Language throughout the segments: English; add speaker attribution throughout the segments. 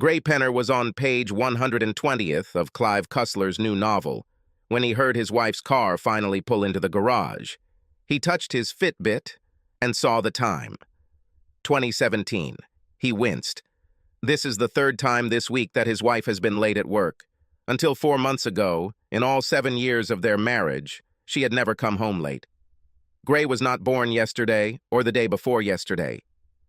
Speaker 1: Gray Penner was on page 120th of Clive Cussler's new novel when he heard his wife's car finally pull into the garage. He touched his Fitbit and saw the time. 2017. He winced. This is the third time this week that his wife has been late at work. Until 4 months ago, in all 7 years of their marriage, she had never come home late. Gray was not born yesterday or the day before yesterday.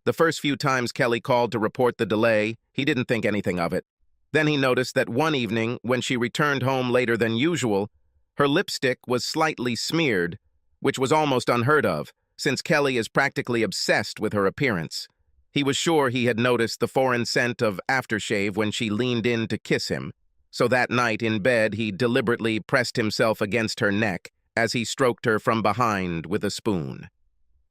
Speaker 1: The first few times Kelly called to report the delay, he didn't think anything of it. Then he noticed that one evening, when she returned home later than usual, her lipstick was slightly smeared, which was almost unheard of, since Kelly is practically obsessed with her appearance. He was sure he had noticed the foreign scent of aftershave when she leaned in to kiss him, so that night in bed he deliberately pressed himself against her neck as he stroked her from behind with a spoon.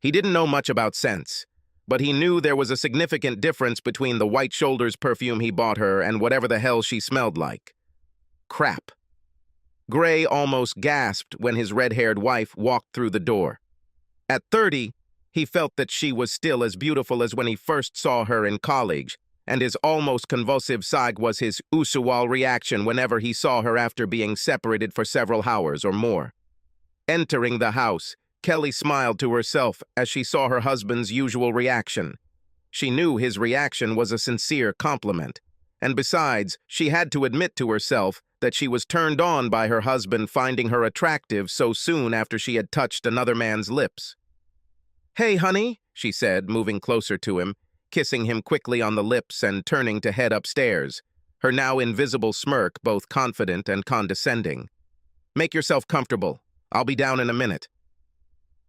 Speaker 1: He didn't know much about scents, but he knew there was a significant difference between the White Shoulders perfume he bought her and whatever the hell she smelled like. Crap. Gray almost gasped when his red-haired wife walked through the door. At 30, he felt that she was still as beautiful as when he first saw her in college, and his almost convulsive sigh was his usual reaction whenever he saw her after being separated for several hours or more. Entering the house, Kelly smiled to herself as she saw her husband's usual reaction. She knew his reaction was a sincere compliment, and besides, she had to admit to herself that she was turned on by her husband finding her attractive so soon after she had touched another man's lips. "Hey, honey," she said, moving closer to him, kissing him quickly on the lips and turning to head upstairs, her now invisible smirk both confident and condescending. "Make yourself comfortable. I'll be down in a minute."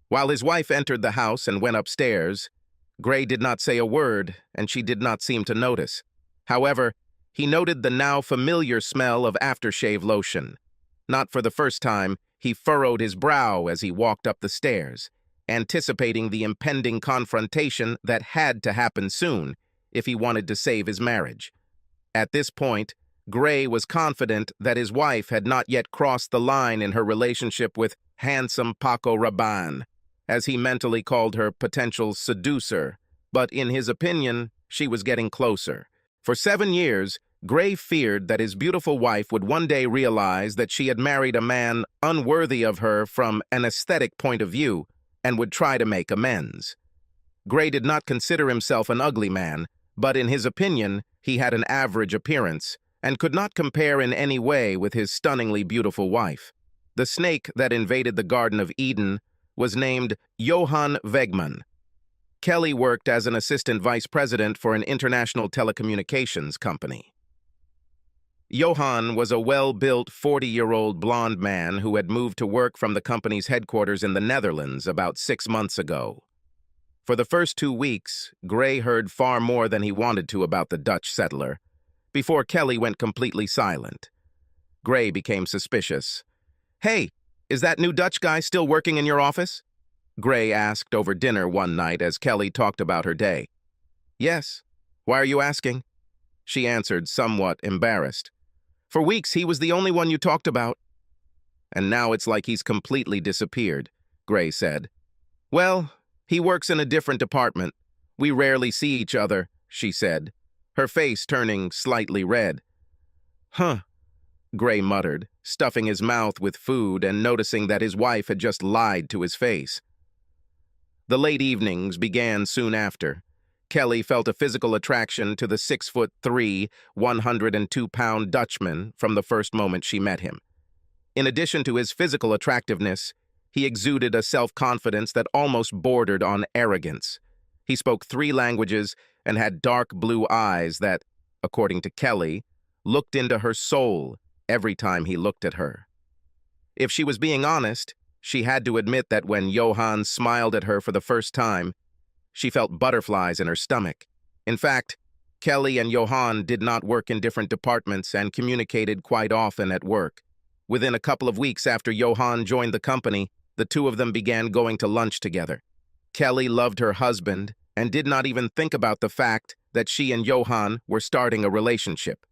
Speaker 1: While his wife entered the house and went upstairs, Gray did not say a word, and she did not seem to notice. However, he noted the now familiar smell of aftershave lotion. Not for the first time, he furrowed his brow as he walked up the stairs, anticipating the impending confrontation that had to happen soon if he wanted to save his marriage. At this point, Gray was confident that his wife had not yet crossed the line in her relationship with handsome Paco Rabanne, as he mentally called her potential seducer, but in his opinion, she was getting closer. For 7 years, Gray feared that his beautiful wife would one day realize that she had married a man unworthy of her from an aesthetic point of view and would try to make amends. Gray did not consider himself an ugly man, but in his opinion, he had an average appearance and could not compare in any way with his stunningly beautiful wife. The snake that invaded the Garden of Eden was named Johann Wegmann. Kelly worked as an assistant vice president for an international telecommunications company. Johann was a well-built 40-year-old blonde man who had moved to work from the company's headquarters in the Netherlands about 6 months ago. For the first 2 weeks, Gray heard far more than he wanted to about the Dutch settler, before Kelly went completely silent. Gray became suspicious. "Hey, is that new Dutch guy still working in your office?" Gray asked over dinner one night as Kelly talked about her day. "Yes. Why are you asking?" She answered, somewhat embarrassed. "For weeks, he was the only one you talked about." "And now it's like he's completely disappeared," Gray said. "Well, he works in a different department. We rarely see each other," she said, her face turning slightly red. "Huh," Gray muttered, stuffing his mouth with food and noticing that his wife had just lied to his face. The late evenings began soon after. Kelly felt a physical attraction to the 6'3", 102-pound Dutchman from the first moment she met him. In addition to his physical attractiveness, he exuded a self-confidence that almost bordered on arrogance. He spoke 3 languages and had dark blue eyes that, according to Kelly, looked into her soul every time he looked at her. If she was being honest, she had to admit that when Johann smiled at her for the first time, she felt butterflies in her stomach. In fact, Kelly and Johann did not work in different departments and communicated quite often at work. Within a couple of weeks after Johann joined the company, the two of them began going to lunch together. Kelly loved her husband and did not even think about the fact that she and Johann were starting a relationship.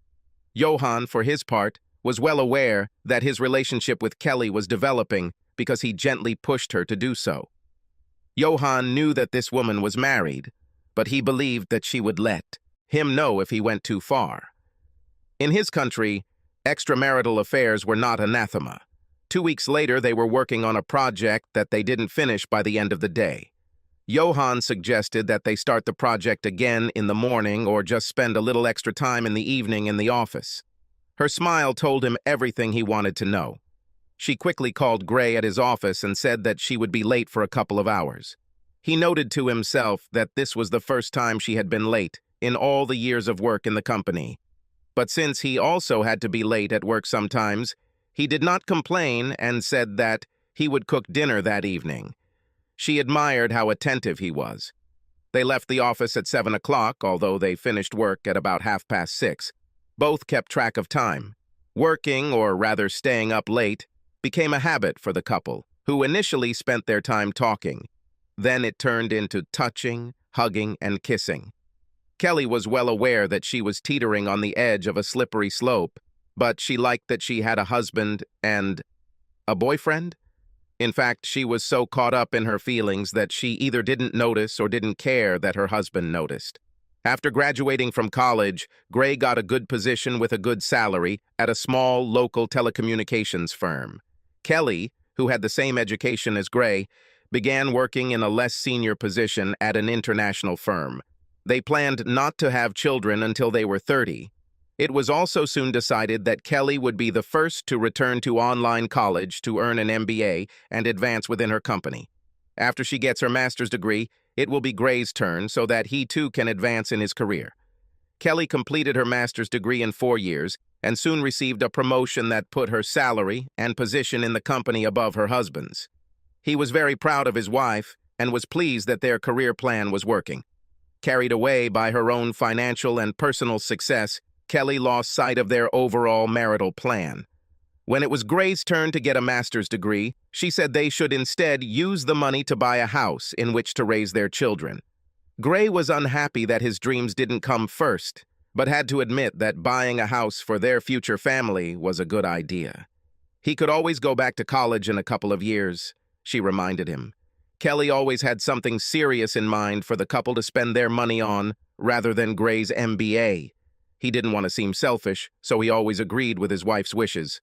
Speaker 1: Johann, for his part, was well aware that his relationship with Kelly was developing because he gently pushed her to do so. Johann knew that this woman was married, but he believed that she would let him know if he went too far. In his country, extramarital affairs were not anathema. 2 weeks later, they were working on a project that they didn't finish by the end of the day. Johann suggested that they start the project again in the morning or just spend a little extra time in the evening in the office. Her smile told him everything he wanted to know. She quickly called Gray at his office and said that she would be late for a couple of hours. He noted to himself that this was the first time she had been late in all the years of work in the company. But since he also had to be late at work sometimes, he did not complain and said that he would cook dinner that evening. She admired how attentive he was. They left the office at 7 o'clock, although they finished work at about 6:30. Both kept track of time. Working, or rather staying up late, became a habit for the couple, who initially spent their time talking. Then it turned into touching, hugging, and kissing. Kelly was well aware that she was teetering on the edge of a slippery slope, but she liked that she had a husband and a boyfriend. In fact, she was so caught up in her feelings that she either didn't notice or didn't care that her husband noticed. After graduating from college, Gray got a good position with a good salary at a small local telecommunications firm. Kelly, who had the same education as Gray, began working in a less senior position at an international firm. They planned not to have children until they were 30. It was also soon decided that Kelly would be the first to return to online college to earn an MBA and advance within her company. After she gets her master's degree, it will be Gray's turn so that he too can advance in his career. Kelly completed her master's degree in 4 years and soon received a promotion that put her salary and position in the company above her husband's. He was very proud of his wife and was pleased that their career plan was working. Carried away by her own financial and personal success, Kelly lost sight of their overall marital plan. When it was Gray's turn to get a master's degree, she said they should instead use the money to buy a house in which to raise their children. Gray was unhappy that his dreams didn't come first, but had to admit that buying a house for their future family was a good idea. He could always go back to college in a couple of years, she reminded him. Kelly always had something serious in mind for the couple to spend their money on, rather than Gray's MBA. He didn't want to seem selfish, so he always agreed with his wife's wishes.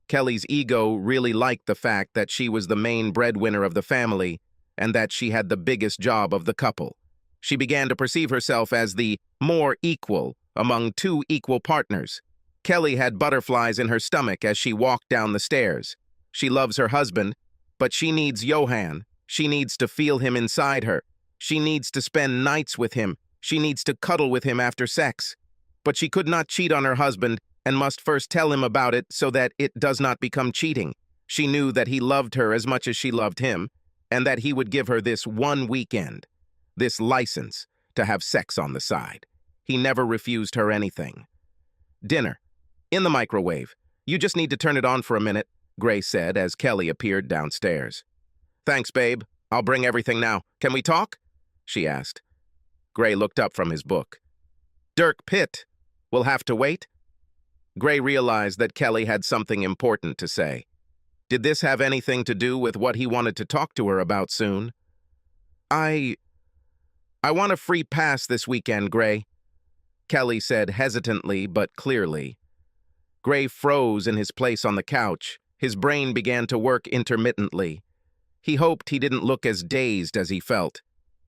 Speaker 1: Kelly's ego really liked the fact that she was the main breadwinner of the family and that she had the biggest job of the couple. She began to perceive herself as the more equal among two equal partners. Kelly had butterflies in her stomach as she walked down the stairs. She loves her husband, but she needs Johann. She needs to feel him inside her. She needs to spend nights with him. She needs to cuddle with him after sex. But she could not cheat on her husband and must first tell him about it so that it does not become cheating. She knew that he loved her as much as she loved him, and that he would give her this one weekend, this license to have sex on the side. He never refused her anything. Dinner. In the microwave. You just need to turn it on for a minute, Gray said as Kelly appeared downstairs. Thanks, babe. I'll bring everything now. Can we talk? She asked. Gray looked up from his book. Dirk Pitt. Will have to wait? Gray realized that Kelly had something important to say. Did this have anything to do with what he wanted to talk to her about soon? I want a free pass this weekend, Gray, Kelly said hesitantly but clearly. Gray froze in his place on the couch. His brain began to work intermittently. He hoped he didn't look as dazed as he felt.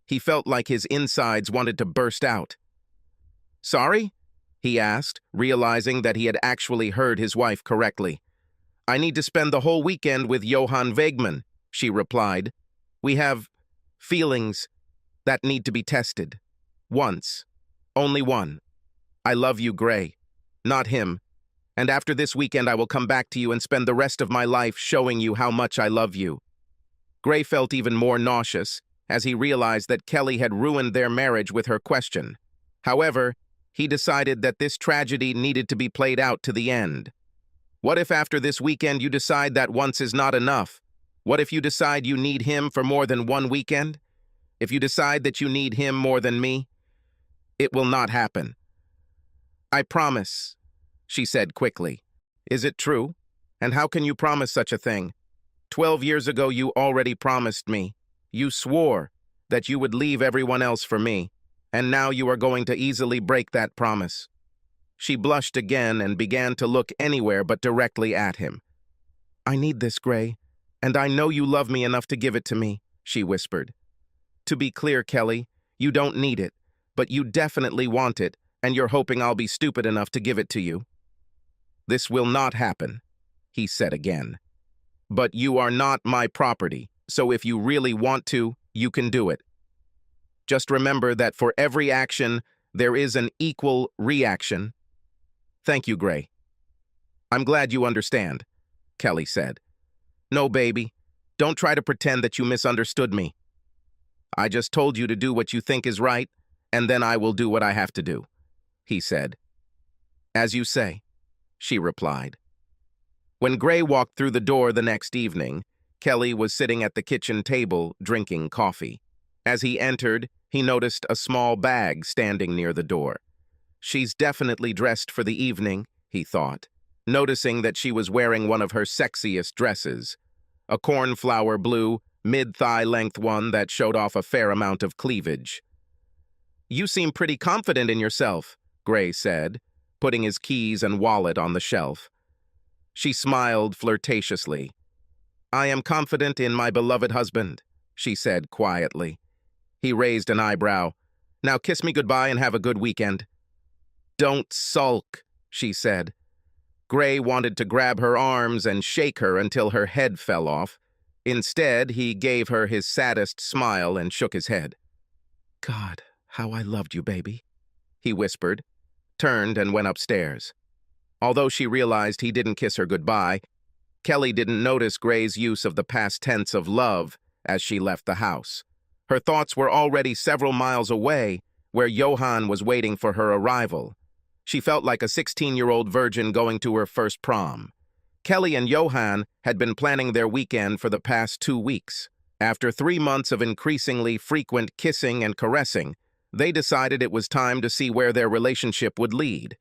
Speaker 1: He felt like his insides wanted to burst out. Sorry? He asked, realizing that he had actually heard his wife correctly. I need to spend the whole weekend with Johann Wegman, she replied. We have feelings that need to be tested. Once. Only one. I love you, Gray. Not him. And after this weekend I will come back to you and spend the rest of my life showing you how much I love you. Gray felt even more nauseous as he realized that Kelly had ruined their marriage with her question. However, he decided that this tragedy needed to be played out to the end. What if after this weekend you decide that once is not enough? What if you decide you need him for more than one weekend? If you decide that you need him more than me? It will not happen. I promise, she said quickly. Is it true? And how can you promise such a thing? 12 years ago you already promised me. You swore that you would leave everyone else for me. And now you are going to easily break that promise. She blushed again and began to look anywhere but directly at him. "I need this, Gray, and I know you love me enough to give it to me," she whispered. "To be clear, Kelly, you don't need it, but you definitely want it, and you're hoping I'll be stupid enough to give it to you." "This will not happen," he said again. "But you are not my property, so if you really want to, you can do it. Just remember that for every action, there is an equal reaction." "Thank you, Gray." "I'm glad you understand," Kelly said. "No, baby, don't try to pretend that you misunderstood me. I just told you to do what you think is right, and then I will do what I have to do," he said. "As you say," she replied. When Gray walked through the door the next evening, Kelly was sitting at the kitchen table drinking coffee. As he entered, he noticed a small bag standing near the door. "She's definitely dressed for the evening," he thought, noticing that she was wearing one of her sexiest dresses, a cornflower blue, mid-thigh length one that showed off a fair amount of cleavage. "You seem pretty confident in yourself," Gray said, putting his keys and wallet on the shelf. She smiled flirtatiously. "I am confident in my beloved husband," she said quietly. He raised an eyebrow. "Now kiss me goodbye and have a good weekend." "Don't sulk," she said. Gray wanted to grab her arms and shake her until her head fell off. Instead, he gave her his saddest smile and shook his head. "God, how I loved you, baby," he whispered, turned and went upstairs. Although she realized he didn't kiss her goodbye, Kelly didn't notice Gray's use of the past tense of love as she left the house. Her thoughts were already several miles away, where Johan was waiting for her arrival. She felt like a 16-year-old virgin going to her first prom. Kelly and Johan had been planning their weekend for the past 2 weeks. After 3 months of increasingly frequent kissing and caressing, they decided it was time to see where their relationship would lead.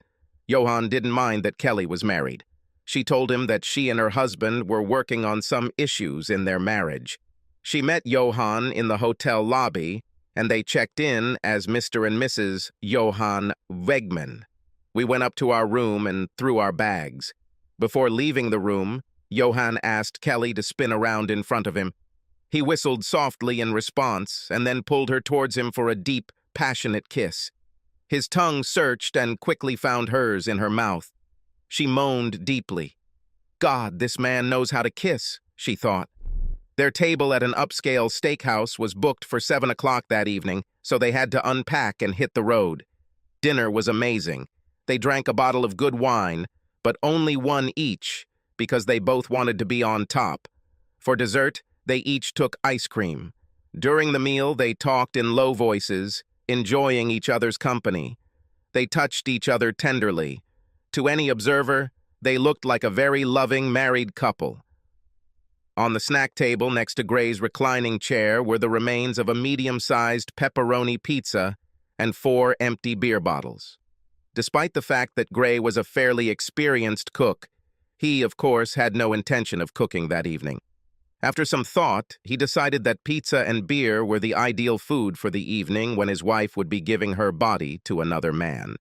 Speaker 1: Johan didn't mind that Kelly was married. She told him that she and her husband were working on some issues in their marriage. She met Johan in the hotel lobby, and they checked in as Mr. and Mrs. Johan Wegman. We went up to our room and threw our bags. Before leaving the room, Johan asked Kelly to spin around in front of him. He whistled softly in response and then pulled her towards him for a deep, passionate kiss. His tongue searched and quickly found hers in her mouth. She moaned deeply. God, this man knows how to kiss, she thought. Their table at an upscale steakhouse was booked for 7 o'clock that evening, so they had to unpack and hit the road. Dinner was amazing. They drank a bottle of good wine, but only one each, because they both wanted to be on top. For dessert, they each took ice cream. During the meal, they talked in low voices, enjoying each other's company. They touched each other tenderly. To any observer, they looked like a very loving married couple. On the snack table next to Gray's reclining chair were the remains of a medium-sized pepperoni pizza and 4 empty beer bottles. Despite the fact that Gray was a fairly experienced cook, he, of course, had no intention of cooking that evening. After some thought, he decided that pizza and beer were the ideal food for the evening when his wife would be giving her body to another man.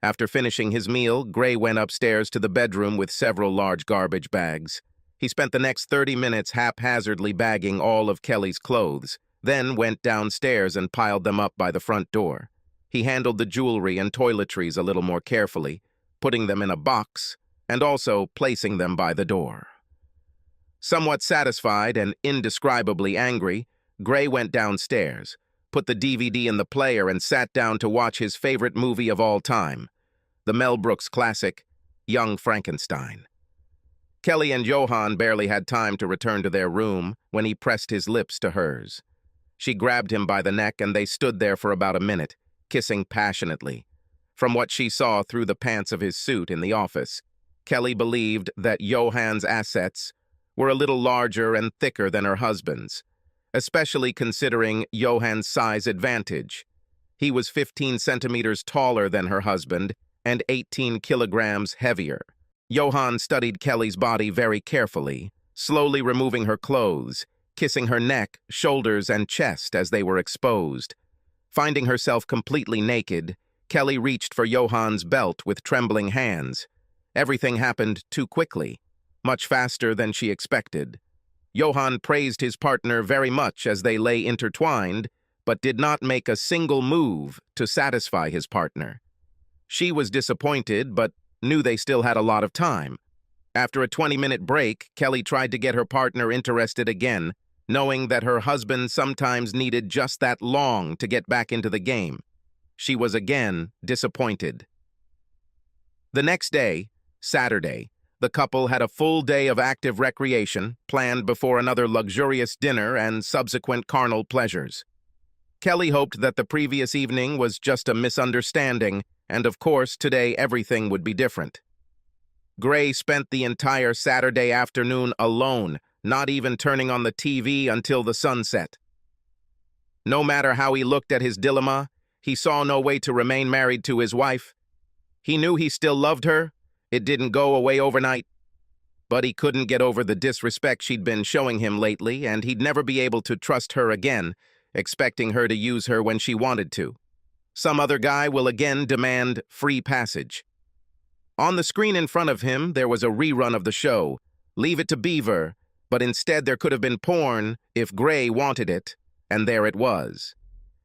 Speaker 1: After finishing his meal, Gray went upstairs to the bedroom with several large garbage bags. He spent the next 30 minutes haphazardly bagging all of Kelly's clothes, then went downstairs and piled them up by the front door. He handled the jewelry and toiletries a little more carefully, putting them in a box and also placing them by the door. Somewhat satisfied and indescribably angry, Gray went downstairs, put the DVD in the player and sat down to watch his favorite movie of all time, the Mel Brooks classic, Young Frankenstein. Kelly and Johan barely had time to return to their room when he pressed his lips to hers. She grabbed him by the neck and they stood there for about a minute, kissing passionately. From what she saw through the pants of his suit in the office, Kelly believed that Johan's assets were a little larger and thicker than her husband's, especially considering Johan's size advantage. He was 15 centimeters taller than her husband and 18 kilograms heavier. Johan studied Kelly's body very carefully, slowly removing her clothes, kissing her neck, shoulders, and chest as they were exposed. Finding herself completely naked, Kelly reached for Johan's belt with trembling hands. Everything happened too quickly, much faster than she expected. Johan praised his partner very much as they lay intertwined, but did not make a single move to satisfy his partner. She was disappointed, but knew they still had a lot of time. After a 20-minute break, Kelly tried to get her partner interested again, knowing that her husband sometimes needed just that long to get back into the game. She was again disappointed. The next day, Saturday, the couple had a full day of active recreation planned before another luxurious dinner and subsequent carnal pleasures. Kelly hoped that the previous evening was just a misunderstanding, and of course today everything would be different. Gray spent the entire Saturday afternoon alone, not even turning on the TV until the sunset. No matter how he looked at his dilemma, he saw no way to remain married to his wife. He knew he still loved her. It didn't go away overnight. But he couldn't get over the disrespect she'd been showing him lately, and he'd never be able to trust her again, expecting her to use her when she wanted to. Some other guy will again demand free passage. On the screen in front of him, there was a rerun of the show, Leave It to Beaver, but instead there could have been porn if Gray wanted it, and there it was.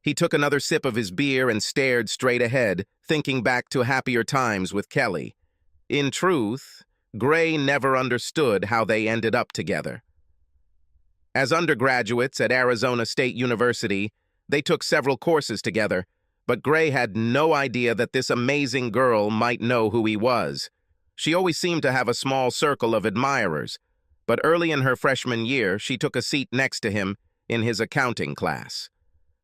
Speaker 1: He took another sip of his beer and stared straight ahead, thinking back to happier times with Kelly. In truth, Gray never understood how they ended up together. As undergraduates at Arizona State University, they took several courses together, but Gray had no idea that this amazing girl might know who he was. She always seemed to have a small circle of admirers, but early in her freshman year, she took a seat next to him in his accounting class.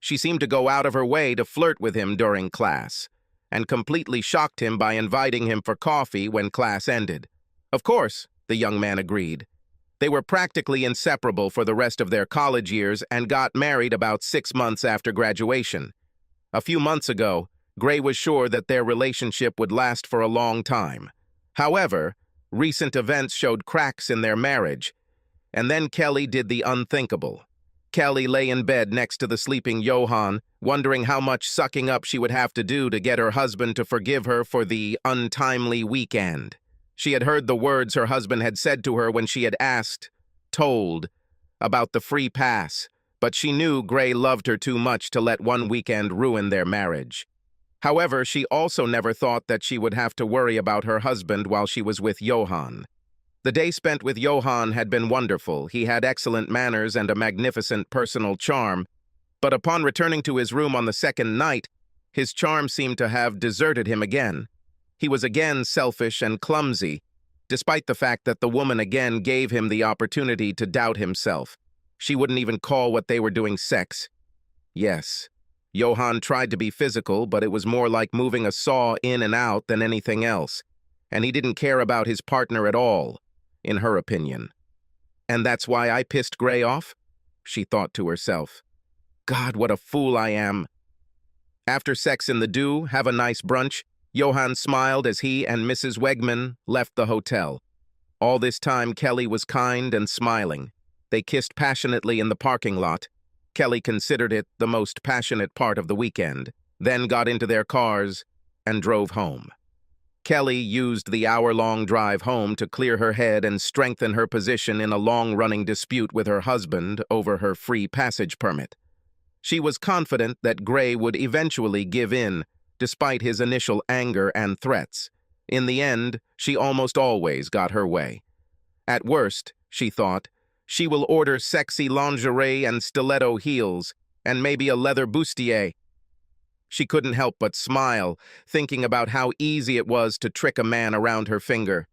Speaker 1: She seemed to go out of her way to flirt with him during class, and completely shocked him by inviting him for coffee when class ended. Of course, the young man agreed. They were practically inseparable for the rest of their college years and got married about 6 months after graduation. A few months ago, Gray was sure that their relationship would last for a long time. However, recent events showed cracks in their marriage, and then Kelly did the unthinkable. Kelly lay in bed next to the sleeping Johan, wondering how much sucking up she would have to do to get her husband to forgive her for the untimely weekend. She had heard the words her husband had said to her when she had told, about the free pass, but she knew Gray loved her too much to let one weekend ruin their marriage. However, she also never thought that she would have to worry about her husband while she was with Johan. The day spent with Johan had been wonderful. He had excellent manners and a magnificent personal charm, but upon returning to his room on the second night, his charm seemed to have deserted him again. He was again selfish and clumsy, despite the fact that the woman again gave him the opportunity to doubt himself. She wouldn't even call what they were doing sex. Yes, Johan tried to be physical, but it was more like moving a saw in and out than anything else, and he didn't care about his partner at all, in her opinion. And that's why I pissed Gray off? She thought to herself. God, what a fool I am. After sex in the dew, have a nice brunch, Johan smiled as he and Mrs. Wegman left the hotel. All this time, Kelly was kind and smiling. They kissed passionately in the parking lot. Kelly considered it the most passionate part of the weekend, then got into their cars and drove home. Kelly used the hour-long drive home to clear her head and strengthen her position in a long-running dispute with her husband over her free passage permit. She was confident that Gray would eventually give in, despite his initial anger and threats. In the end, she almost always got her way. At worst, she thought, she will order sexy lingerie and stiletto heels, and maybe a leather bustier. She couldn't help but smile, thinking about how easy it was to trick a man around her finger.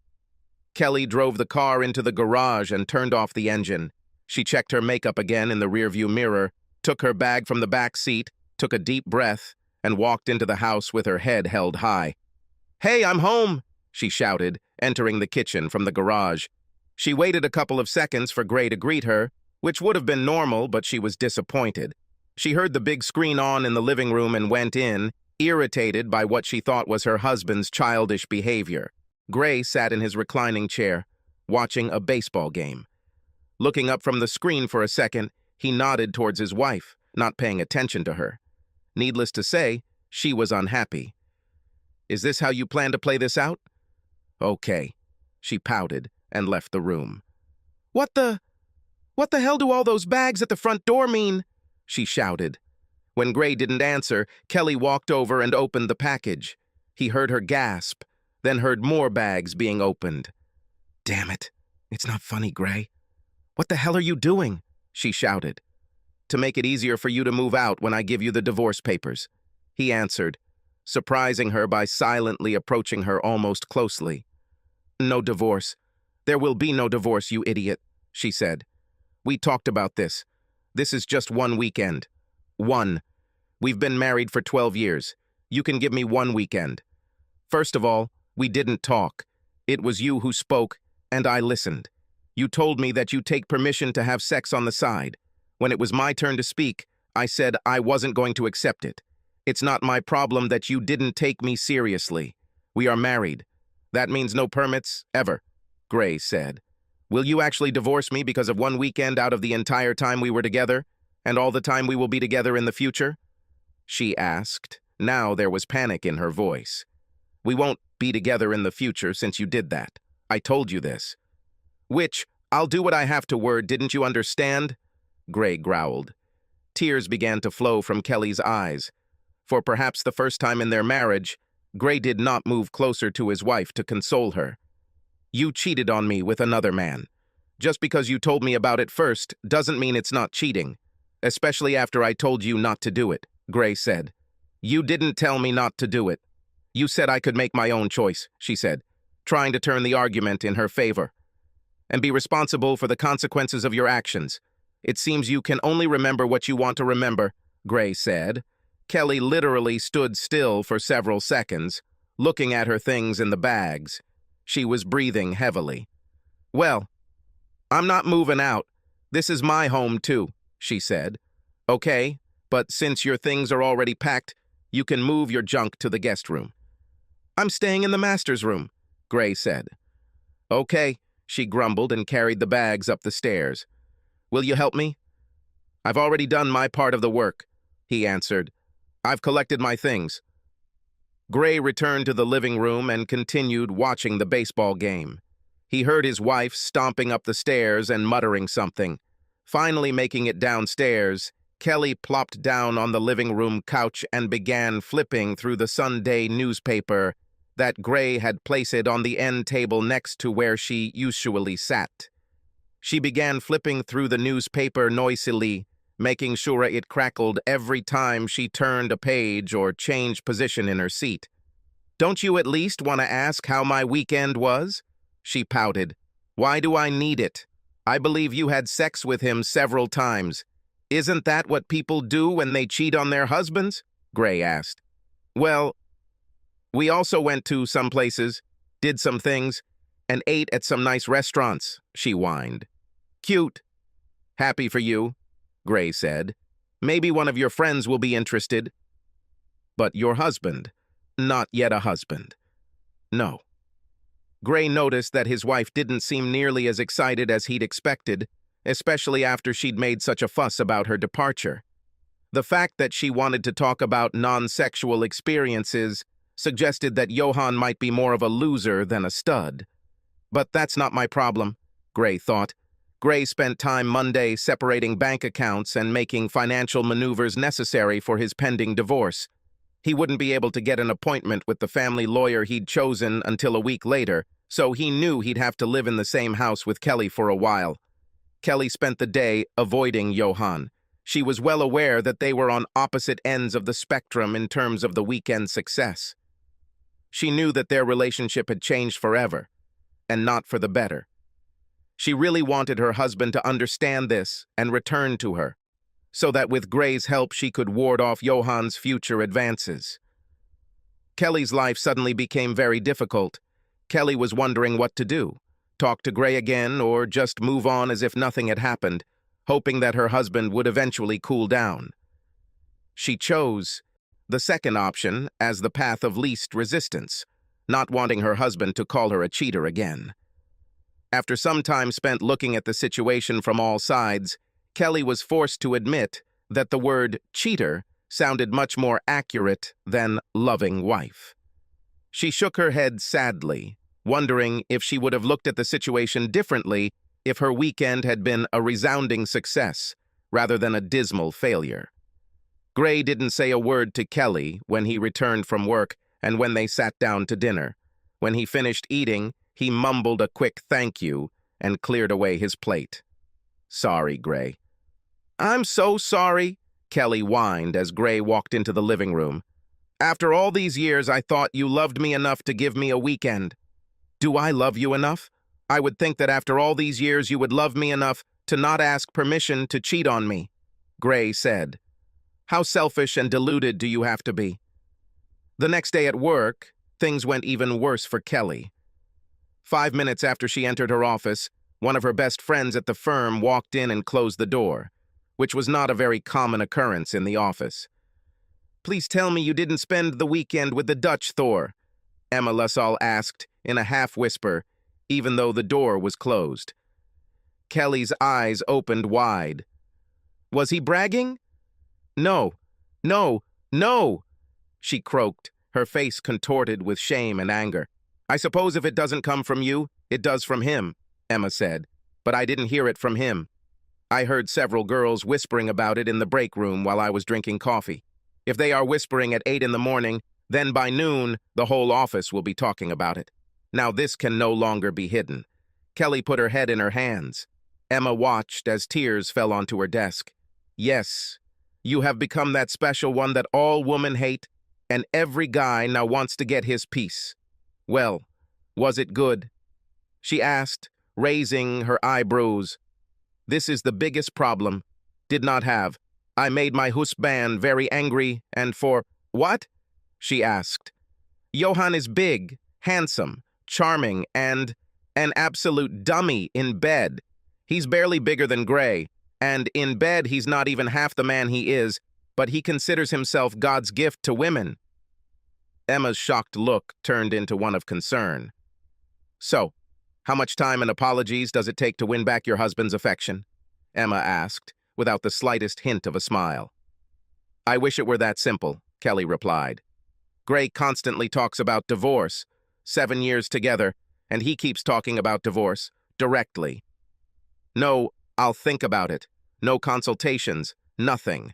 Speaker 1: Kelly drove the car into the garage and turned off the engine. She checked her makeup again in the rearview mirror, took her bag from the back seat, took a deep breath, and walked into the house with her head held high. "Hey, I'm home!" she shouted, entering the kitchen from the garage. She waited a couple of seconds for Gray to greet her, which would have been normal, but she was disappointed. She heard the big screen on in the living room and went in, irritated by what she thought was her husband's childish behavior. Gray sat in his reclining chair, watching a baseball game. Looking up from the screen for a second, he nodded towards his wife, not paying attention to her. Needless to say, she was unhappy. Is this how you plan to play this out? Okay. She pouted and left the room. What the hell do all those bags at the front door mean? She shouted. When Gray didn't answer, Kelly walked over and opened the package. He heard her gasp, then heard more bags being opened. Damn it. It's not funny, Gray. What the hell are you doing? She shouted. To make it easier for you to move out when I give you the divorce papers, he answered, surprising her by silently approaching her almost closely. No divorce. There will be no divorce, you idiot, she said. We talked about this. This is just one weekend. One. We've been married for 12 years. You can give me one weekend. First of all, we didn't talk. It was you who spoke, and I listened. You told me that you take permission to have sex on the side. When it was my turn to speak, I said I wasn't going to accept it. It's not my problem that you didn't take me seriously. We are married. That means no permits, ever, Gray said. Will you actually divorce me because of one weekend out of the entire time we were together, and all the time we will be together in the future? She asked. Now there was panic in her voice. We won't be together in the future since you did that. I told you this. Which, I'll do what I have to word, didn't you understand? Gray growled. Tears began to flow from Kelly's eyes. For perhaps the first time in their marriage, Gray did not move closer to his wife to console her. You cheated on me with another man. Just because you told me about it first doesn't mean it's not cheating, especially after I told you not to do it, Gray said. You didn't tell me not to do it. You said I could make my own choice, she said, trying to turn the argument in her favor. And be responsible for the consequences of your actions. It seems you can only remember what you want to remember, Gray said. Kelly literally stood still for several seconds, looking at her things in the bags. She was breathing heavily. Well, I'm not moving out. This is my home too, she said. Okay, but since your things are already packed, you can move your junk to the guest room. I'm staying in the master's room, Gray said. Okay, she grumbled and carried the bags up the stairs. Will you help me? I've already done my part of the work, he answered. I've collected my things. Gray returned to the living room and continued watching the baseball game. He heard his wife stomping up the stairs and muttering something. Finally making it downstairs, Kelly plopped down on the living room couch and began flipping through the Sunday newspaper that Gray had placed on the end table next to where she usually sat. She began flipping through the newspaper noisily, making sure it crackled every time she turned a page or changed position in her seat. Don't you at least want to ask how my weekend was? She pouted. Why do I need it? I believe you had sex with him several times. Isn't that what people do when they cheat on their husbands? Gray asked. Well, we also went to some places, did some things, and ate at some nice restaurants, she whined. Cute. Happy for you, Gray said. Maybe one of your friends will be interested. But your husband, not yet a husband. No. Gray noticed that his wife didn't seem nearly as excited as he'd expected, especially after she'd made such a fuss about her departure. The fact that she wanted to talk about non-sexual experiences suggested that Johan might be more of a loser than a stud. But that's not my problem, Gray thought. Gray spent time Monday separating bank accounts and making financial maneuvers necessary for his pending divorce. He wouldn't be able to get an appointment with the family lawyer he'd chosen until a week later, so he knew he'd have to live in the same house with Kelly for a while. Kelly spent the day avoiding Johan. She was well aware that they were on opposite ends of the spectrum in terms of the weekend success. She knew that their relationship had changed forever, and not for the better. She really wanted her husband to understand this and return to her, so that with Gray's help she could ward off Johan's future advances. Kelly's life suddenly became very difficult. Kelly was wondering what to do, talk to Gray again or just move on as if nothing had happened, hoping that her husband would eventually cool down. She chose the second option as the path of least resistance, not wanting her husband to call her a cheater again. After some time spent looking at the situation from all sides, Kelly was forced to admit that the word cheater sounded much more accurate than loving wife. She shook her head sadly, wondering if she would have looked at the situation differently if her weekend had been a resounding success rather than a dismal failure. Gray didn't say a word to Kelly when he returned from work and when they sat down to dinner. When he finished eating, he mumbled a quick thank you and cleared away his plate. "Sorry, Gray." "I'm so sorry," Kelly whined as Gray walked into the living room. "After all these years, I thought you loved me enough to give me a weekend." "Do I love you enough? I would think that after all these years you would love me enough to not ask permission to cheat on me," Gray said. "How selfish and deluded do you have to be?" The next day at work, things went even worse for Kelly. 5 minutes after she entered her office, one of her best friends at the firm walked in and closed the door, which was not a very common occurrence in the office. "Please tell me you didn't spend the weekend with the Dutch, Thor," Emma LaSalle asked in a half-whisper, even though the door was closed. Kelly's eyes opened wide. "Was he bragging?" "No, no, no," she croaked, her face contorted with shame and anger. "I suppose if it doesn't come from you, it does from him," Emma said, "but I didn't hear it from him. I heard several girls whispering about it in the break room while I was drinking coffee. If they are whispering at 8 in the morning, then by noon, the whole office will be talking about it. Now this can no longer be hidden." Kelly put her head in her hands. Emma watched as tears fell onto her desk. "Yes, you have become that special one that all women hate, and every guy now wants to get his piece. Well, was it good?" she asked, raising her eyebrows. "This is the biggest problem. Did not have. I made my husband very angry and for—" "What?" she asked. "Johan is big, handsome, charming, and an absolute dummy in bed. He's barely bigger than Gray, and in bed he's not even half the man he is, but he considers himself God's gift to women." Emma's shocked look turned into one of concern. "So, how much time and apologies does it take to win back your husband's affection?" Emma asked, without the slightest hint of a smile. "I wish it were that simple," Kelly replied. "Gray constantly talks about divorce, 7 years together, and he keeps talking about divorce, directly. No, I'll think about it. No consultations, nothing.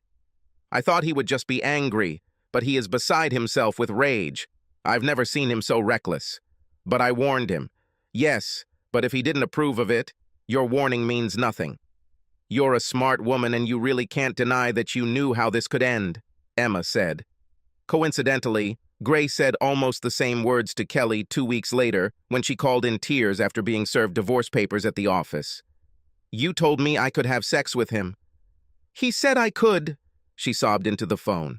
Speaker 1: I thought he would just be angry, but he is beside himself with rage. I've never seen him so reckless. But I warned him. Yes, but if he didn't approve of it, your warning means nothing. You're a smart woman and you really can't deny that you knew how this could end," Emma said. Coincidentally, Gray said almost the same words to Kelly 2 weeks later when she called in tears after being served divorce papers at the office. "You told me I could have sex with him." "He said I could," she sobbed into the phone.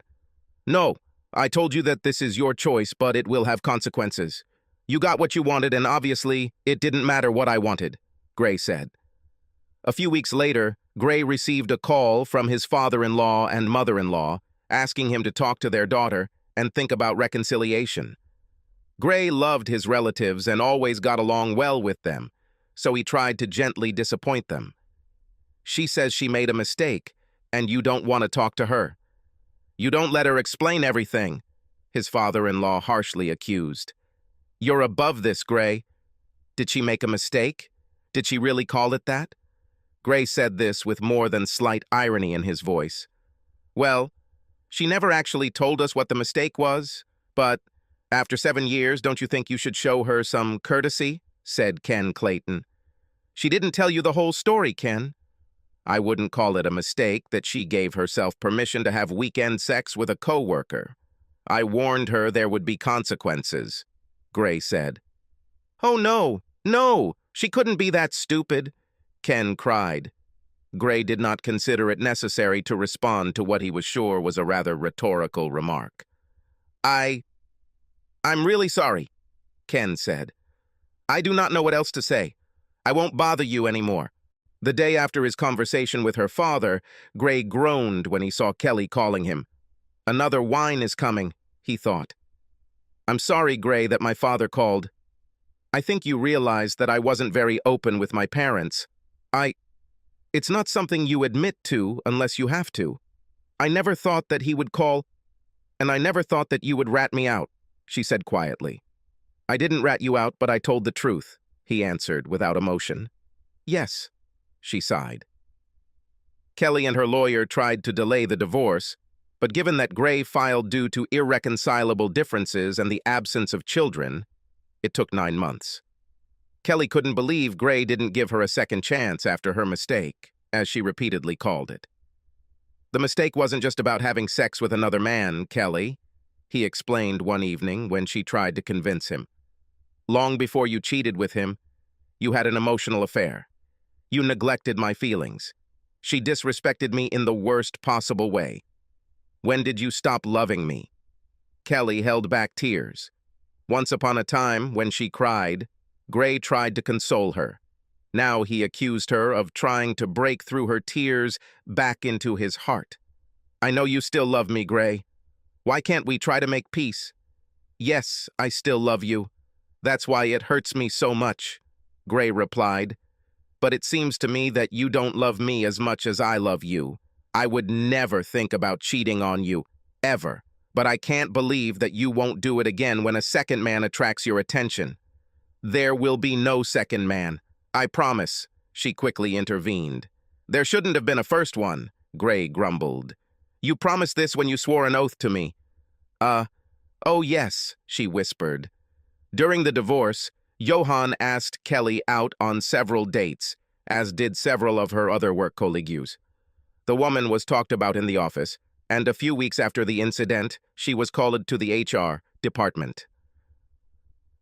Speaker 1: "No, I told you that this is your choice, but it will have consequences. You got what you wanted, and obviously, it didn't matter what I wanted," Gray said. A few weeks later, Gray received a call from his father-in-law and mother-in-law asking him to talk to their daughter and think about reconciliation. Gray loved his relatives and always got along well with them, so he tried to gently disappoint them. "She says she made a mistake, and you don't want to talk to her. You don't let her explain everything," his father-in-law harshly accused. "You're above this, Gray. Did she make a mistake? Did she really call it that?" Gray said this with more than slight irony in his voice. "Well, she never actually told us what the mistake was, but after 7 years, don't you think you should show her some courtesy?" said Ken Clayton. "She didn't tell you the whole story, Ken." "I wouldn't call it a mistake that she gave herself permission to have weekend sex with a coworker. I warned her there would be consequences," Gray said. "Oh, no, no, she couldn't be that stupid," Ken cried. Gray did not consider it necessary to respond to what he was sure was a rather rhetorical remark. I'm really sorry," Ken said. "I do not know what else to say. I won't bother you anymore." The day after his conversation with her father, Gray groaned when he saw Kelly calling him. "Another whine is coming," he thought. "I'm sorry, Gray, that my father called. I think you realize that I wasn't very open with my parents. It's not something you admit to unless you have to. I never thought that he would call, and I never thought that you would rat me out," she said quietly. I didn't rat you out, but I told the truth, he answered without emotion. Yes, she sighed. Kelly and her lawyer tried to delay the divorce, but given that Gray filed due to irreconcilable differences and the absence of children, it took 9 months. Kelly couldn't believe Gray didn't give her a second chance after her mistake, as she repeatedly called it. The mistake wasn't just about having sex with another man, Kelly, he explained one evening when she tried to convince him. Long before you cheated with him, you had an emotional affair. You neglected my feelings. She disrespected me in the worst possible way. When did you stop loving me? Kelly held back tears. Once upon a time, when she cried, Gray tried to console her. Now he accused her of trying to break through her tears back into his heart. I know you still love me, Gray. Why can't we try to make peace? Yes, I still love you. That's why it hurts me so much, Gray replied. But it seems to me that you don't love me as much as I love you. I would never think about cheating on you, ever. But I can't believe that you won't do it again when a second man attracts your attention. There will be no second man. I promise, she quickly intervened. There shouldn't have been a first one, Gray grumbled. You promised this when you swore an oath to me. Oh yes, she whispered. During the divorce, Johan asked Kelly out on several dates, as did several of her other work colleagues. The woman was talked about in the office, and a few weeks after the incident, she was called to the HR department.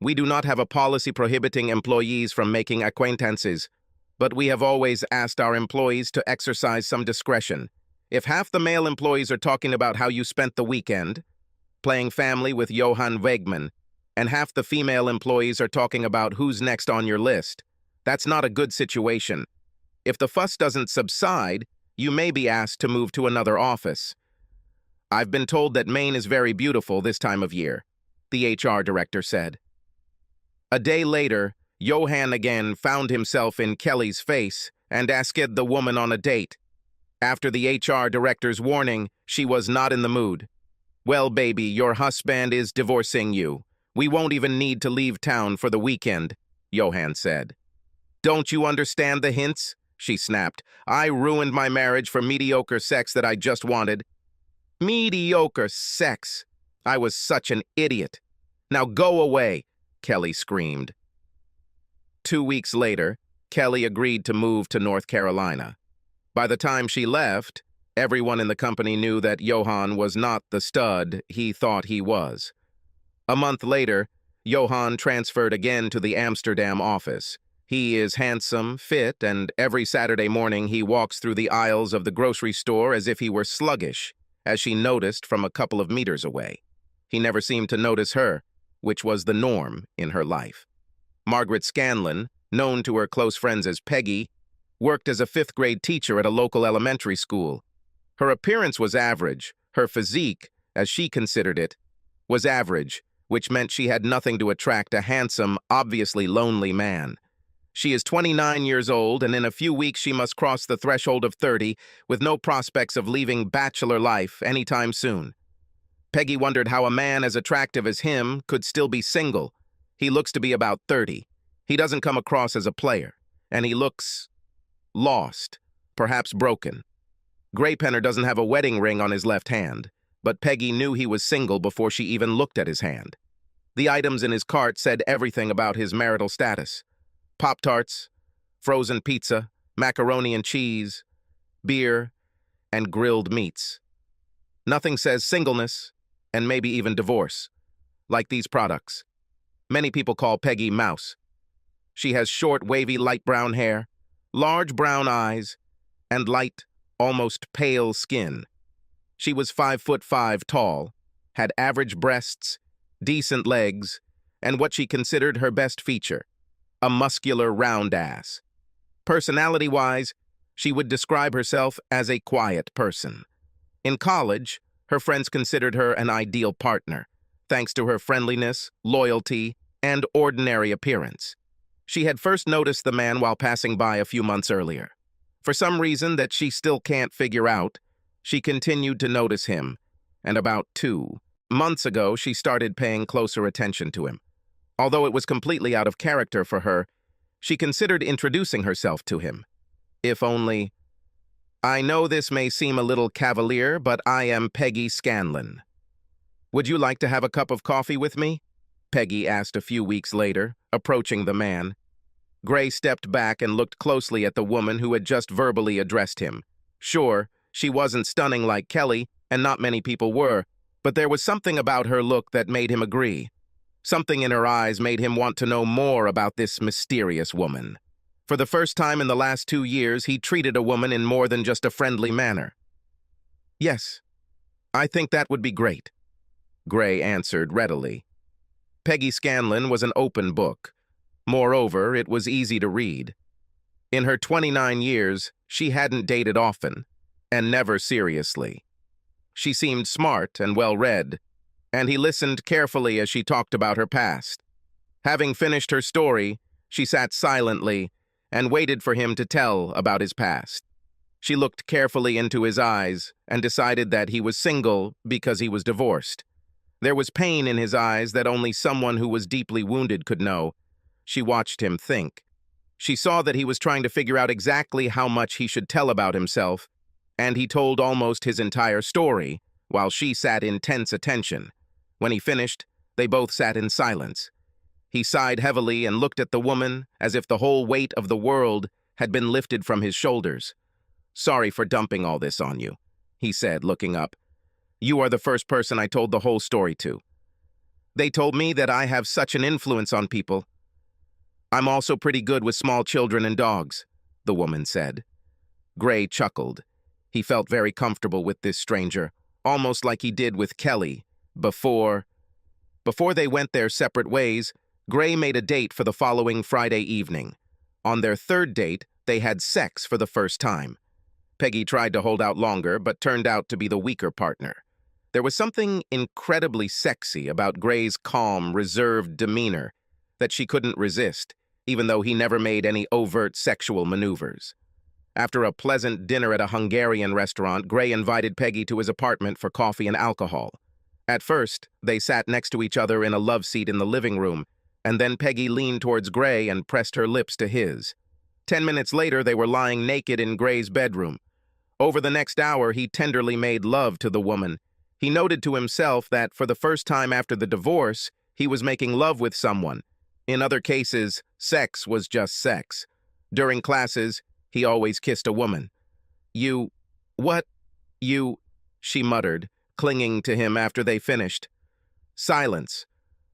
Speaker 1: We do not have a policy prohibiting employees from making acquaintances, but we have always asked our employees to exercise some discretion. If half the male employees are talking about how you spent the weekend, playing family with Johan Wegman, and half the female employees are talking about who's next on your list, that's not a good situation. If the fuss doesn't subside, you may be asked to move to another office. I've been told that Maine is very beautiful this time of year, the HR director said. A day later, Johan again found himself in Kelly's face and asked the woman on a date. After the HR director's warning, she was not in the mood. Well, baby, your husband is divorcing you. We won't even need to leave town for the weekend, Johan said. Don't you understand the hints? She snapped. I ruined my marriage for mediocre sex that I just wanted. Mediocre sex. I was such an idiot. Now go away, Kelly screamed. 2 weeks later, Kelly agreed to move to North Carolina. By the time she left, everyone in the company knew that Johan was not the stud he thought he was. A month later, Johan transferred again to the Amsterdam office. He is handsome, fit, and every Saturday morning he walks through the aisles of the grocery store as if he were sluggish, as she noticed from a couple of meters away. He never seemed to notice her, which was the norm in her life. Margaret Scanlon, known to her close friends as Peggy, worked as a 5th-grade teacher at a local elementary school. Her appearance was average. Her physique, as she considered it, was average, which meant she had nothing to attract a handsome, obviously lonely man. She is 29 years old, and in a few weeks she must cross the threshold of 30, with no prospects of leaving bachelor life anytime soon. Peggy wondered how a man as attractive as him could still be single. He looks to be about 30. He doesn't come across as a player, and he looks lost, perhaps broken. Graypenner doesn't have a wedding ring on his left hand, but Peggy knew he was single before she even looked at his hand. The items in his cart said everything about his marital status. Pop-Tarts, frozen pizza, macaroni and cheese, beer, and grilled meats. Nothing says singleness, and maybe even divorce, like these products. Many people call Peggy Mouse. She has short, wavy, light brown hair, large brown eyes, and light, almost pale skin. She was 5'5" tall, had average breasts, decent legs, and what she considered her best feature, a muscular round ass. Personality-wise, she would describe herself as a quiet person. In college, her friends considered her an ideal partner, thanks to her friendliness, loyalty, and ordinary appearance. She had first noticed the man while passing by a few months earlier. For some reason that she still can't figure out, she continued to notice him, and about 2 months ago she started paying closer attention to him. Although it was completely out of character for her, she considered introducing herself to him. If only, "I know this may seem a little cavalier, but I am Peggy Scanlon. Would you like to have a cup of coffee with me?" Peggy asked a few weeks later, approaching the man. Gray stepped back and looked closely at the woman who had just verbally addressed him. Sure, she wasn't stunning like Kelly, and not many people were, but there was something about her look that made him agree. Something in her eyes made him want to know more about this mysterious woman. For the first time in the last 2 years, he treated a woman in more than just a friendly manner. "Yes, I think that would be great," Gray answered readily. Peggy Scanlon was an open book. Moreover, it was easy to read. In her 29 years, she hadn't dated often, and never seriously. She seemed smart and well-read, and he listened carefully as she talked about her past. Having finished her story, she sat silently and waited for him to tell about his past. She looked carefully into his eyes and decided that he was single because he was divorced. There was pain in his eyes that only someone who was deeply wounded could know. She watched him think. She saw that he was trying to figure out exactly how much he should tell about himself, and he told almost his entire story, while she sat in tense attention. When he finished, they both sat in silence. He sighed heavily and looked at the woman as if the whole weight of the world had been lifted from his shoulders. "Sorry for dumping all this on you," he said, looking up. "You are the first person I told the whole story to. They told me that I have such an influence on people. I'm also pretty good with small children and dogs," the woman said. Gray chuckled. He felt very comfortable with this stranger, almost like he did with Kelly. Before they went their separate ways, Gray made a date for the following Friday evening. On their third date, they had sex for the first time. Peggy tried to hold out longer, but turned out to be the weaker partner. There was something incredibly sexy about Gray's calm, reserved demeanor that she couldn't resist, even though he never made any overt sexual maneuvers. After a pleasant dinner at a Hungarian restaurant, Gray invited Peggy to his apartment for coffee and alcohol. At first, they sat next to each other in a love seat in the living room, and then Peggy leaned towards Gray and pressed her lips to his. 10 minutes later, they were lying naked in Gray's bedroom. Over the next hour, he tenderly made love to the woman. He noted to himself that for the first time after the divorce, he was making love with someone. In other cases, sex was just sex. During classes, he always kissed a woman. What? She muttered, clinging to him after they finished. Silence.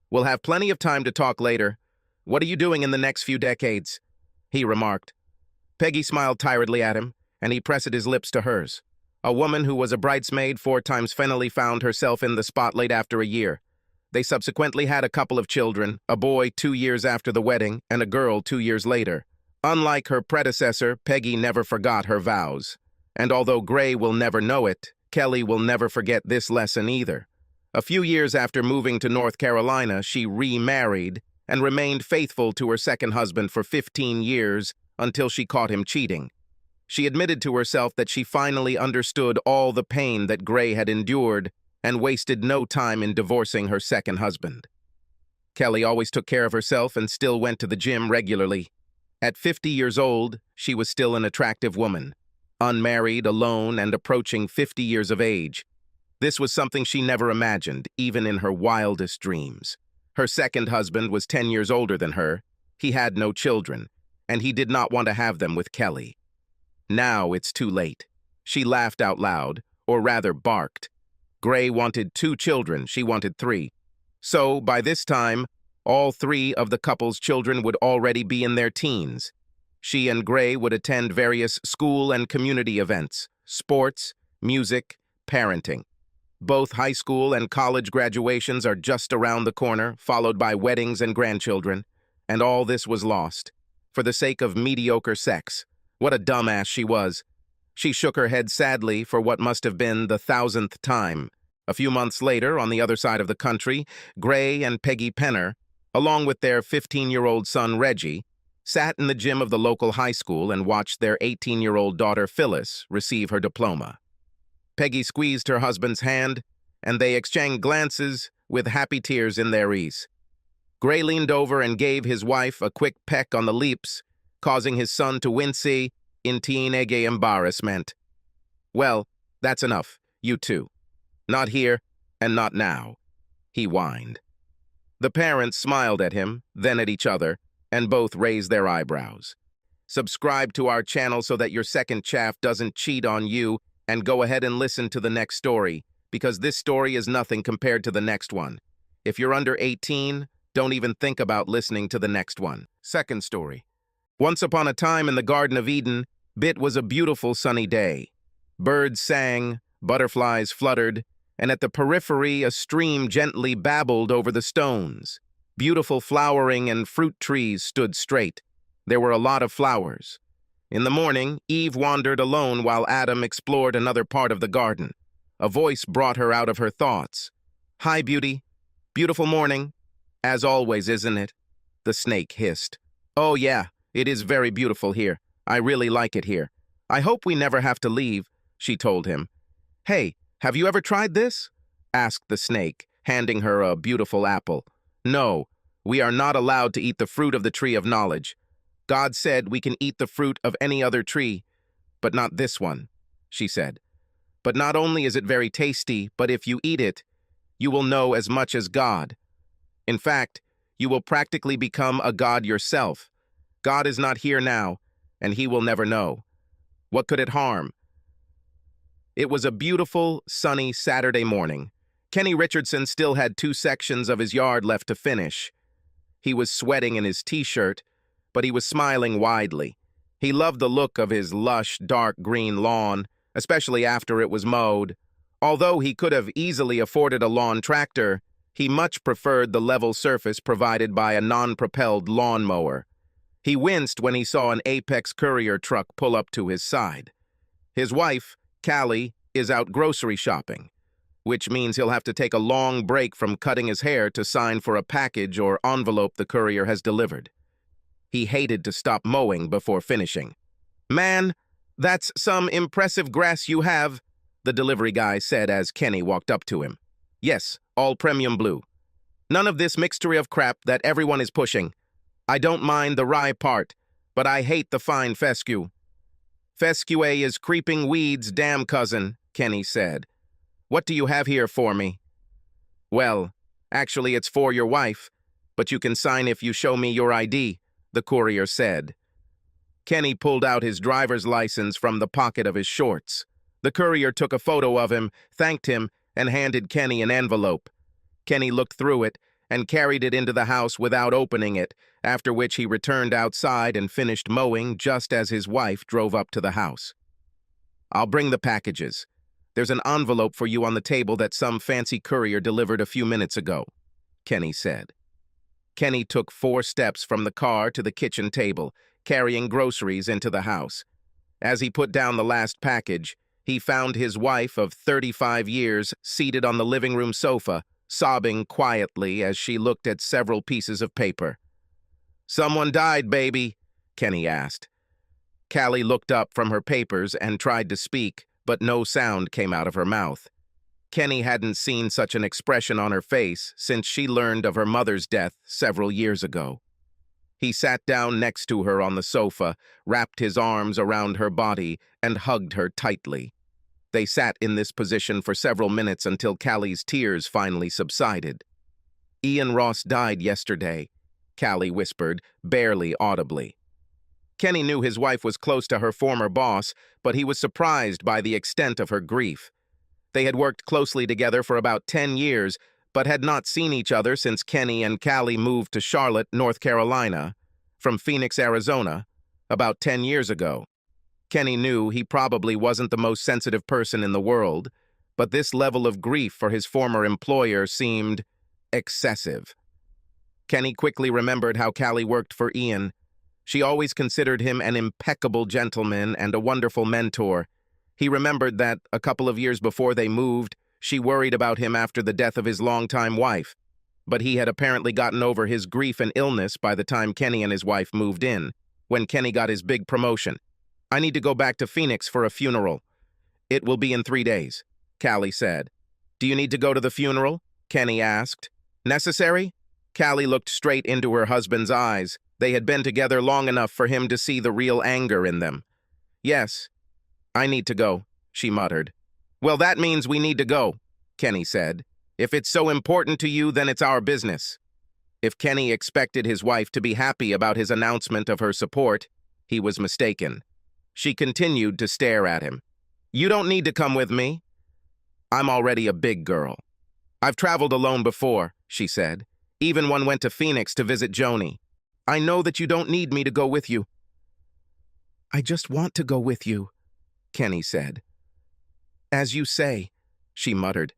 Speaker 1: "We'll have plenty of time to talk later. What are you doing in the next few decades?" he remarked. Peggy smiled tiredly at him, and he pressed his lips to hers. A woman who was a bridesmaid 4 times finally found herself in the spotlight after a year. They subsequently had a couple of children, a boy 2 years after the wedding and a girl 2 years later. Unlike her predecessor, Peggy never forgot her vows. And although Gray will never know it, Kelly will never forget this lesson either. A few years after moving to North Carolina, she remarried and remained faithful to her second husband for 15 years until she caught him cheating. She admitted to herself that she finally understood all the pain that Gray had endured and wasted no time in divorcing her second husband. Kelly always took care of herself and still went to the gym regularly. At 50 years old, she was still an attractive woman, unmarried, alone, and approaching 50 years of age. This was something she never imagined, even in her wildest dreams. Her second husband was 10 years older than her. He had no children, and he did not want to have them with Kelly. Now it's too late. She laughed out loud, or rather barked. Gray wanted 2 children, she wanted 3. So, by this time, all 3 of the couple's children would already be in their teens. She and Gray would attend various school and community events, sports, music, parenting. Both high school and college graduations are just around the corner, followed by weddings and grandchildren. And all this was lost, for the sake of mediocre sex. What a dumbass she was. She shook her head sadly for what must have been the 1,000th time. A few months later, on the other side of the country, Gray and Peggy Penner, along with their 15-year-old son Reggie, sat in the gym of the local high school and watched their 18-year-old daughter Phyllis receive her diploma. Peggy squeezed her husband's hand, and they exchanged glances with happy tears in their eyes. Gray leaned over and gave his wife a quick peck on the lips, causing his son to wince in teenage embarrassment. "Well, that's enough, you two. Not here, and not now," he whined. The parents smiled at him, then at each other, and both raised their eyebrows. Subscribe to our channel so that your second chaff doesn't cheat on you, and go ahead and listen to the next story, because this story is nothing compared to the next one. If you're under 18, don't even think about listening to the next one. Second story. Once upon a time in the Garden of Eden, it was a beautiful sunny day. Birds sang, butterflies fluttered, and at the periphery a stream gently babbled over the stones. Beautiful flowering and fruit trees stood straight. There were a lot of flowers. In the morning, Eve wandered alone while Adam explored another part of the garden. A voice brought her out of her thoughts. "Hi, beauty. Beautiful morning. As always, isn't it?" The snake hissed. "Oh yeah, it is very beautiful here. I really like it here. I hope we never have to leave," she told him. "Hey, have you ever tried this?" asked the snake, handing her a beautiful apple. "No, we are not allowed to eat the fruit of the tree of knowledge. God said we can eat the fruit of any other tree, but not this one," she said. "But not only is it very tasty, but if you eat it, you will know as much as God. In fact, you will practically become a god yourself. God is not here now, and he will never know. What could it harm?" It was a beautiful, sunny Saturday morning. Kenny Richardson still had 2 sections of his yard left to finish. He was sweating in his t-shirt, but he was smiling widely. He loved the look of his lush, dark green lawn, especially after it was mowed. Although he could have easily afforded a lawn tractor, he much preferred the level surface provided by a non-propelled lawnmower. He winced when he saw an Apex courier truck pull up to his side. His wife, Callie, is out grocery shopping, which means he'll have to take a long break from cutting his hair to sign for a package or envelope the courier has delivered. He hated to stop mowing before finishing. "Man, that's some impressive grass you have," the delivery guy said as Kenny walked up to him. "Yes, all premium blue. None of this mixture of crap that everyone is pushing. I don't mind the rye part, but I hate the fine fescue." "Fescue is creeping weeds, damn cousin," Kenny said. "What do you have here for me?" "Well, actually it's for your wife, but you can sign if you show me your ID," the courier said. Kenny pulled out his driver's license from the pocket of his shorts. The courier took a photo of him, thanked him, and handed Kenny an envelope. Kenny looked through it and carried it into the house without opening it, after which he returned outside and finished mowing just as his wife drove up to the house. "I'll bring the packages. There's an envelope for you on the table that some fancy courier delivered a few minutes ago," Kenny said. Kenny took 4 steps from the car to the kitchen table, carrying groceries into the house. As he put down the last package, he found his wife of 35 years seated on the living room sofa, sobbing quietly as she looked at several pieces of paper. "Someone died, baby?" Kenny asked. Callie looked up from her papers and tried to speak, but no sound came out of her mouth. Kenny hadn't seen such an expression on her face since she learned of her mother's death several years ago. He sat down next to her on the sofa, wrapped his arms around her body, and hugged her tightly. They sat in this position for several minutes until Callie's tears finally subsided. "Ian Ross died yesterday," Callie whispered, barely audibly. Kenny knew his wife was close to her former boss, but he was surprised by the extent of her grief. They had worked closely together for about 10 years, but had not seen each other since Kenny and Callie moved to Charlotte, North Carolina, from Phoenix, Arizona, about 10 years ago. Kenny knew he probably wasn't the most sensitive person in the world, but this level of grief for his former employer seemed excessive. Kenny quickly remembered how Callie worked for Ian. She always considered him an impeccable gentleman and a wonderful mentor. He remembered that, a couple of years before they moved, she worried about him after the death of his longtime wife. But he had apparently gotten over his grief and illness by the time Kenny and his wife moved in, when Kenny got his big promotion. "I need to go back to Phoenix for a funeral. It will be in 3 days," Callie said. "Do you need to go to the funeral?" Kenny asked. "Necessary?" Callie looked straight into her husband's eyes. They had been together long enough for him to see the real anger in them. "Yes, I need to go," she muttered. "Well, that means we need to go," Kenny said. "If it's so important to you, then it's our business." If Kenny expected his wife to be happy about his announcement of her support, he was mistaken. She continued to stare at him. "You don't need to come with me. I'm already a big girl. I've traveled alone before," she said. "Even one went to Phoenix to visit Joni. I know that you don't need me to go with you." "I just want to go with you," Kenny said. "As you say," she muttered.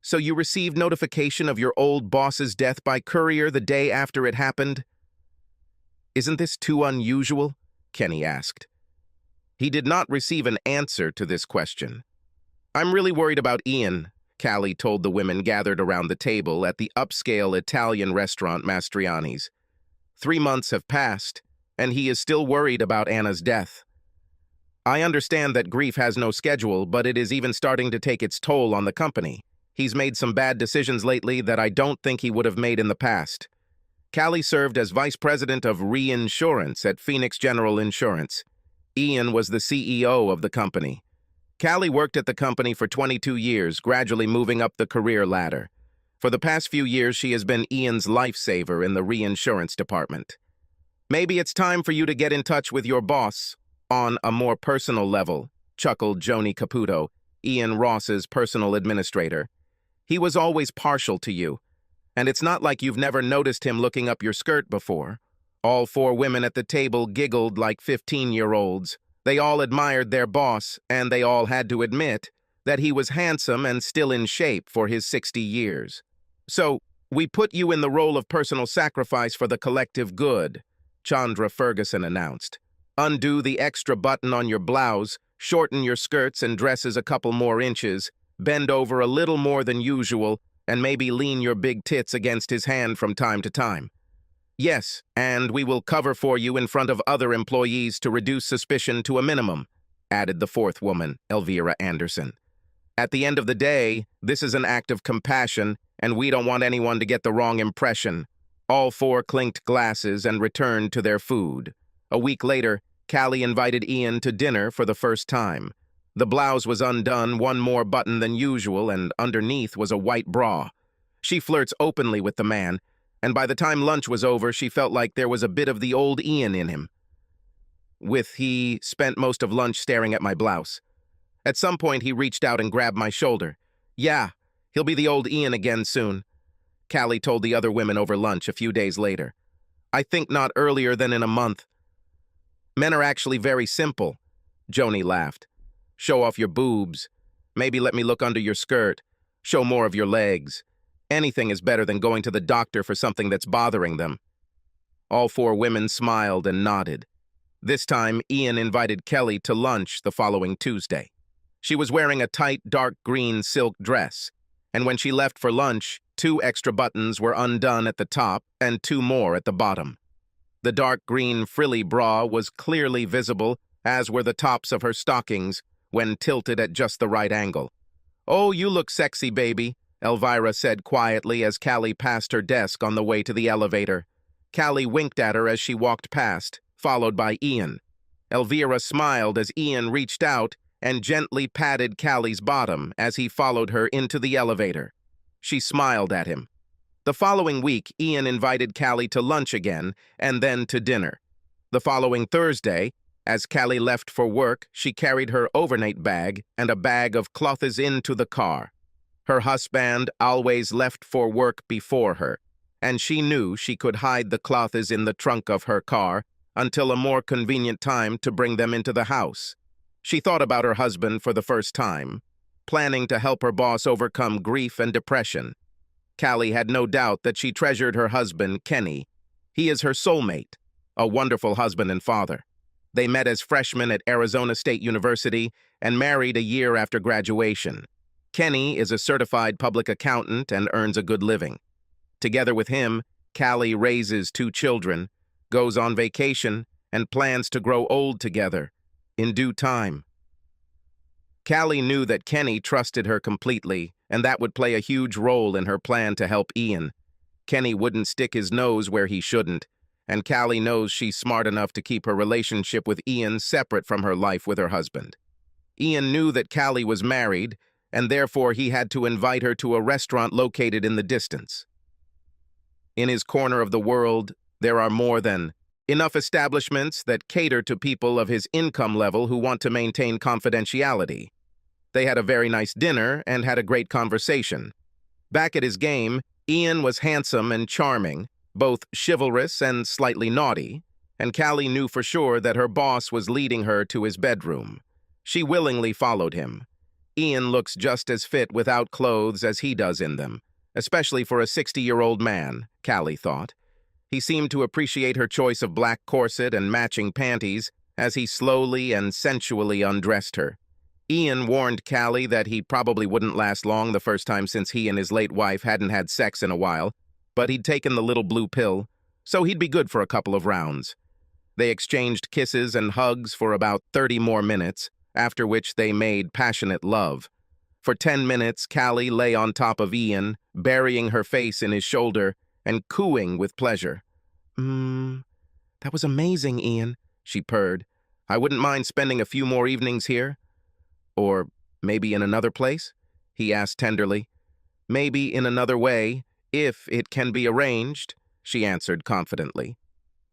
Speaker 1: "So you received notification of your old boss's death by courier the day after it happened?" "Isn't this too unusual?" Kenny asked. He did not receive an answer to this question. "I'm really worried about Ian," Callie told the women gathered around the table at the upscale Italian restaurant Mastriani's. 3 months have passed, and he is still worried about Anna's death. "I understand that grief has no schedule, but it is even starting to take its toll on the company. He's made some bad decisions lately that I don't think he would have made in the past." Callie served as vice president of reinsurance at Phoenix General Insurance. Ian was the CEO of the company. Callie worked at the company for 22 years, gradually moving up the career ladder. For the past few years, she has been Ian's lifesaver in the reinsurance department. "Maybe it's time for you to get in touch with your boss on a more personal level," chuckled Joni Caputo, Ian Ross's personal administrator. "He was always partial to you, and it's not like you've never noticed him looking up your skirt before." All 4 women at the table giggled like 15-year-olds. They all admired their boss, and they all had to admit that he was handsome and still in shape for his 60 years. "So, we put you in the role of personal sacrifice for the collective good," Chandra Ferguson announced. "Undo the extra button on your blouse, shorten your skirts and dresses a couple more inches, bend over a little more than usual, and maybe lean your big tits against his hand from time to time. Yes, and we will cover for you in front of other employees to reduce suspicion to a minimum," added the 4th woman, Elvira Anderson. "At the end of the day, this is an act of compassion, and we don't want anyone to get the wrong impression." All 4 clinked glasses and returned to their food. A week later, Callie invited Ian to dinner for the first time. The blouse was undone, one more button than usual, and underneath was a white bra. She flirts openly with the man, and by the time lunch was over, she felt like there was a bit of the old Ian in him. He spent most of lunch staring at my blouse. At some point, he reached out and grabbed my shoulder. "Yeah, he'll be the old Ian again soon," Callie told the other women over lunch a few days later. "I think not earlier than in a month." "Men are actually very simple," Joni laughed. "Show off your boobs. Maybe let me look under your skirt. Show more of your legs. Anything is better than going to the doctor for something that's bothering them." All 4 women smiled and nodded. This time, Ian invited Kelly to lunch the following Tuesday. She was wearing a tight, dark green silk dress, and when she left for lunch, 2 extra buttons were undone at the top and 2 more at the bottom. The dark green frilly bra was clearly visible, as were the tops of her stockings when tilted at just the right angle. "Oh, you look sexy, baby," Elvira said quietly as Callie passed her desk on the way to the elevator. Callie winked at her as she walked past, followed by Ian. Elvira smiled as Ian reached out and gently patted Callie's bottom as he followed her into the elevator. She smiled at him. The following week, Ian invited Callie to lunch again and then to dinner. The following Thursday, as Callie left for work, she carried her overnight bag and a bag of clothes into the car. Her husband always left for work before her, and she knew she could hide the clothes in the trunk of her car until a more convenient time to bring them into the house. She thought about her husband for the first time, planning to help her boss overcome grief and depression. Callie had no doubt that she treasured her husband, Kenny. He is her soulmate, a wonderful husband and father. They met as freshmen at Arizona State University and married a year after graduation. Kenny is a certified public accountant and earns a good living. Together with him, Callie raises 2 children, goes on vacation, and plans to grow old together, in due time. Callie knew that Kenny trusted her completely, and that would play a huge role in her plan to help Ian. Kenny wouldn't stick his nose where he shouldn't, and Callie knows she's smart enough to keep her relationship with Ian separate from her life with her husband. Ian knew that Callie was married, and therefore he had to invite her to a restaurant located in the distance. In his corner of the world, there are more than enough establishments that cater to people of his income level who want to maintain confidentiality. They had a very nice dinner and had a great conversation. Back at his game, Ian was handsome and charming, both chivalrous and slightly naughty, and Callie knew for sure that her boss was leading her to his bedroom. She willingly followed him. Ian looks just as fit without clothes as he does in them, especially for a 60-year-old man, Callie thought. He seemed to appreciate her choice of black corset and matching panties as he slowly and sensually undressed her. Ian warned Callie that he probably wouldn't last long the first time since he and his late wife hadn't had sex in a while, but he'd taken the little blue pill, so he'd be good for a couple of rounds. They exchanged kisses and hugs for about 30 more minutes, after which they made passionate love. For 10 minutes, Callie lay on top of Ian, burying her face in his shoulder and cooing with pleasure. That was amazing, Ian," she purred. "I wouldn't mind spending a few more evenings here." "Or maybe in another place?" he asked tenderly. "Maybe in another way, if it can be arranged," she answered confidently.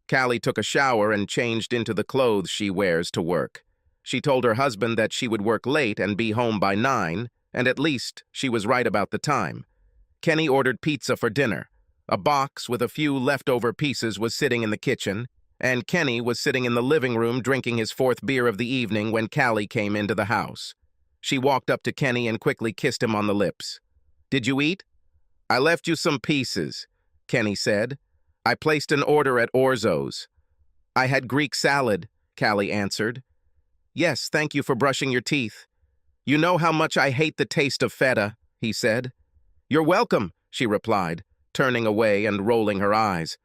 Speaker 1: Callie took a shower and changed into the clothes she wears to work. She told her husband that she would work late and be home by 9, and at least she was right about the time. Kenny ordered pizza for dinner. A box with a few leftover pieces was sitting in the kitchen, and Kenny was sitting in the living room drinking his 4th beer of the evening when Callie came into the house. She walked up to Kenny and quickly kissed him on the lips. "Did you eat?" "I left you some pieces," Kenny said. "I placed an order at Orzo's." "I had Greek salad," Callie answered. "Yes, thank you for brushing your teeth." "You know how much I hate the taste of feta," he said. "You're welcome," she replied, turning away and rolling her eyes.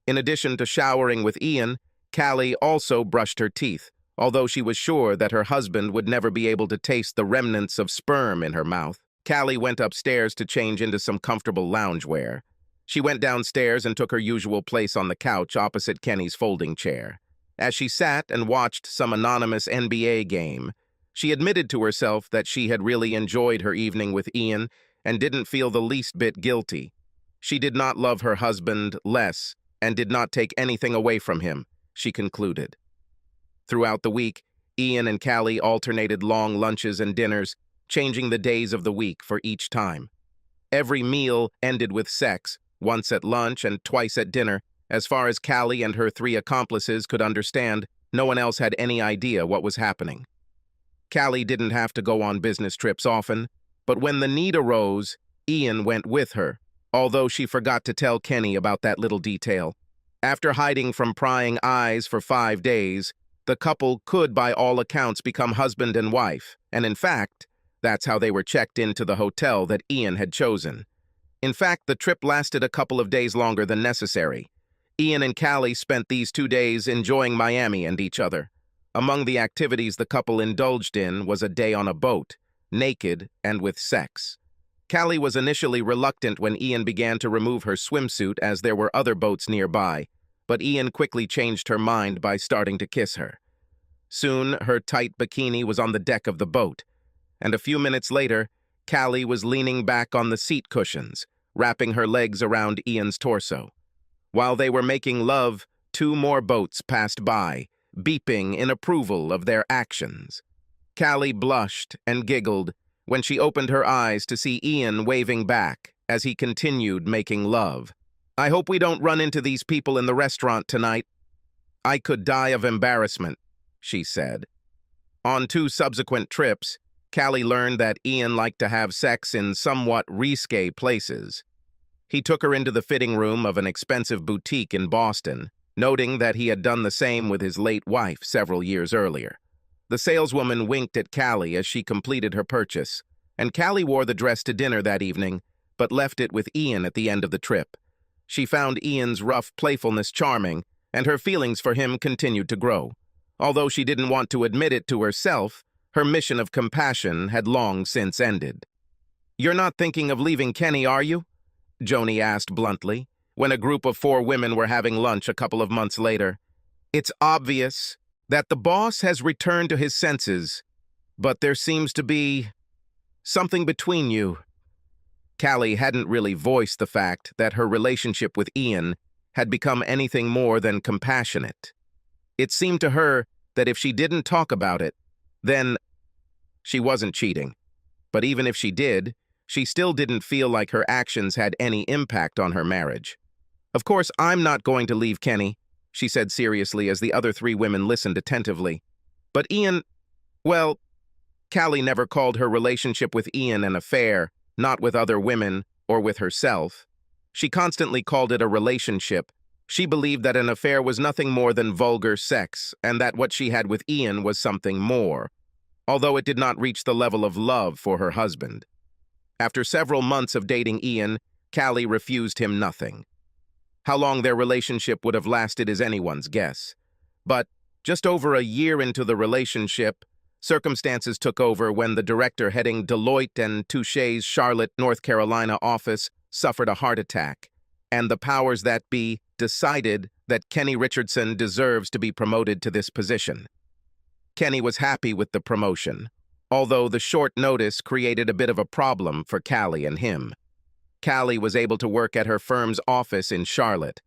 Speaker 1: In addition to showering with Ian, Callie also brushed her teeth, although she was sure that her husband would never be able to taste the remnants of sperm in her mouth. Callie went upstairs to change into some comfortable loungewear. She went downstairs and took her usual place on the couch opposite Kenny's folding chair. As she sat and watched some anonymous NBA game, she admitted to herself that she had really enjoyed her evening with Ian and didn't feel the least bit guilty. She did not love her husband less and did not take anything away from him, she concluded. Throughout the week, Ian and Callie alternated long lunches and dinners, changing the days of the week for each time. Every meal ended with sex, once at lunch and twice at dinner. As far as Callie and her 3 accomplices could understand, no one else had any idea what was happening. Callie didn't have to go on business trips often, but when the need arose, Ian went with her, although she forgot to tell Kenny about that little detail. After hiding from prying eyes for 5 days, the couple could by all accounts become husband and wife, and in fact, that's how they were checked into the hotel that Ian had chosen. In fact, the trip lasted a couple of days longer than necessary. Ian and Callie spent these 2 days enjoying Miami and each other. Among the activities the couple indulged in was a day on a boat, naked and with sex. Callie was initially reluctant when Ian began to remove her swimsuit as there were other boats nearby, but Ian quickly changed her mind by starting to kiss her. Soon, her tight bikini was on the deck of the boat, and a few minutes later, Callie was leaning back on the seat cushions, wrapping her legs around Ian's torso. While they were making love, 2 more boats passed by, beeping in approval of their actions. Callie blushed and giggled when she opened her eyes to see Ian waving back as he continued making love. "I hope we don't run into these people in the restaurant tonight. I could die of embarrassment," she said. On 2 subsequent trips, Callie learned that Ian liked to have sex in somewhat risque places. He took her into the fitting room of an expensive boutique in Boston, noting that he had done the same with his late wife several years earlier. The saleswoman winked at Callie as she completed her purchase, and Callie wore the dress to dinner that evening, but left it with Ian at the end of the trip. She found Ian's rough playfulness charming, and her feelings for him continued to grow. Although she didn't want to admit it to herself, her mission of compassion had long since ended. "You're not thinking of leaving Kenny, are you?" Joni asked bluntly, when a group of 4 women were having lunch a couple of months later. "It's obvious that the boss has returned to his senses, but there seems to be something between you." Callie hadn't really voiced the fact that her relationship with Ian had become anything more than compassionate. It seemed to her that if she didn't talk about it, then she wasn't cheating. But even if she did, she still didn't feel like her actions had any impact on her marriage. "Of course, I'm not going to leave Kenny," she said seriously as the other 3 women listened attentively. "But Ian, well," Callie never called her relationship with Ian an affair, not with other women or with herself. She constantly called it a relationship. She believed that an affair was nothing more than vulgar sex, and that what she had with Ian was something more, although it did not reach the level of love for her husband. After several months of dating Ian, Callie refused him nothing. How long their relationship would have lasted is anyone's guess. But just over a year into the relationship, circumstances took over when the director heading Deloitte and Touche's Charlotte, North Carolina office suffered a heart attack, and the powers that be decided that Kenny Richardson deserves to be promoted to this position. Kenny was happy with the promotion, although the short notice created a bit of a problem for Callie and him. Callie was able to work at her firm's office in Charlotte,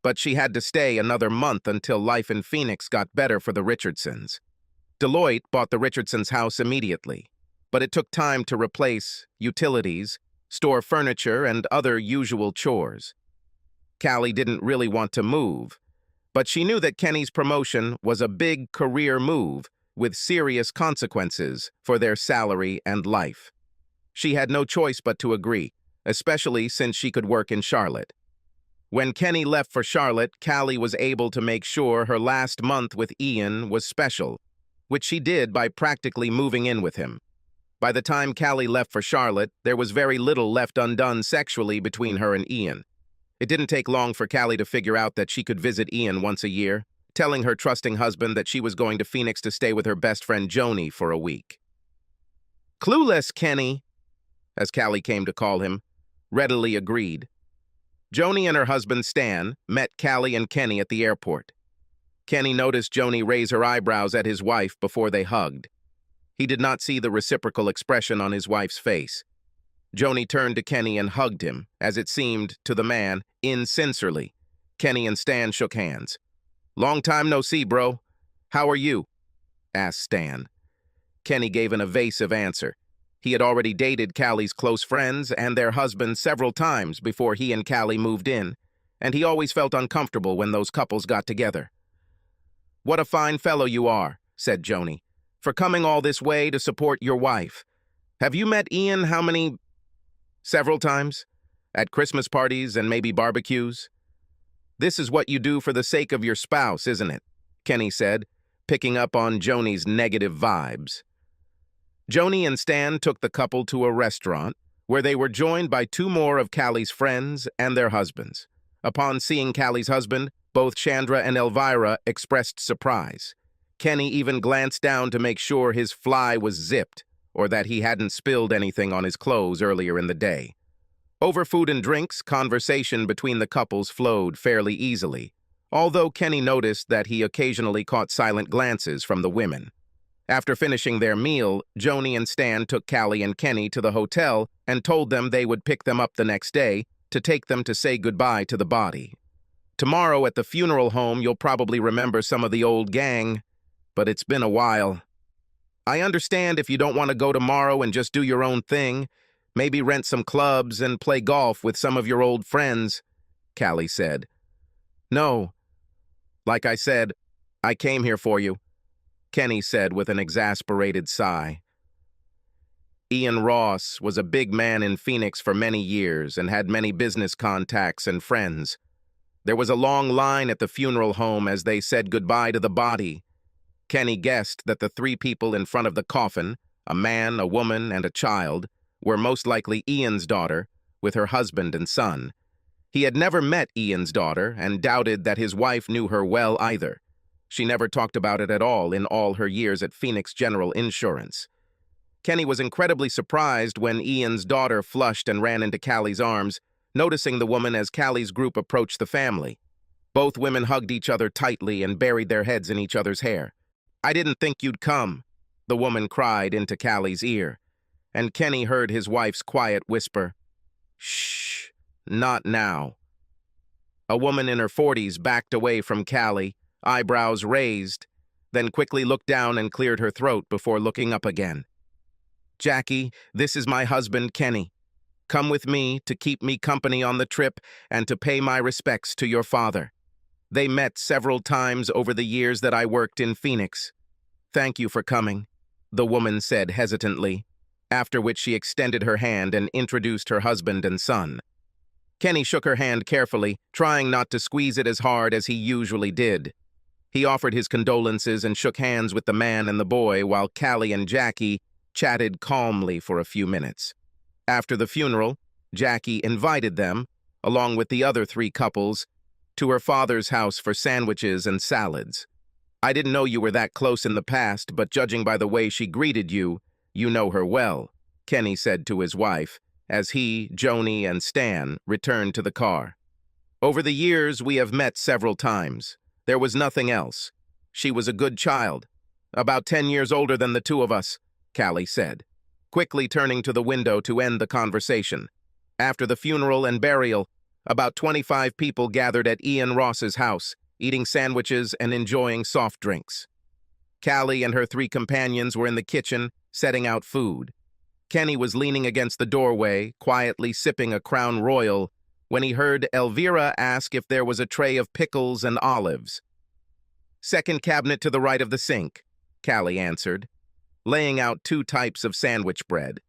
Speaker 1: but she had to stay another month until life in Phoenix got better for the Richardsons. Deloitte bought the Richardsons' house immediately, but it took time to replace utilities, store furniture, and other usual chores. Callie didn't really want to move, but she knew that Kenny's promotion was a big career move with serious consequences for their salary and life. She had no choice but to agree, especially since she could work in Charlotte. When Kenny left for Charlotte, Callie was able to make sure her last month with Ian was special, which she did by practically moving in with him. By the time Callie left for Charlotte, there was very little left undone sexually between her and Ian. It didn't take long for Callie to figure out that she could visit Ian once a year, telling her trusting husband that she was going to Phoenix to stay with her best friend Joni for a week. Clueless Kenny, as Callie came to call him, readily agreed. Joni and her husband Stan met Callie and Kenny at the airport. Kenny noticed Joni raise her eyebrows at his wife before they hugged. He did not see the reciprocal expression on his wife's face. Joni turned to Kenny and hugged him, as it seemed to the man, insincerely. Kenny and Stan shook hands. "Long time no see, bro. How are you?" asked Stan. Kenny gave an evasive answer. He had already dated Callie's close friends and their husbands several times before he and Callie moved in, and he always felt uncomfortable when those couples got together. "What a fine fellow you are," said Joni, "for coming all this way to support your wife. Have you met Ian how many? Several times? At Christmas parties and maybe barbecues? This is what you do for the sake of your spouse, isn't it?" Kenny said, picking up on Joni's negative vibes. Joni and Stan took the couple to a restaurant, where they were joined by 2 more of Callie's friends and their husbands. Upon seeing Callie's husband, both Chandra and Elvira expressed surprise. Kenny even glanced down to make sure his fly was zipped, or that he hadn't spilled anything on his clothes earlier in the day. Over food and drinks, conversation between the couples flowed fairly easily, although Kenny noticed that he occasionally caught silent glances from the women. After finishing their meal, Joni and Stan took Callie and Kenny to the hotel and told them they would pick them up the next day to take them to say goodbye to the body. "Tomorrow at the funeral home, you'll probably remember some of the old gang, but it's been a while. I understand if you don't want to go tomorrow and just do your own thing, maybe rent some clubs and play golf with some of your old friends," Callie said. "No. Like I said, I came here for you," Kenny said with an exasperated sigh. Ian Ross was a big man in Phoenix for many years and had many business contacts and friends. There was a long line at the funeral home as they said goodbye to the body. Kenny guessed that the 3 people in front of the coffin, a man, a woman, and a child, were most likely Ian's daughter, with her husband and son. He had never met Ian's daughter and doubted that his wife knew her well either. She never talked about it at all in all her years at Phoenix General Insurance. Kenny was incredibly surprised when Ian's daughter flushed and ran into Callie's arms, noticing the woman as Callie's group approached the family. Both women hugged each other tightly and buried their heads in each other's hair. "I didn't think you'd come," the woman cried into Callie's ear, and Kenny heard his wife's quiet whisper, "Shh, not now." A woman in her 40s backed away from Callie, eyebrows raised, then quickly looked down and cleared her throat before looking up again. "Jackie, this is my husband, Kenny. Come with me to keep me company on the trip and to pay my respects to your father. They met several times over the years that I worked in Phoenix. Thank you for coming," the woman said hesitantly, after which she extended her hand and introduced her husband and son. Kenny shook her hand carefully, trying not to squeeze it as hard as he usually did. He offered his condolences and shook hands with the man and the boy while Callie and Jackie chatted calmly for a few minutes. After the funeral, Jackie invited them, along with the other 3 couples, to her father's house for sandwiches and salads. "I didn't know you were that close in the past, but judging by the way she greeted you, you know her well," Kenny said to his wife, as he, Joni, and Stan returned to the car. "Over the years, we have met several times. There was nothing else. She was a good child, about 10 years older than the 2 of us," Callie said, quickly turning to the window to end the conversation. After the funeral and burial, about 25 people gathered at Ian Ross's house, eating sandwiches and enjoying soft drinks. Callie and her 3 companions were in the kitchen, setting out food. Kenny was leaning against the doorway, quietly sipping a Crown Royal, when he heard Elvira ask if there was a tray of pickles and olives. "Second cabinet to the right of the sink," Callie answered, laying out 2 types of sandwich bread.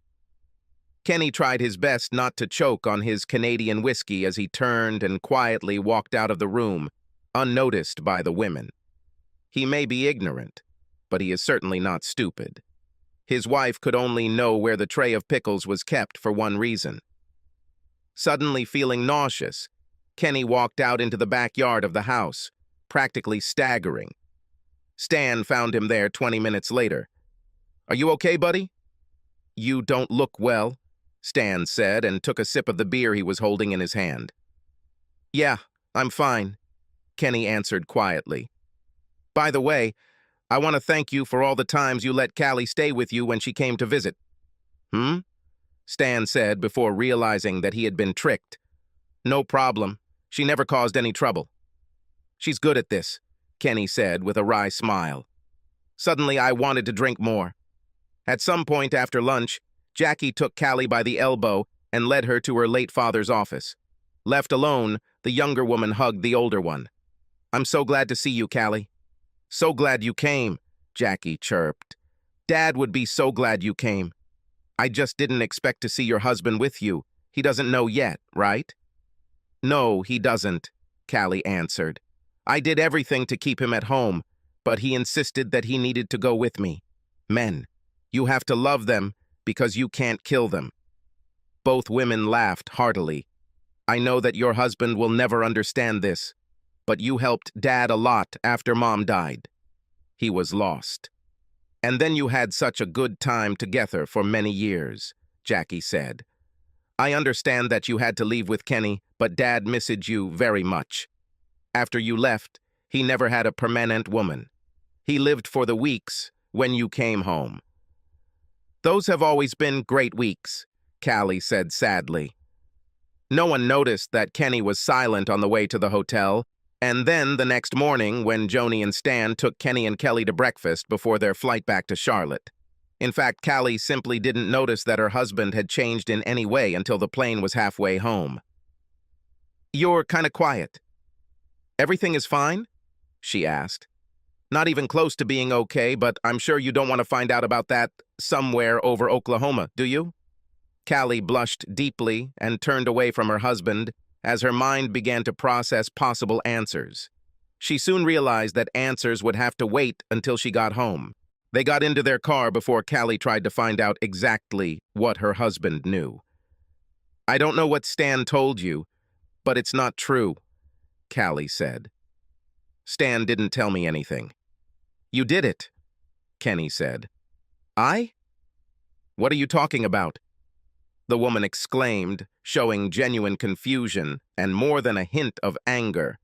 Speaker 1: Kenny tried his best not to choke on his Canadian whiskey as he turned and quietly walked out of the room, unnoticed by the women. He may be ignorant, but he is certainly not stupid. His wife could only know where the tray of pickles was kept for one reason. Suddenly feeling nauseous, Kenny walked out into the backyard of the house, practically staggering. Stan found him there 20 minutes later. "Are you okay, buddy?" "You don't look well," Stan said and took a sip of the beer he was holding in his hand. "Yeah, I'm fine," Kenny answered quietly. "By the way, I want to thank you for all the times you let Callie stay with you when she came to visit." "Hmm?" Stan said before realizing that he had been tricked. "No problem. She never caused any trouble." "She's good at this," Kenny said with a wry smile. Suddenly, I wanted to drink more. At some point after lunch, Jackie took Callie by the elbow and led her to her late father's office. Left alone, the younger woman hugged the older one. "I'm so glad to see you, Callie." "So glad you came," Jackie chirped. "Dad would be so glad you came. I just didn't expect to see your husband with you. He doesn't know yet, right?" "No, he doesn't," Callie answered. "I did everything to keep him at home, but he insisted that he needed to go with me. Men, you have to love them because you can't kill them." Both women laughed heartily. "I know that your husband will never understand this, but you helped Dad a lot after Mom died. He was lost. And then you had such a good time together for many years," Jackie said. "I understand that you had to leave with Kenny, but Dad misses you very much. After you left, he never had a permanent woman. He lived for the weeks when you came home." "Those have always been great weeks," Callie said sadly. No one noticed that Kenny was silent on the way to the hotel, and then the next morning when Joni and Stan took Kenny and Kelly to breakfast before their flight back to Charlotte. In fact, Callie simply didn't notice that her husband had changed in any way until the plane was halfway home. "You're kind of quiet. Everything is fine?" she asked. "Not even close to being okay, but I'm sure you don't want to find out about that somewhere over Oklahoma, do you?" Callie blushed deeply and turned away from her husband as her mind began to process possible answers. She soon realized that answers would have to wait until she got home. They got into their car before Callie tried to find out exactly what her husband knew. "I don't know what Stan told you, but it's not true," Callie said. "Stan didn't tell me anything." "You did it," Kenny said. "I? What are you talking about?" the woman exclaimed, showing genuine confusion and more than a hint of anger.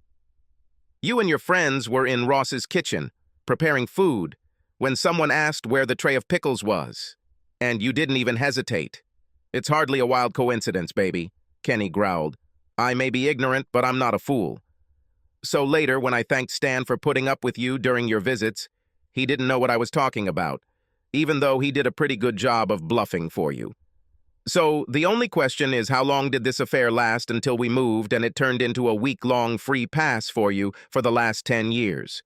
Speaker 1: You and your friends were in Ross's kitchen, preparing food, when someone asked where the tray of pickles was. And you didn't even hesitate. It's hardly a wild coincidence, baby, Kenny growled. I may be ignorant, but I'm not a fool. So later, when I thanked Stan for putting up with you during your visits, he didn't know what I was talking about, even though he did a pretty good job of bluffing for you. So the only question is, how long did this affair last until we moved and it turned into a week-long free pass for you for the last 10 years?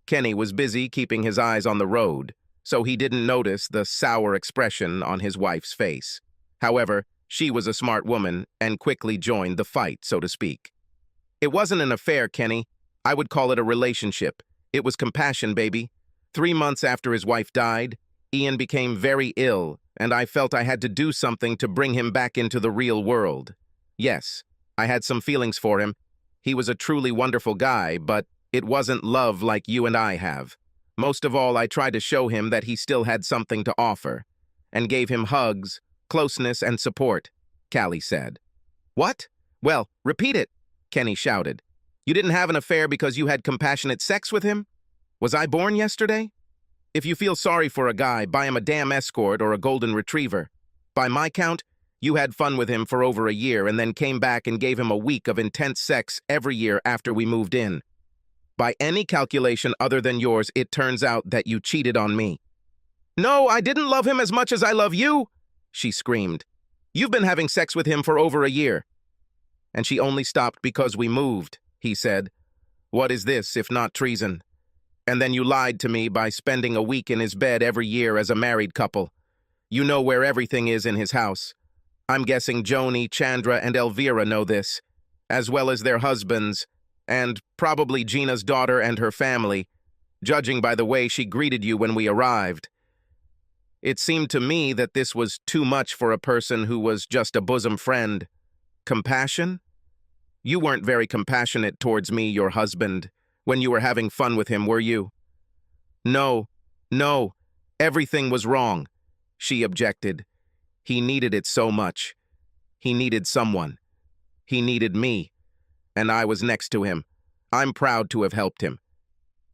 Speaker 1: Kenny was busy keeping his eyes on the road, so he didn't notice the sour expression on his wife's face. However, she was a smart woman and quickly joined the fight, so to speak. It wasn't an affair, Kenny. I would call it a relationship. It was compassion, baby. 3 months after his wife died, Ian became very ill, and I felt I had to do something to bring him back into the real world. Yes, I had some feelings for him. He was a truly wonderful guy, but it wasn't love like you and I have. Most of all, I tried to show him that he still had something to offer, and gave him hugs, closeness, and support, Callie said. What? Well, repeat it, Kenny shouted. You didn't have an affair because you had compassionate sex with him? Was I born yesterday? If you feel sorry for a guy, buy him a damn escort or a golden retriever. By my count, you had fun with him for over a year and then came back and gave him a week of intense sex every year after we moved in. By any calculation other than yours, it turns out that you cheated on me. No, I didn't love him as much as I love you, she screamed. You've been having sex with him for over a year. And she only stopped because we moved, he said. What is this, if not treason? And then you lied to me by spending a week in his bed every year as a married couple. You know where everything is in his house. I'm guessing Joni, Chandra, and Elvira know this, as well as their husbands, and probably Gina's daughter and her family, judging by the way she greeted you when we arrived. It seemed to me that this was too much for a person who was just a bosom friend. Compassion? You weren't very compassionate towards me, your husband, when you were having fun with him, were you? No, everything was wrong, she objected. He needed it so much. He needed someone. He needed me. And I was next to him. I'm proud to have helped him.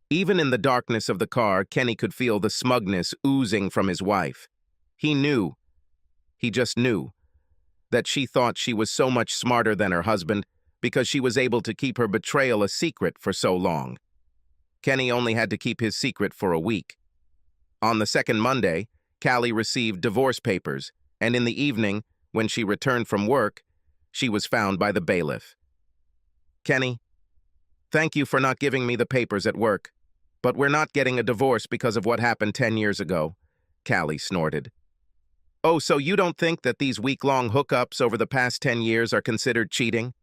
Speaker 1: Even in the darkness of the car, Kenny could feel the smugness oozing from his wife. He just knew, that she thought she was so much smarter than her husband because she was able to keep her betrayal a secret for so long. Kenny only had to keep his secret for a week. On the second Monday, Callie received divorce papers, and in the evening, when she returned from work, she was found by the bailiff. Kenny, thank you for not giving me the papers at work, but we're not getting a divorce because of what happened 10 years ago, Callie snorted. Oh, so you don't think that these week-long hookups over the past 10 years are considered cheating?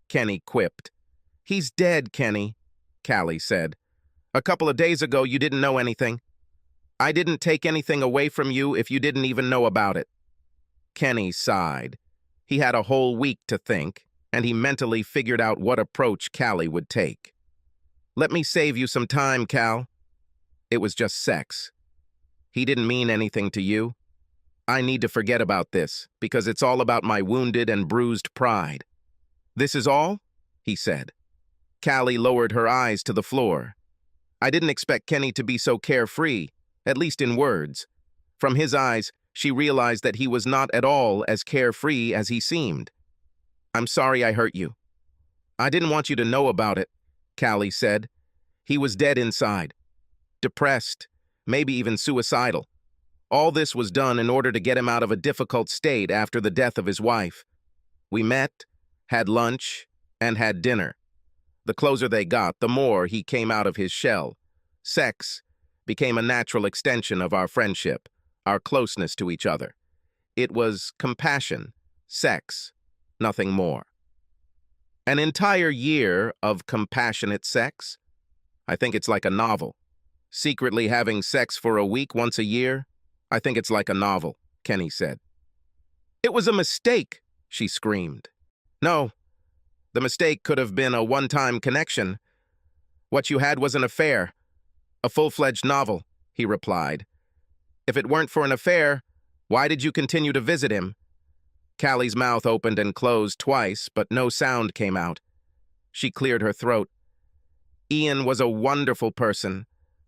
Speaker 1: Kenny quipped. He's dead, Kenny, Callie said. A couple of days ago, you didn't know anything. I didn't take anything away from you if you didn't even know about it. Kenny sighed. He had a whole week to think, and he mentally figured out what approach Callie would take. Let me save you some time, Cal. It was just sex. He didn't mean anything to you. I need to forget about this, because it's all about my wounded and bruised pride. This is all? He said. Callie lowered her eyes to the floor. I didn't expect Kenny to be so carefree, at least in words. From his eyes, she realized that he was not at all as carefree as he seemed. I'm sorry I hurt you. I didn't want you to know about it, Callie said. He was dead inside. Depressed, maybe even suicidal. All this was done in order to get him out of a difficult state after the death of his wife. We met, had lunch, and had dinner. The closer they got, the more he came out of his shell. Sex became a natural extension of our friendship, our closeness to each other. It was compassion, sex, nothing more. An entire year of compassionate sex? I think it's like a novel. Secretly having sex for a week once a year? I think it's like a novel, Kenny said. It was a mistake, she screamed. No, the mistake could have been a one-time connection. What you had was an affair, a full-fledged novel, he replied. If it weren't for an affair, why did you continue to visit him? Callie's mouth opened and closed twice, but no sound came out. She cleared her throat. Ian was a wonderful person.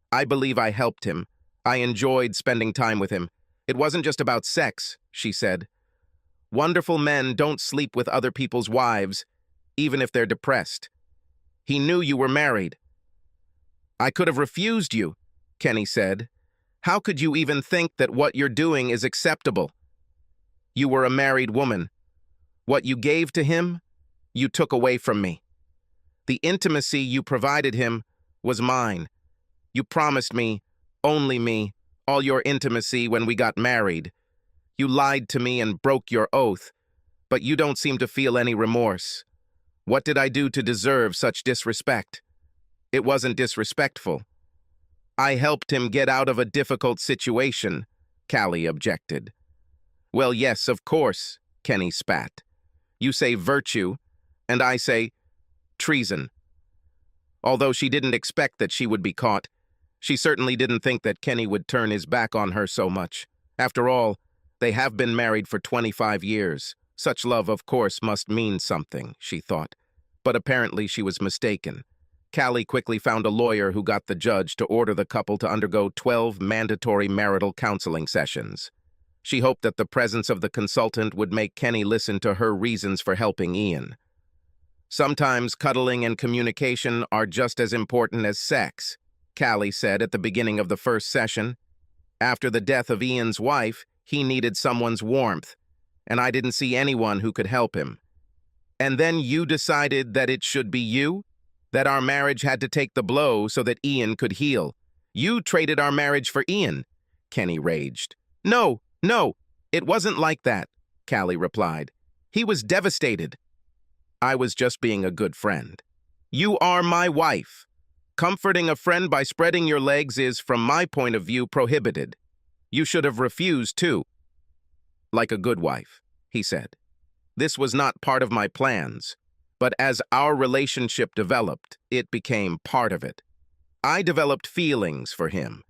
Speaker 1: I believe I helped him. I enjoyed spending time with him. It wasn't just about sex, she said. Wonderful men don't sleep with other people's wives, even if they're depressed. He knew you were married. I could have refused you, Kenny said. How could you even think that what you're doing is acceptable? You were a married woman. What you gave to him, you took away from me. The intimacy you provided him was mine. You promised me, only me, all your intimacy when we got married. You lied to me and broke your oath, but you don't seem to feel any remorse. What did I do to deserve such disrespect? It wasn't disrespectful. I helped him get out of a difficult situation, Callie objected. Well, yes, of course, Kenny spat. You say virtue, and I say treason. Although she didn't expect that she would be caught, she certainly didn't think that Kenny would turn his back on her so much. After all, they have been married for 25 years. Such love, of course, must mean something, she thought. But apparently she was mistaken. Callie quickly found a lawyer who got the judge to order the couple to undergo 12 mandatory marital counseling sessions. She hoped that the presence of the consultant would make Kenny listen to her reasons for helping Ian. Sometimes cuddling and communication are just as important as sex, Callie said at the beginning of the first session. After the death of Ian's wife, he needed someone's warmth, and I didn't see anyone who could help him. And then you decided that it should be you? That our marriage had to take the blow so that Ian could heal. You traded our marriage for Ian, Kenny raged. No, it wasn't like that, Callie replied. He was devastated. I was just being a good friend. You are my wife. Comforting a friend by spreading your legs is, from my point of view, prohibited. You should have refused, too. Like a good wife, he said. This was not part of my plans, but as our relationship developed, it became part of it. I developed feelings for him.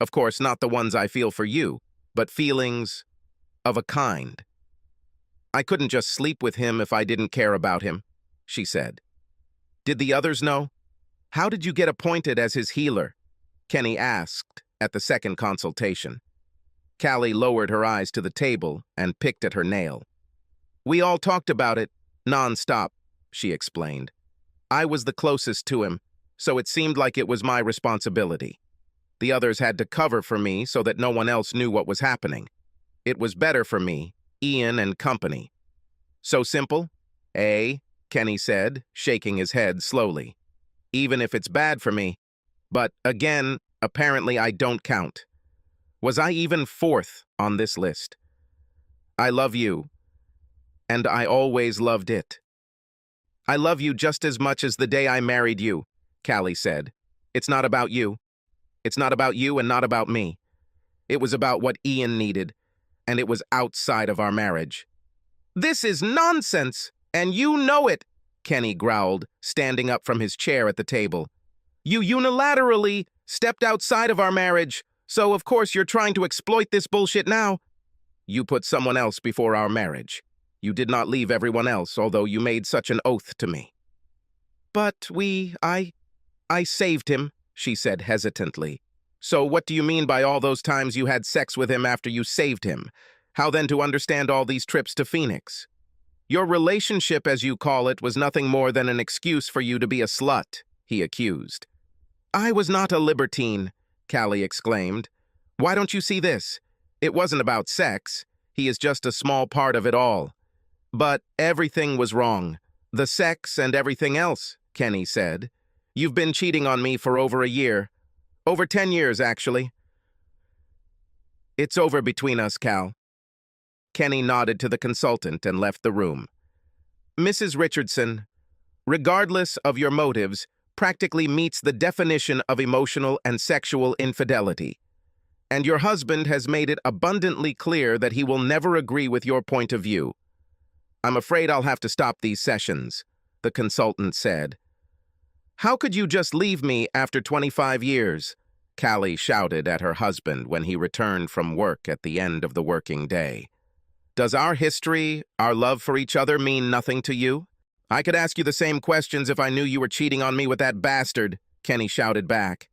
Speaker 1: Of course, not the ones I feel for you, but feelings of a kind. I couldn't just sleep with him if I didn't care about him, she said. Did the others know? How did you get appointed as his healer? Kenny asked at the second consultation. Callie lowered her eyes to the table and picked at her nail. We all talked about it, non-stop, she explained. I was the closest to him, so it seemed like it was my responsibility. The others had to cover for me so that no one else knew what was happening. It was better for me, Ian and company. So simple? Kenny said, shaking his head slowly. Even if it's bad for me. But again, apparently I don't count. Was I even fourth on this list? I love you, and I always loved it. I love you just as much as the day I married you, Callie said. It's not about you. It's not about you and not about me. It was about what Ian needed, and it was outside of our marriage. This is nonsense, and you know it, Kenny growled, standing up from his chair at the table. You unilaterally stepped outside of our marriage, so of course you're trying to exploit this bullshit now. You put someone else before our marriage. You did not leave everyone else, although you made such an oath to me. But I saved him, she said hesitantly. So what do you mean by all those times you had sex with him after you saved him? How then to understand all these trips to Phoenix? Your relationship, as you call it, was nothing more than an excuse for you to be a slut, he accused. I was not a libertine, Callie exclaimed. Why don't you see this? It wasn't about sex. He is just a small part of it all. But everything was wrong. The sex and everything else, Kenny said. You've been cheating on me for over a year. Over 10 years, actually. It's over between us, Cal. Kenny nodded to the consultant and left the room. Mrs. Richardson, regardless of your motives, practically meets the definition of emotional and sexual infidelity. And your husband has made it abundantly clear that he will never agree with your point of view. I'm afraid I'll have to stop these sessions, the consultant said. How could you just leave me after 25 years? Callie shouted at her husband when he returned from work at the end of the working day. Does our history, our love for each other, mean nothing to you? I could ask you the same questions if I knew you were cheating on me with that bastard, Kenny shouted back.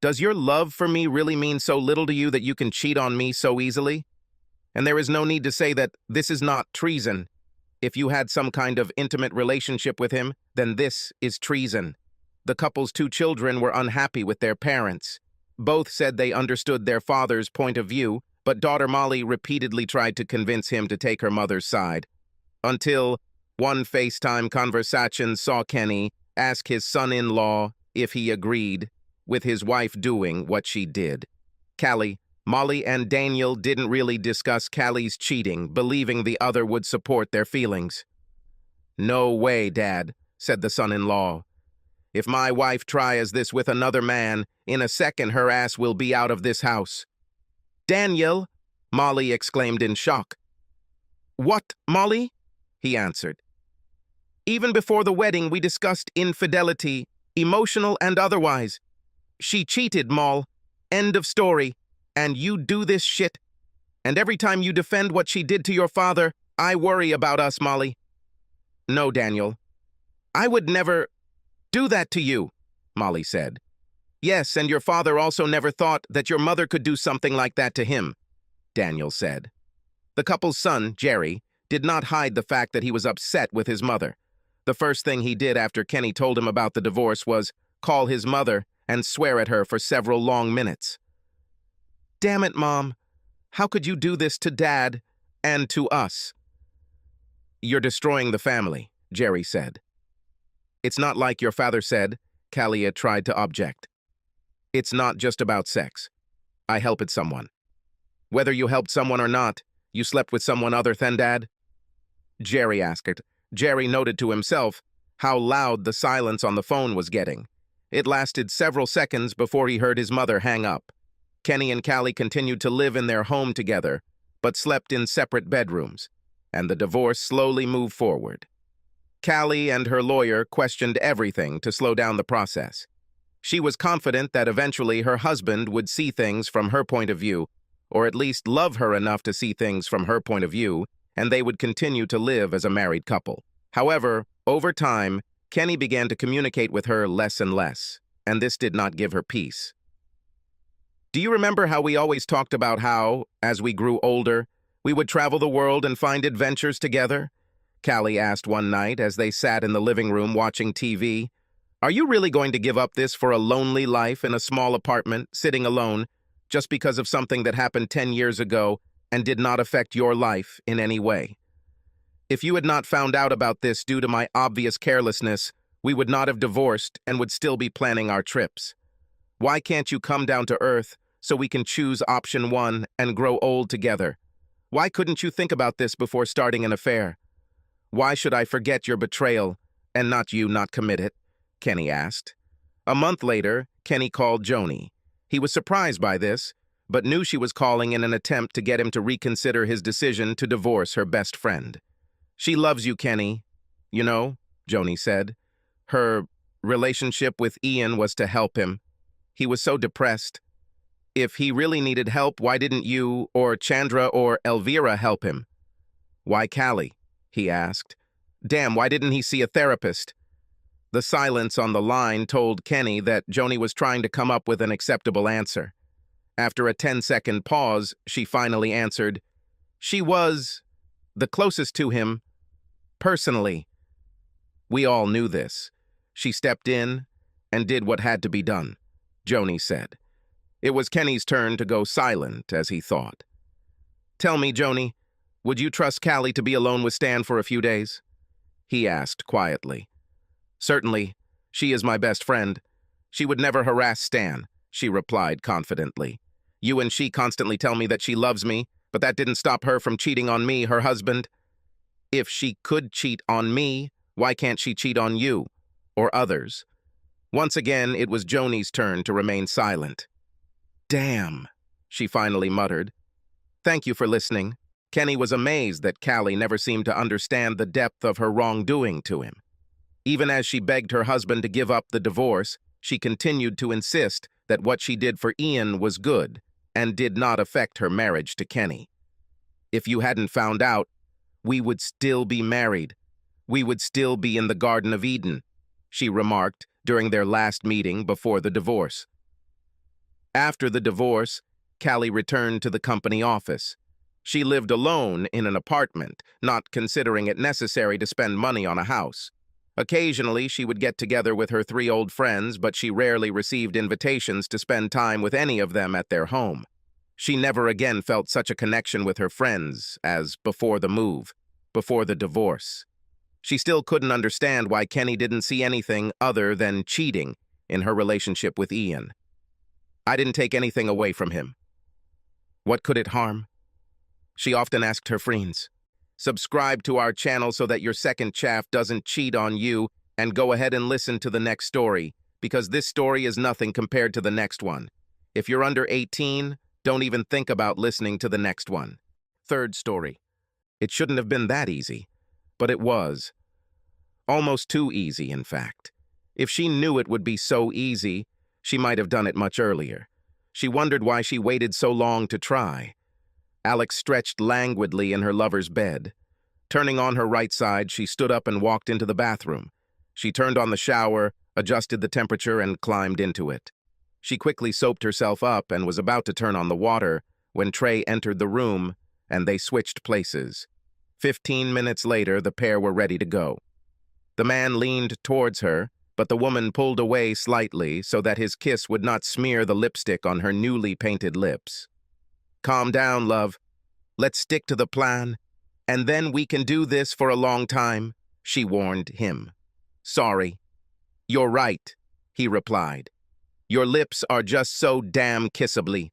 Speaker 1: Does your love for me really mean so little to you that you can cheat on me so easily? And there is no need to say that this is not treason. If you had some kind of intimate relationship with him, then this is treason. The couple's 2 children were unhappy with their parents. Both said they understood their father's point of view, but daughter Molly repeatedly tried to convince him to take her mother's side. Until one FaceTime conversation saw Kenny ask his son-in-law if he agreed with his wife doing what she did. Callie, Molly, and Daniel didn't really discuss Callie's cheating, believing the other would support their feelings. "No way, Dad," said the son-in-law. "If my wife tries this with another man, in a second her ass will be out of this house." "Daniel," Molly exclaimed in shock. "What, Molly?" he answered. "Even before the wedding we discussed infidelity, emotional and otherwise. She cheated, Moll. End of story. And you do this shit. And every time you defend what she did to your father, I worry about us, Molly." "No, Daniel. I would never do that to you," Molly said. "Yes, and your father also never thought that your mother could do something like that to him," Daniel said. The couple's son, Jerry, did not hide the fact that he was upset with his mother. The first thing he did after Kenny told him about the divorce was call his mother and swear at her for several long minutes. "Damn it, Mom. How could you do this to Dad and to us?" "You're destroying the family," Jerry said. "It's not like your father said," Callie tried to object. "It's not just about sex. I helped someone. Whether you helped someone or not, you slept with someone other than Dad?" Jerry asked. Jerry noted to himself how loud the silence on the phone was getting. It lasted several seconds before he heard his mother hang up. Kenny and Callie continued to live in their home together, but slept in separate bedrooms, and the divorce slowly moved forward. Callie and her lawyer questioned everything to slow down the process. She was confident that eventually her husband would see things from her point of view, or at least love her enough to see things from her point of view, and they would continue to live as a married couple. However, over time, Kenny began to communicate with her less and less, and this did not give her peace. "Do you remember how we always talked about how, as we grew older, we would travel the world and find adventures together?" Callie asked one night as they sat in the living room watching TV. "Are you really going to give up this for a lonely life in a small apartment, sitting alone, just because of something that happened 10 years ago and did not affect your life in any way? If you had not found out about this due to my obvious carelessness, we would not have divorced and would still be planning our trips. Why can't you come down to earth so we can choose option 1 and grow old together? Why couldn't you think about this before starting an affair? Why should I forget your betrayal and not you not commit it?" Kenny asked. A month later, Kenny called Joni. He was surprised by this, but knew she was calling in an attempt to get him to reconsider his decision to divorce her best friend. "She loves you, Kenny. You know," Joni said. "Her relationship with Ian was to help him. He was so depressed. If he really needed help, why didn't you or Chandra or Elvira help him?" "Why Callie?" he asked. "Damn, why didn't he see a therapist?" The silence on the line told Kenny that Joni was trying to come up with an acceptable answer. After a 10-second pause, she finally answered, "She was the closest to him, personally." We all knew this. She stepped in and did what had to be done, Joni said. It was Kenny's turn to go silent, as he thought. "Tell me, Joni, would you trust Callie to be alone with Stan for a few days?" he asked quietly. "Certainly. She is my best friend. She would never harass Stan," she replied confidently. "You and she constantly tell me that she loves me, but that didn't stop her from cheating on me, her husband. If she could cheat on me, why can't she cheat on you or others?" Once again, it was Joni's turn to remain silent. "Damn," she finally muttered. "Thank you for listening." Kenny was amazed that Callie never seemed to understand the depth of her wrongdoing to him. Even as she begged her husband to give up the divorce, she continued to insist that what she did for Ian was good and did not affect her marriage to Kenny. If you hadn't found out, we would still be married. We would still be in the Garden of Eden, she remarked during their last meeting before the divorce. After the divorce, Callie returned to the company office. She lived alone in an apartment, not considering it necessary to spend money on a house. Occasionally, she would get together with her 3 old friends, but she rarely received invitations to spend time with any of them at their home. She never again felt such a connection with her friends as before the move, before the divorce. She still couldn't understand why Kenny didn't see anything other than cheating in her relationship with Ian. I didn't take anything away from him. What could it harm? She often asked her friends. Subscribe to our channel so that your second chaff doesn't cheat on you, and go ahead and listen to the next story, because this story is nothing compared to the next one. If you're under 18, don't even think about listening to the next one. Third story. It shouldn't have been that easy, but it was. Almost too easy, in fact. If she knew it would be so easy, she might have done it much earlier. She wondered why she waited so long to try. Alex stretched languidly in her lover's bed. Turning on her right side, she stood up and walked into the bathroom. She turned on the shower, adjusted the temperature, and climbed into it. She quickly soaped herself up and was about to turn on the water when Trey entered the room, and they switched places. 15 minutes later, the pair were ready to go. The man leaned towards her, but the woman pulled away slightly so that his kiss would not smear the lipstick on her newly painted lips. Calm down, love. Let's stick to the plan, and then we can do this for a long time, she warned him. Sorry. You're right, he replied. Your lips are just so damn kissably.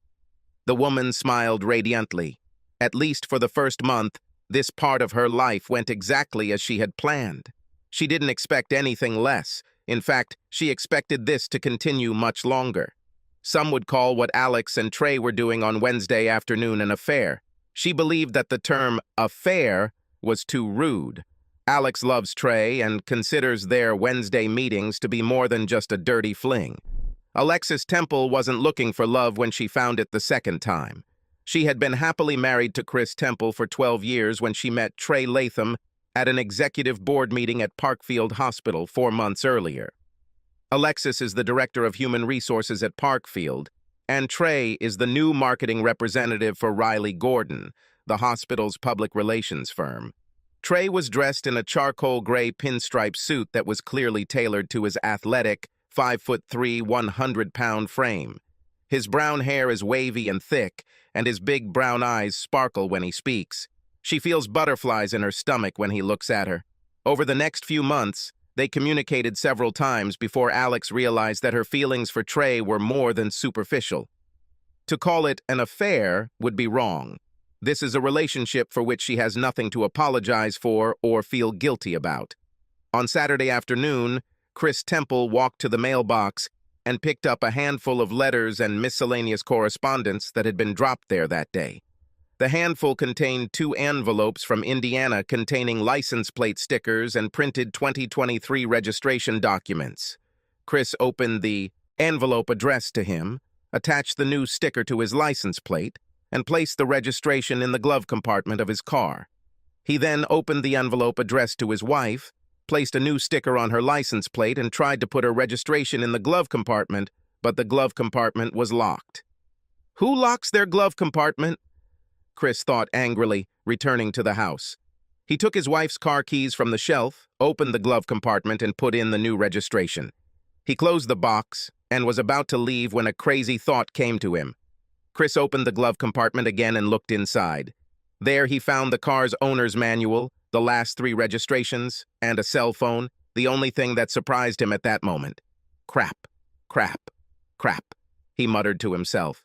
Speaker 1: The woman smiled radiantly. At least for the first month, this part of her life went exactly as she had planned. She didn't expect anything less. In fact, she expected this to continue much longer. Some would call what Alex and Trey were doing on Wednesday afternoon an affair. She believed that the term affair was too rude. Alex loves Trey and considers their Wednesday meetings to be more than just a dirty fling. Alexis Temple wasn't looking for love when she found it the second time. She had been happily married to Chris Temple for 12 years when she met Trey Latham at an executive board meeting at Parkfield Hospital 4 months earlier. Alexis is the director of human resources at Parkfield, and Trey is the new marketing representative for Riley Gordon, the hospital's public relations firm. Trey was dressed in a charcoal gray pinstripe suit that was clearly tailored to his athletic, 5'3", 100-pound frame. His brown hair is wavy and thick, and his big brown eyes sparkle when he speaks. She feels butterflies in her stomach when he looks at her. Over the next few months, they communicated several times before Alex realized that her feelings for Trey were more than superficial. To call it an affair would be wrong. This is a relationship for which she has nothing to apologize for or feel guilty about. On Saturday afternoon, Chris Temple walked to the mailbox and picked up a handful of letters and miscellaneous correspondence that had been dropped there that day. The handful contained 2 envelopes from Indiana containing license plate stickers and printed 2023 registration documents. Chris opened the envelope addressed to him, attached the new sticker to his license plate, and placed the registration in the glove compartment of his car. He then opened the envelope addressed to his wife, placed a new sticker on her license plate, and tried to put her registration in the glove compartment, but the glove compartment was locked. Who locks their glove compartment? Chris thought angrily, returning to the house. He took his wife's car keys from the shelf, opened the glove compartment, and put in the new registration. He closed the box and was about to leave when a crazy thought came to him. Chris opened the glove compartment again and looked inside. There he found the car's owner's manual, the last 3 registrations, and a cell phone, the only thing that surprised him at that moment. Crap, crap, crap, he muttered to himself.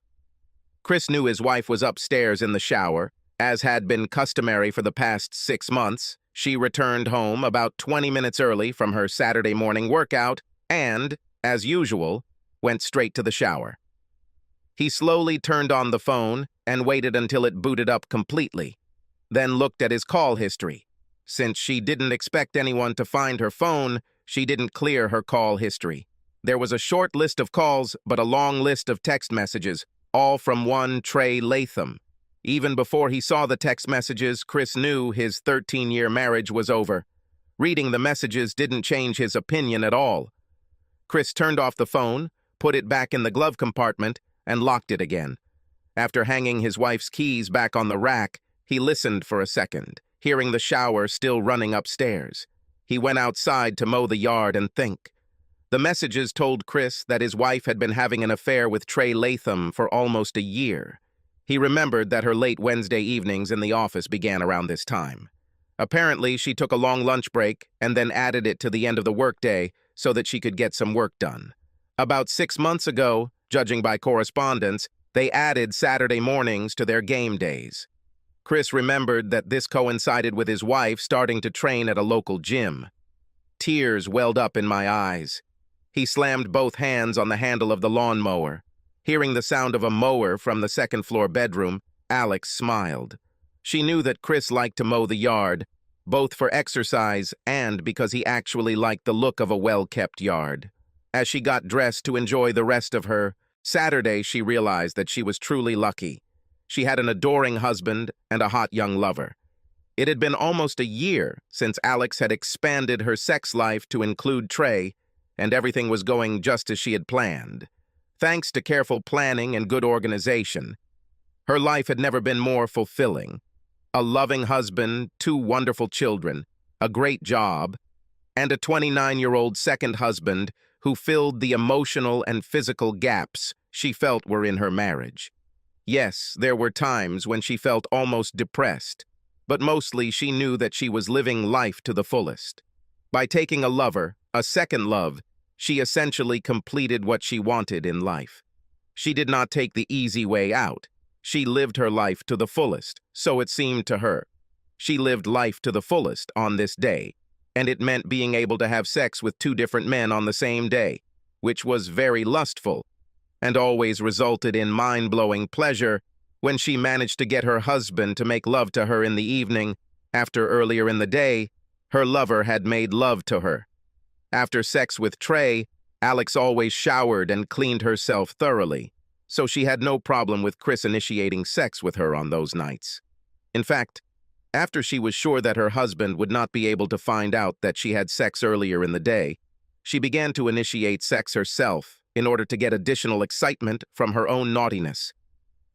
Speaker 1: Chris knew his wife was upstairs in the shower. As had been customary for the past 6 months, she returned home about 20 minutes early from her Saturday morning workout and, as usual, went straight to the shower. He slowly turned on the phone and waited until it booted up completely, then looked at his call history. Since she didn't expect anyone to find her phone, she didn't clear her call history. There was a short list of calls, but a long list of text messages, all from one Trey Latham. Even before he saw the text messages, Chris knew his 13-year marriage was over. Reading the messages didn't change his opinion at all. Chris turned off the phone, put it back in the glove compartment, and locked it again. After hanging his wife's keys back on the rack, he listened for a second, hearing the shower still running upstairs. He went outside to mow the yard and think. The messages told Chris that his wife had been having an affair with Trey Latham for almost a year. He remembered that her late Wednesday evenings in the office began around this time. Apparently, she took a long lunch break and then added it to the end of the workday so that she could get some work done. About 6 months ago, judging by correspondence, they added Saturday mornings to their game days. Chris remembered that this coincided with his wife starting to train at a local gym. Tears welled up in my eyes. He slammed both hands on the handle of the lawnmower. Hearing the sound of a mower from the second-floor bedroom, Alex smiled. She knew that Chris liked to mow the yard, both for exercise and because he actually liked the look of a well-kept yard. As she got dressed to enjoy the rest of her Saturday, she realized that she was truly lucky. She had an adoring husband and a hot young lover. It had been almost a year since Alex had expanded her sex life to include Trey, and everything was going just as she had planned. Thanks to careful planning and good organization, her life had never been more fulfilling. A loving husband, 2 wonderful children, a great job, and a 29-year-old second husband who filled the emotional and physical gaps she felt were in her marriage. Yes, there were times when she felt almost depressed, but mostly she knew that she was living life to the fullest. By taking a lover, a second love, she essentially completed what she wanted in life. She did not take the easy way out. She lived her life to the fullest, so it seemed to her. She lived life to the fullest on this day, and it meant being able to have sex with 2 different men on the same day, which was very lustful, and always resulted in mind-blowing pleasure when she managed to get her husband to make love to her in the evening, after earlier in the day, her lover had made love to her. After sex with Trey, Alex always showered and cleaned herself thoroughly, so she had no problem with Chris initiating sex with her on those nights. In fact, after she was sure that her husband would not be able to find out that she had sex earlier in the day, she began to initiate sex herself in order to get additional excitement from her own naughtiness.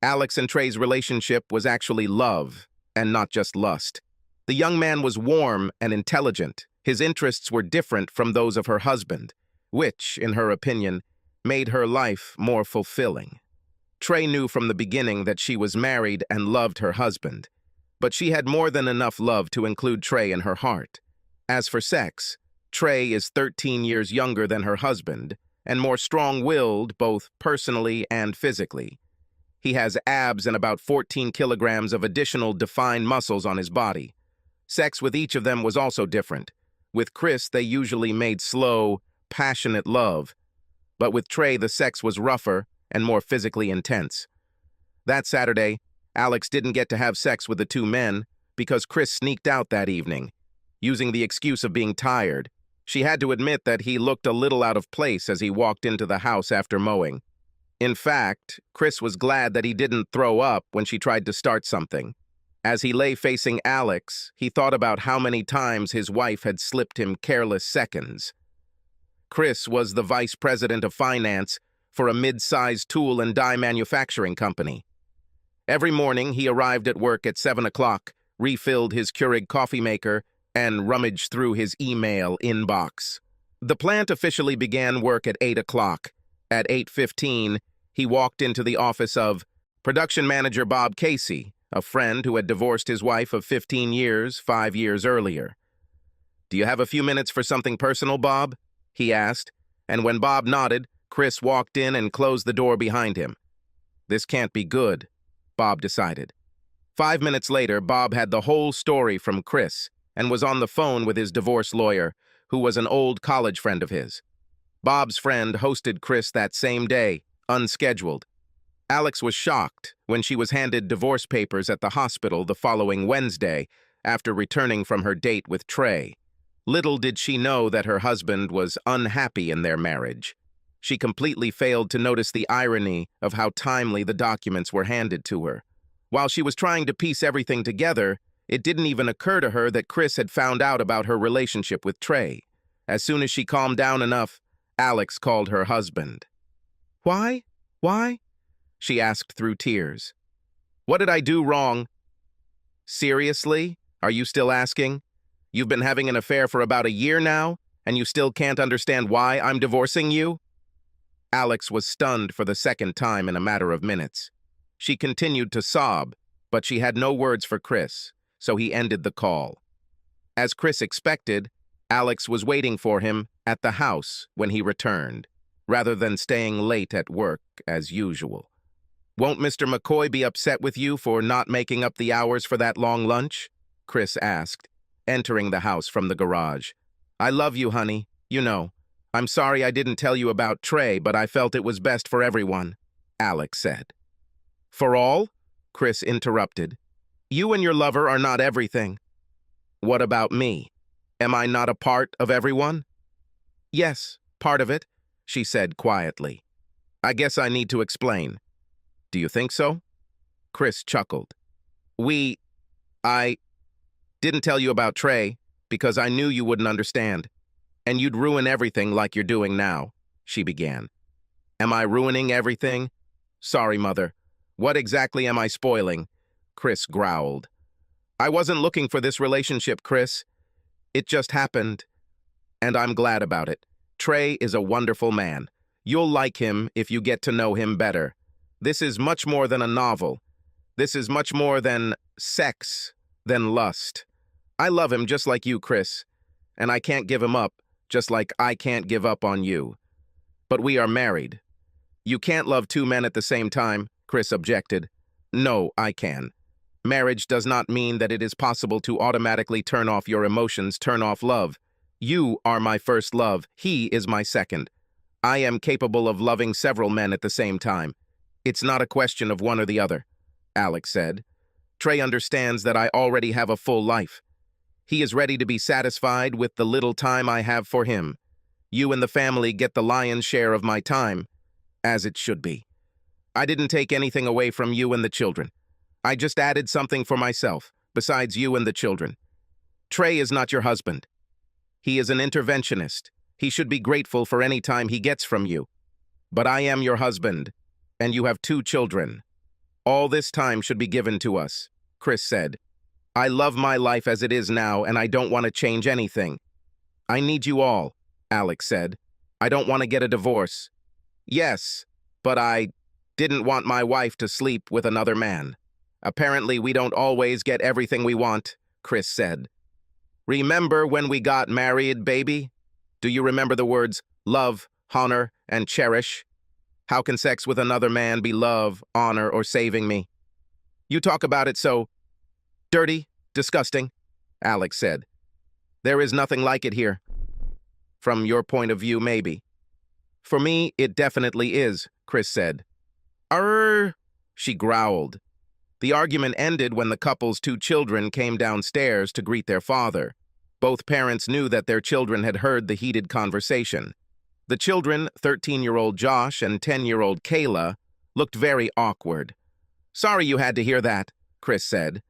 Speaker 1: Alex and Trey's relationship was actually love, and not just lust. The young man was warm and intelligent. His interests were different from those of her husband, which, in her opinion, made her life more fulfilling. Trey knew from the beginning that she was married and loved her husband, but she had more than enough love to include Trey in her heart. As for sex, Trey is 13 years younger than her husband and more strong-willed both personally and physically. He has abs and about 14 kilograms of additional defined muscles on his body. Sex with each of them was also different. With Chris, they usually made slow, passionate love, but with Trey, the sex was rougher and more physically intense. That Saturday, Alex didn't get to have sex with the 2 men because Chris sneaked out that evening. Using the excuse of being tired, she had to admit that he looked a little out of place as he walked into the house after mowing. In fact, Chris was glad that he didn't throw up when she tried to start something. As he lay facing Alex, he thought about how many times his wife had slipped him careless seconds. Chris was the vice president of finance for a mid-sized tool and die manufacturing company. Every morning, he arrived at work at 7 o'clock, refilled his Keurig coffee maker, and rummaged through his email inbox. The plant officially began work at 8 o'clock. At 8:15, he walked into the office of production manager Bob Casey, a friend who had divorced his wife of 15 years, 5 years earlier. "Do you have a few minutes for something personal, Bob?" he asked, and when Bob nodded, Chris walked in and closed the door behind him. This can't be good, Bob decided. 5 minutes later, Bob had the whole story from Chris and was on the phone with his divorce lawyer, who was an old college friend of his. Bob's friend hosted Chris that same day, unscheduled. Alex was shocked when she was handed divorce papers at the hospital the following Wednesday after returning from her date with Trey. Little did she know that her husband was unhappy in their marriage. She completely failed to notice the irony of how timely the documents were handed to her. While she was trying to piece everything together, it didn't even occur to her that Chris had found out about her relationship with Trey. As soon as she calmed down enough, Alex called her husband. "Why? Why?" she asked through tears. "What did I do wrong?" "Seriously? Are you still asking? You've been having an affair for about a year now, and you still can't understand why I'm divorcing you?" Alex was stunned for the second time in a matter of minutes. She continued to sob, but she had no words for Chris, so he ended the call. As Chris expected, Alex was waiting for him at the house when he returned, rather than staying late at work as usual. "Won't Mr. McCoy be upset with you for not making up the hours for that long lunch?" Chris asked, entering the house from the garage. "I love you, honey, you know. I'm sorry I didn't tell you about Trey, but I felt it was best for everyone," Alex said. "For all?" Chris interrupted. "You and your lover are not everything." "What about me? Am I not a part of everyone?" "Yes, part of it," she said quietly. "I guess I need to explain." "Do you think so?" Chris chuckled. I didn't tell you about Trey because I knew you wouldn't understand. And you'd ruin everything like you're doing now," she began. "Am I ruining everything?" "Sorry, Mother. What exactly am I spoiling?" Chris growled. "I wasn't looking for this relationship, Chris. It just happened. And I'm glad about it. Trey is a wonderful man. You'll like him if you get to know him better. This is much more than a novel. This is much more than sex, than lust. I love him just like you, Chris. And I can't give him up, just like I can't give up on you. But we are married." "You can't love two men at the same time," Chris objected. "No, I can. Marriage does not mean that it is possible to automatically turn off your emotions, turn off love. You are my first love. He is my second. I am capable of loving several men at the same time. It's not a question of one or the other," Alex said. "Trey understands that I already have a full life. He is ready to be satisfied with the little time I have for him. You and the family get the lion's share of my time, as it should be. I didn't take anything away from you and the children. I just added something for myself, besides you and the children. Trey is not your husband. He is an interventionist. He should be grateful for any time he gets from you. But I am your husband, and you have 2 children. All this time should be given to us," Chris said. "I love my life as it is now, and I don't want to change anything." "I need you all," Alex said. "I don't want to get a divorce." "Yes, but I didn't want my wife to sleep with another man. Apparently, we don't always get everything we want," Chris said. "Remember when we got married, baby? Do you remember the words love, honor, and cherish? How can sex with another man be love, honor, or saving me? You talk about it so dirty, disgusting," Alex said. "There is nothing like it here. From your point of view, maybe. For me, it definitely is," Chris said. She growled. The argument ended when the couple's 2 children came downstairs to greet their father. Both parents knew that their children had heard the heated conversation. The children, 13-year-old Josh and 10-year-old Kayla, looked very awkward. "Sorry you had to hear that," Chris said.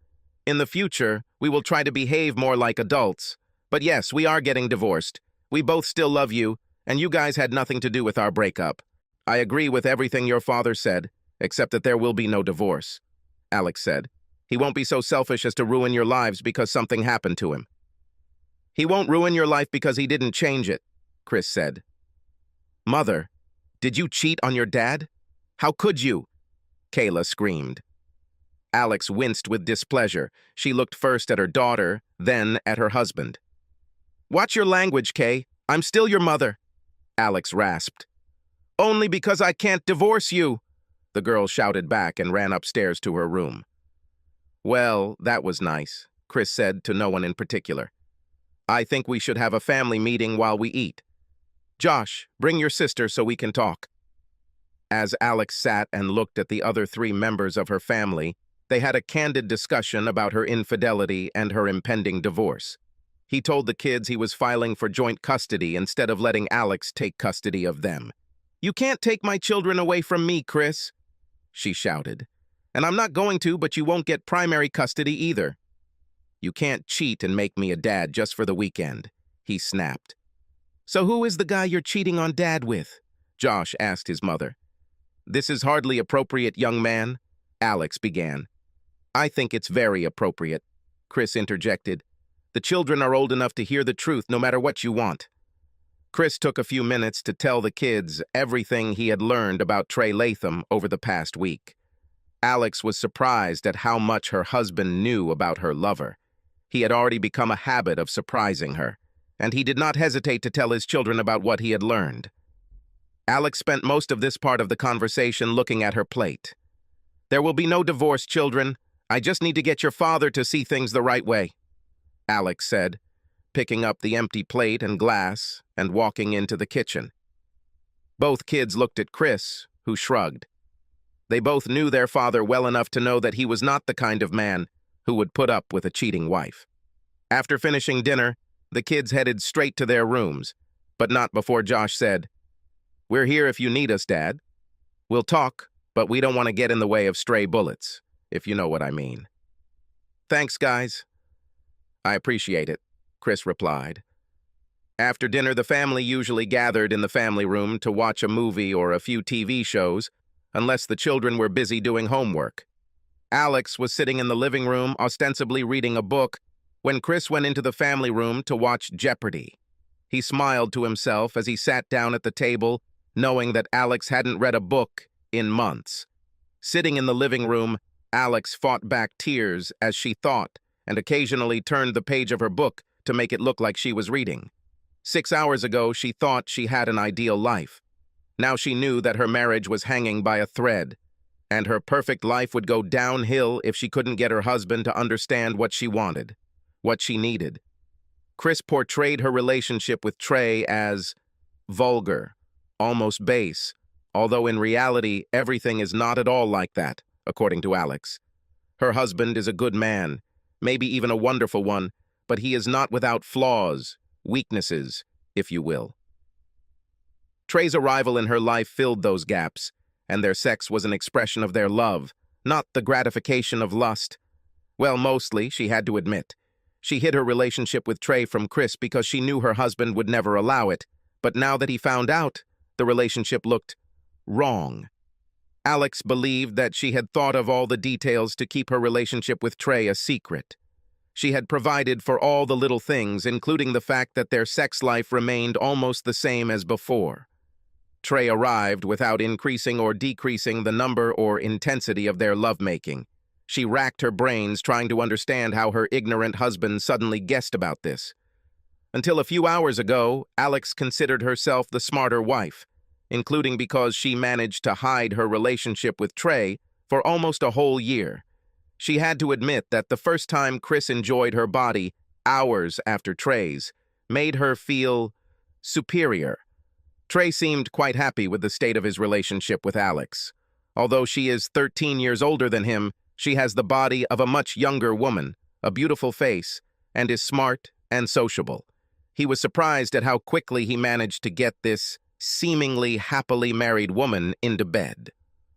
Speaker 1: "In the future, we will try to behave more like adults. But yes, we are getting divorced. We both still love you, and you guys had nothing to do with our breakup. I agree with everything your father said, except that there will be no divorce," Alex said. "He won't be so selfish as to ruin your lives because something happened to him." "He won't ruin your life because he didn't change it," Chris said. "Mother, did you cheat on your dad? How could you?" Kayla screamed. Alex winced with displeasure. She looked first at her daughter, then at her husband. "Watch your language, Kay. I'm still your mother," Alex rasped. "Only because I can't divorce you," the girl shouted back and ran upstairs to her room. "Well, that was nice," Chris said to no one in particular. "I think we should have a family meeting while we eat. Josh, bring your sister so we can talk." As Alex sat and looked at the other 3 members of her family, they had a candid discussion about her infidelity and her impending divorce. He told the kids he was filing for joint custody instead of letting Alex take custody of them. "You can't take my children away from me, Chris," she shouted. And I'm not going to, but you won't get primary custody either. You can't cheat and make me a dad just for the weekend, he snapped. So who is the guy you're cheating on Dad with? Josh asked his mother. This is hardly appropriate, young man, Alex began. I think it's very appropriate, Chris interjected. The children are old enough to hear the truth no matter what you want. Chris took a few minutes to tell the kids everything he had learned about Trey Latham over the past week. Alex was surprised at how much her husband knew about her lover. He had already become a habit of surprising her, and he did not hesitate to tell his children about what he had learned. Alex spent most of this part of the conversation looking at her plate. There will be no divorce, children. I just need to get your father to see things the right way, Alex said, picking up the empty plate and glass and walking into the kitchen. Both kids looked at Chris, who shrugged. They both knew their father well enough to know that he was not the kind of man who would put up with a cheating wife. After finishing dinner, the kids headed straight to their rooms, but not before Josh said, "We're here if you need us, Dad. We'll talk, but we don't want to get in the way of stray bullets, if you know what I mean." "Thanks, guys." "I appreciate it," Chris replied. After dinner, the family usually gathered in the family room to watch a movie or a few TV shows, unless the children were busy doing homework. Alex was sitting in the living room, ostensibly reading a book, when Chris went into the family room to watch Jeopardy! He smiled to himself as he sat down at the table, knowing that Alex hadn't read a book in months. Sitting in the living room, Alex fought back tears as she thought, and occasionally turned the page of her book to make it look like she was reading. 6 hours ago, she thought she had an ideal life. Now she knew that her marriage was hanging by a thread, and her perfect life would go downhill if she couldn't get her husband to understand what she wanted, what she needed. Chris portrayed her relationship with Trey as vulgar, almost base, although in reality, everything is not at all like that, according to Alex. Her husband is a good man, maybe even a wonderful one, but he is not without flaws, weaknesses, if you will. Trey's arrival in her life filled those gaps, and their sex was an expression of their love, not the gratification of lust. Well, mostly, she had to admit. She hid her relationship with Trey from Chris because she knew her husband would never allow it, but now that he found out, the relationship looked wrong. Alex believed that she had thought of all the details to keep her relationship with Trey a secret. She had provided for all the little things, including the fact that their sex life remained almost the same as before. Trey arrived without increasing or decreasing the number or intensity of their lovemaking. She racked her brains trying to understand how her ignorant husband suddenly guessed about this. Until a few hours ago, Alex considered herself the smarter wife, including because she managed to hide her relationship with Trey for almost a whole year. She had to admit that the first time Chris enjoyed her body, hours after Trey's, made her feel superior. Trey seemed quite happy with the state of his relationship with Alex. Although she is 13 years older than him, she has the body of a much younger woman, a beautiful face, and is smart and sociable. He was surprised at how quickly he managed to get this seemingly happily married woman into bed.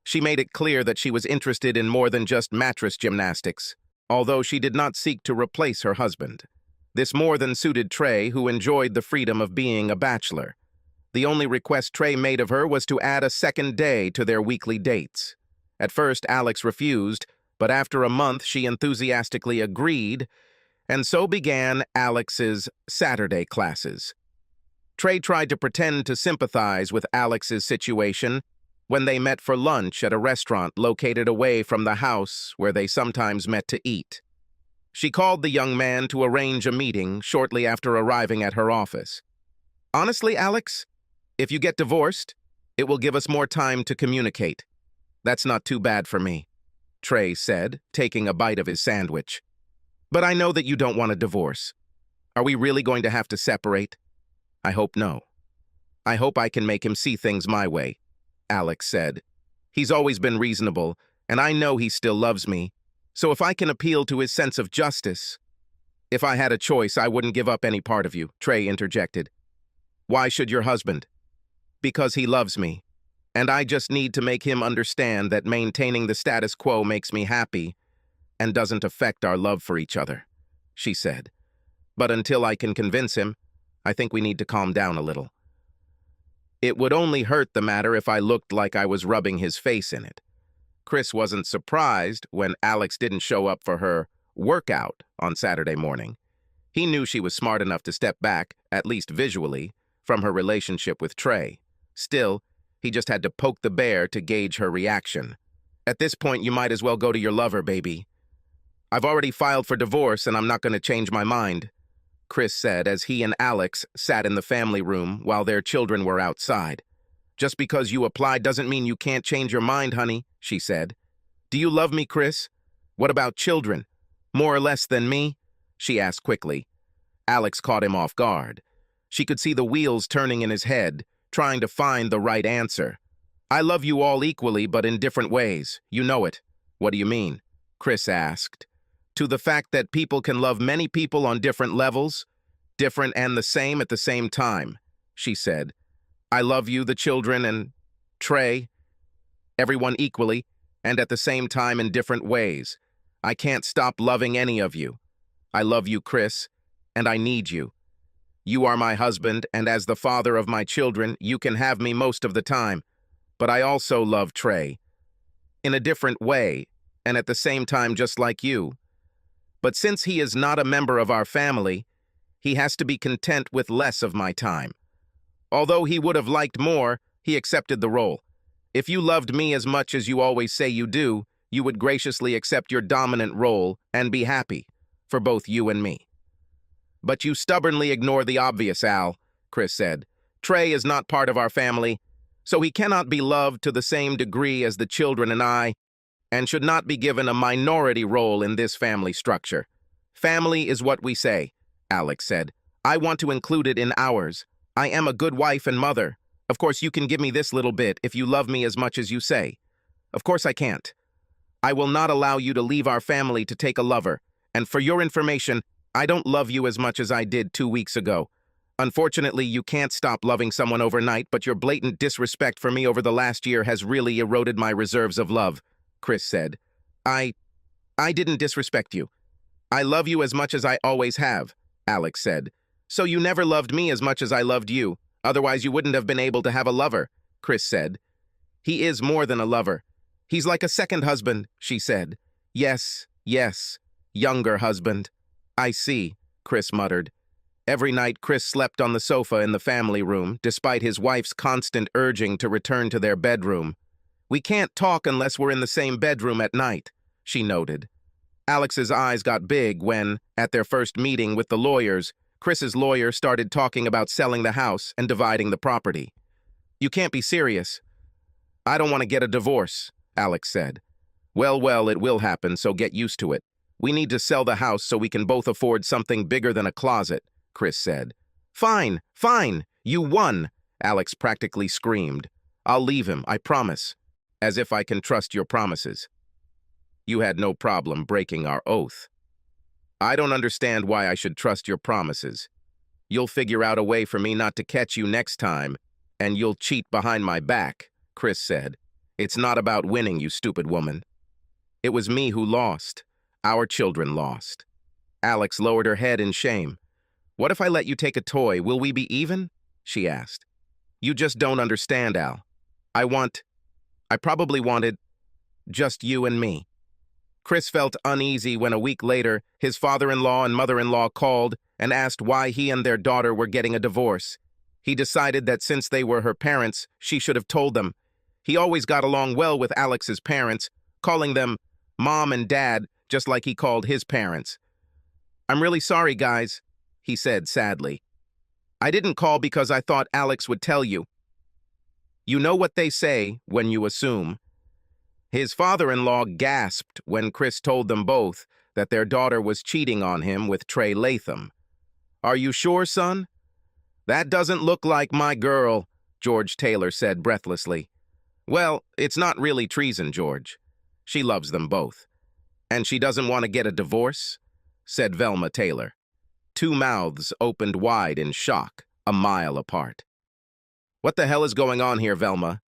Speaker 1: She made it clear that she was interested in more than just mattress gymnastics, although she did not seek to replace her husband. This more than suited Trey, who enjoyed the freedom of being a bachelor. The only request Trey made of her was to add a second day to their weekly dates. At first, Alex refused, but after a month, she enthusiastically agreed, and so began Alex's Saturday classes. Trey tried to pretend to sympathize with Alex's situation when they met for lunch at a restaurant located away from the house where they sometimes met to eat. She called the young man to arrange a meeting shortly after arriving at her office. "Honestly, Alex, if you get divorced, it will give us more time to communicate. That's not too bad for me," Trey said, taking a bite of his sandwich. "But I know that you don't want a divorce. Are we really going to have to separate?" "I hope no. I hope I can make him see things my way," Alex said. "He's always been reasonable, and I know he still loves me. So if I can appeal to his sense of justice—" "If I had a choice, I wouldn't give up any part of you," Trey interjected. "Why should your husband?" "Because he loves me. And I just need to make him understand that maintaining the status quo makes me happy and doesn't affect our love for each other, she said. But until I can convince him, I think we need to calm down a little. It would only hurt the matter if I looked like I was rubbing his face in it. Chris wasn't surprised when Alex didn't show up for her workout on Saturday morning. He knew she was smart enough to step back, at least visually, from her relationship with Trey. Still, he just had to poke the bear to gauge her reaction. At this point, you might as well go to your lover, baby. I've already filed for divorce and I'm not going to change my mind, Chris said as he and Alex sat in the family room while their children were outside. Just because you applied doesn't mean you can't change your mind, honey, she said. Do you love me, Chris? What about children? More or less than me? She asked quickly. Alex caught him off guard. She could see the wheels turning in his head, trying to find the right answer. I love you all equally, but in different ways. You know it. What do you mean? Chris asked. To the fact that people can love many people on different levels, different and the same at the same time, she said. I love you, the children, and Trey, everyone equally, and at the same time in different ways. I can't stop loving any of you. I love you, Chris, and I need you. You are my husband, and as the father of my children, you can have me most of the time. But I also love Trey. In a different way, and at the same time just like you. But since he is not a member of our family, he has to be content with less of my time. Although he would have liked more, he accepted the role. If you loved me as much as you always say you do, you would graciously accept your dominant role and be happy, for both you and me. But you stubbornly ignore the obvious, Al, Chris said. Trey is not part of our family, so he cannot be loved to the same degree as the children and I, and should not be given a minority role in this family structure. Family is what we say, Alex said. I want to include it in ours. I am a good wife and mother. Of course, you can give me this little bit if you love me as much as you say. Of course I can't. I will not allow you to leave our family to take a lover. And for your information, I don't love you as much as I did 2 weeks ago. Unfortunately, you can't stop loving someone overnight, but your blatant disrespect for me over the last year has really eroded my reserves of love, Chris said. I didn't disrespect you. I love you as much as I always have, Alex said. So you never loved me as much as I loved you. Otherwise, you wouldn't have been able to have a lover, Chris said. He is more than a lover. He's like a second husband, she said. Yes, younger husband. I see, Chris muttered. Every night, Chris slept on the sofa in the family room, despite his wife's constant urging to return to their bedroom. We can't talk unless we're in the same bedroom at night, she noted. Alex's eyes got big when, at their first meeting with the lawyers, Chris's lawyer started talking about selling the house and dividing the property. You can't be serious. I don't want to get a divorce, Alex said. Well, it will happen, so get used to it. We need to sell the house so we can both afford something bigger than a closet, Chris said. Fine, you won, Alex practically screamed. I'll leave him, I promise. As if I can trust your promises. You had no problem breaking our oath. I don't understand why I should trust your promises. You'll figure out a way for me not to catch you next time, and you'll cheat behind my back, Chris said. It's not about winning, you stupid woman. It was me who lost. Our children lost. Alex lowered her head in shame. What if I let you take a toy? Will we be even? She asked. You just don't understand, Al. I probably wanted just you and me. Chris felt uneasy when a week later, his father-in-law and mother-in-law called and asked why he and their daughter were getting a divorce. He decided that since they were her parents, she should have told them. He always got along well with Alex's parents, calling them Mom and Dad, just like he called his parents. I'm really sorry, guys, he said sadly. I didn't call because I thought Alex would tell you. You know what they say when you assume. His father-in-law gasped when Chris told them both that their daughter was cheating on him with Trey Latham. Are you sure, son? That doesn't look like my girl, George Taylor said breathlessly. Well, it's not really treason, George. She loves them both. And she doesn't want to get a divorce, said Velma Taylor. Two mouths opened wide in shock, a mile apart. What the hell is going on here, Velma?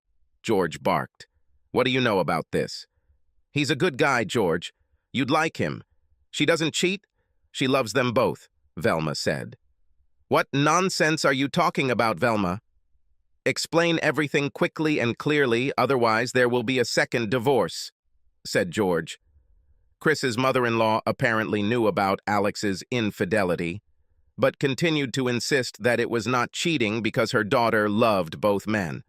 Speaker 1: George barked. "What do you know about this?" "He's a good guy, George. You'd like him. She doesn't cheat. She loves them both," Velma said. "What nonsense are you talking about, Velma?" "Explain everything quickly and clearly, otherwise there will be a second divorce," said George. Chris's mother-in-law apparently knew about Alex's infidelity, but continued to insist that it was not cheating because her daughter loved both men.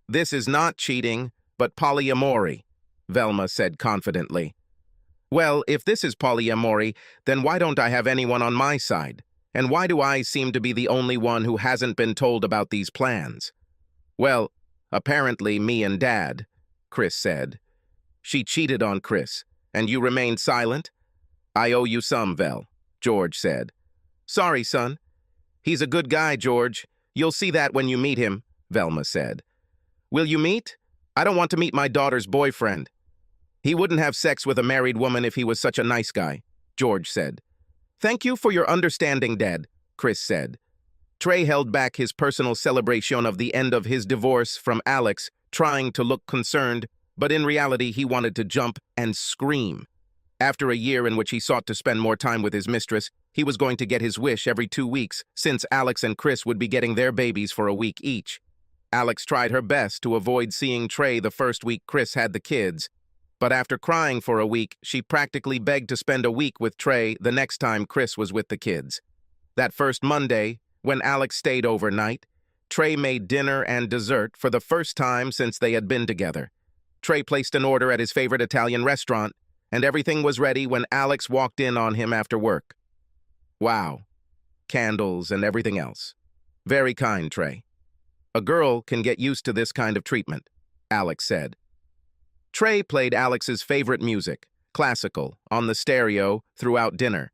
Speaker 1: "This is not cheating, but polyamory," Velma said confidently. "Well, if this is polyamory, then why don't I have anyone on my side? And why do I seem to be the only one who hasn't been told about these plans?" "Well, apparently me and Dad," Chris said. "She cheated on Chris, and you remained silent?" "I owe you some, Vel," George said. "Sorry, son. He's a good guy, George. You'll see that when you meet him," Velma said. "Will you meet? I don't want to meet my daughter's boyfriend." "He wouldn't have sex with a married woman if he was such a nice guy," George said. "Thank you for your understanding, Dad," Chris said. Trey held back his personal celebration of the end of his divorce from Alex, trying to look concerned, but in reality he wanted to jump and scream. After a year in which he sought to spend more time with his mistress, he was going to get his wish every 2 weeks, since Alex and Chris would be getting their babies for a week each. Alex tried her best to avoid seeing Trey the first week Chris had the kids, but after crying for a week, she practically begged to spend a week with Trey the next time Chris was with the kids. That first Monday, when Alex stayed overnight, Trey made dinner and dessert for the first time since they had been together. Trey placed an order at his favorite Italian restaurant, and everything was ready when Alex walked in on him after work. "Wow. Candles and everything else. Very kind, Trey. A girl can get used to this kind of treatment," Alex said. Trey played Alex's favorite music, classical, on the stereo throughout dinner.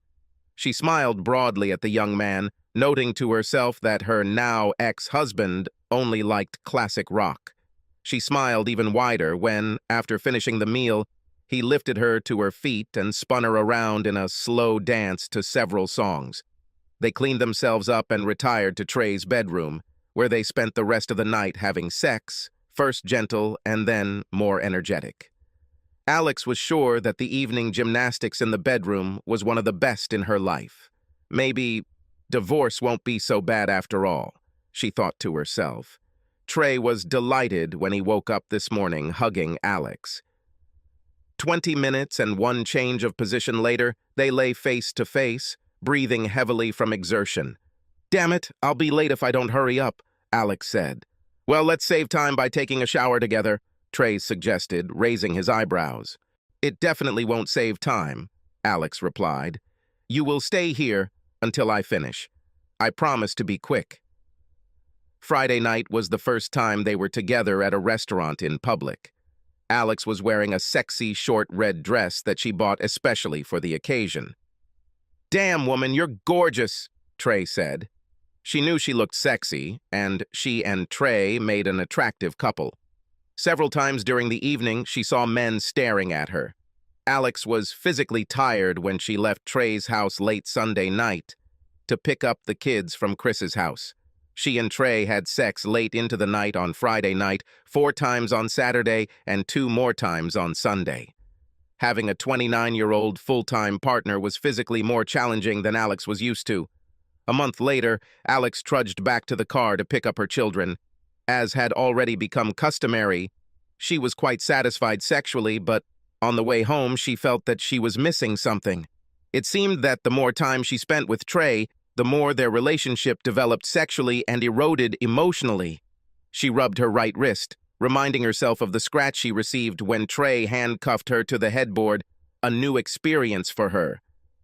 Speaker 1: She smiled broadly at the young man, noting to herself that her now ex-husband only liked classic rock. She smiled even wider when, after finishing the meal, he lifted her to her feet and spun her around in a slow dance to several songs. They cleaned themselves up and retired to Trey's bedroom, where they spent the rest of the night having sex, first gentle and then more energetic. Alex was sure that the evening gymnastics in the bedroom was one of the best in her life. Maybe divorce won't be so bad after all, she thought to herself. Trey was delighted when he woke up this morning hugging Alex. 20 minutes and one change of position later, they lay face to face, breathing heavily from exertion. "Damn it, I'll be late if I don't hurry up," Alex said. "Well, let's save time by taking a shower together," Trey suggested, raising his eyebrows. "It definitely won't save time," Alex replied. "You will stay here until I finish. I promise to be quick." Friday night was the first time they were together at a restaurant in public. Alex was wearing a sexy short red dress that she bought especially for the occasion. "Damn, woman, you're gorgeous," Trey said. She knew she looked sexy, and she and Trey made an attractive couple. Several times during the evening, she saw men staring at her. Alex was physically tired when she left Trey's house late Sunday night to pick up the kids from Chris's house. She and Trey had sex late into the night on Friday night, 4 times on Saturday, and 2 more times on Sunday. Having a 29-year-old full-time partner was physically more challenging than Alex was used to. A month later, Alex trudged back to the car to pick up her children. As had already become customary, she was quite satisfied sexually, but on the way home, she felt that she was missing something. It seemed that the more time she spent with Trey, the more their relationship developed sexually and eroded emotionally. She rubbed her right wrist, reminding herself of the scratch she received when Trey handcuffed her to the headboard, a new experience for her.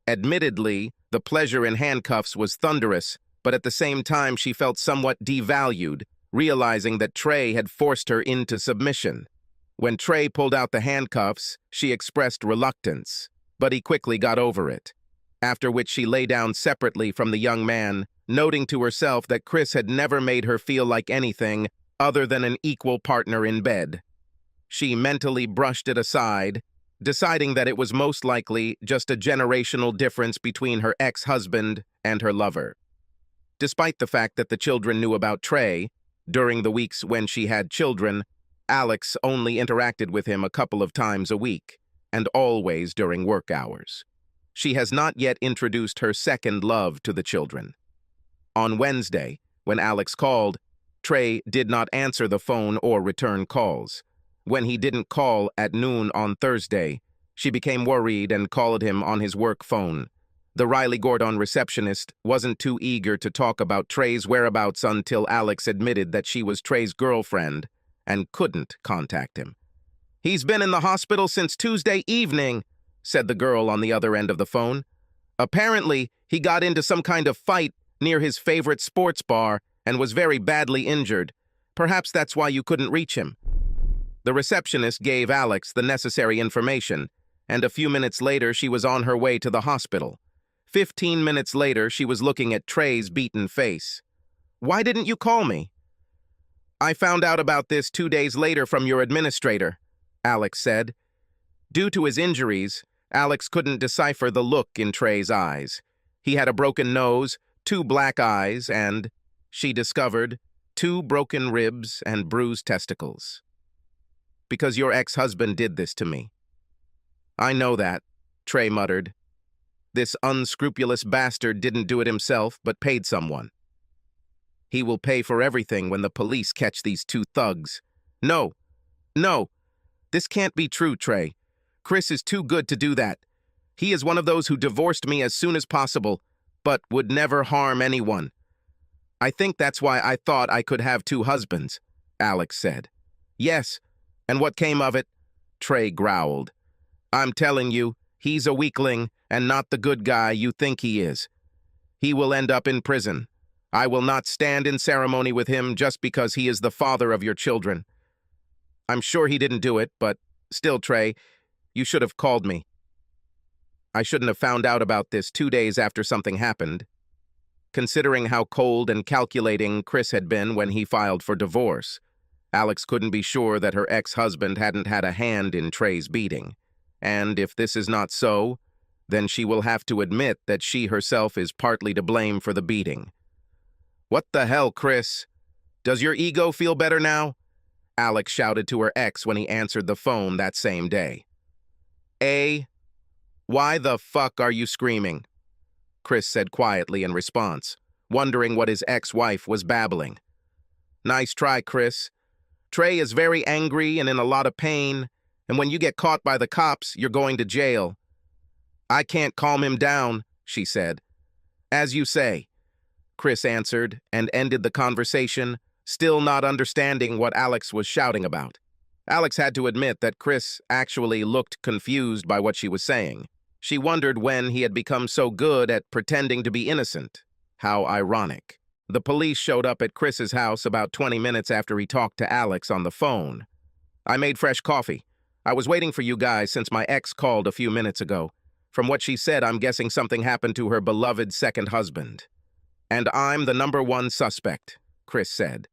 Speaker 1: Admittedly, the pleasure in handcuffs was thunderous, but at the same time she felt somewhat devalued, realizing that Trey had forced her into submission. When Trey pulled out the handcuffs, she expressed reluctance, but he quickly got over it. After which she lay down separately from the young man, noting to herself that Chris had never made her feel like anything other than an equal partner in bed. She mentally brushed it aside, deciding that it was most likely just a generational difference between her ex-husband and her lover. Despite the fact that the children knew about Trey, during the weeks when she had children, Alex only interacted with him a couple of times a week, and always during work hours. She has not yet introduced her second love to the children. On Wednesday, when Alex called, Trey did not answer the phone or return calls. When he didn't call at noon on Thursday, she became worried and called him on his work phone. The Riley Gordon receptionist wasn't too eager to talk about Trey's whereabouts until Alex admitted that she was Trey's girlfriend and couldn't contact him. "He's been in the hospital since Tuesday evening," said the girl on the other end of the phone. "Apparently, he got into some kind of fight near his favorite sports bar and was very badly injured. Perhaps that's why you couldn't reach him." The receptionist gave Alex the necessary information, and a few minutes later she was on her way to the hospital. 15 minutes later, she was looking at Trey's beaten face. "Why didn't you call me?" "I found out about this 2 days later from your administrator," Alex said. Due to his injuries, Alex couldn't decipher the look in Trey's eyes. He had a broken nose, 2 black eyes, and, she discovered, 2 broken ribs and bruised testicles. "Because your ex-husband did this to me." "I know that," Trey muttered. "This unscrupulous bastard didn't do it himself, but paid someone. He will pay for everything when the police catch these 2 thugs." No, this can't be true, Trey. Chris is too good to do that. He is one of those who divorced me as soon as possible, but would never harm anyone. "I think that's why I thought I could have 2 husbands," Alex said. "Yes, and what came of it?" Trey growled. "I'm telling you, he's a weakling and not the good guy you think he is. He will end up in prison. I will not stand in ceremony with him just because he is the father of your children. I'm sure he didn't do it, but still, Trey, you should have called me. I shouldn't have found out about this 2 days after something happened." Considering how cold and calculating Chris had been when he filed for divorce, Alex couldn't be sure that her ex-husband hadn't had a hand in Trey's beating. And if this is not so, then she will have to admit that she herself is partly to blame for the beating. "What the hell, Chris? Does your ego feel better now?" Alex shouted to her ex when he answered the phone that same day. Why the fuck are you screaming?" Chris said quietly in response, wondering what his ex-wife was babbling. "Nice try, Chris. Trey is very angry and in a lot of pain, and when you get caught by the cops, you're going to jail." "I can't calm him down," she said. "As you say," Chris answered and ended the conversation, still not understanding what Alex was shouting about. Alex had to admit that Chris actually looked confused by what she was saying. She wondered when he had become so good at pretending to be innocent. How ironic. The police showed up at Chris's house about 20 minutes after he talked to Alex on the phone. "I made fresh coffee. I was waiting for you guys since my ex called a few minutes ago. From what she said, I'm guessing something happened to her beloved second husband. And I'm the #1 suspect," Chris said.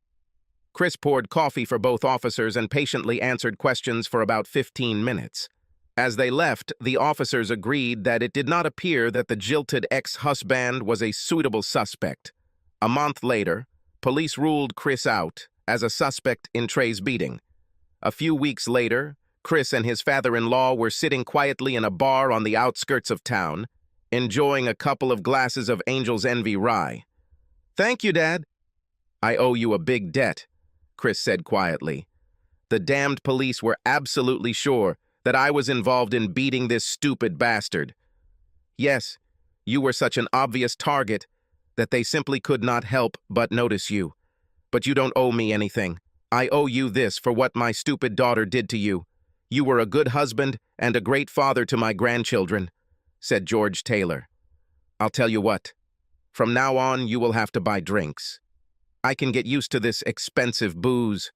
Speaker 1: Chris poured coffee for both officers and patiently answered questions for about 15 minutes. As they left, the officers agreed that it did not appear that the jilted ex-husband was a suitable suspect. A month later, police ruled Chris out as a suspect in Trey's beating. A few weeks later, Chris and his father-in-law were sitting quietly in a bar on the outskirts of town, enjoying a couple of glasses of Angel's Envy rye. "Thank you, Dad." "I owe you a big debt," Chris said quietly. "The damned police were absolutely sure that I was involved in beating this stupid bastard. Yes, you were such an obvious target that they simply could not help but notice you. But you don't owe me anything. I owe you this for what my stupid daughter did to you. You were a good husband and a great father to my grandchildren," said George Taylor. "I'll tell you what. From now on, you will have to buy drinks. I can get used to this expensive booze."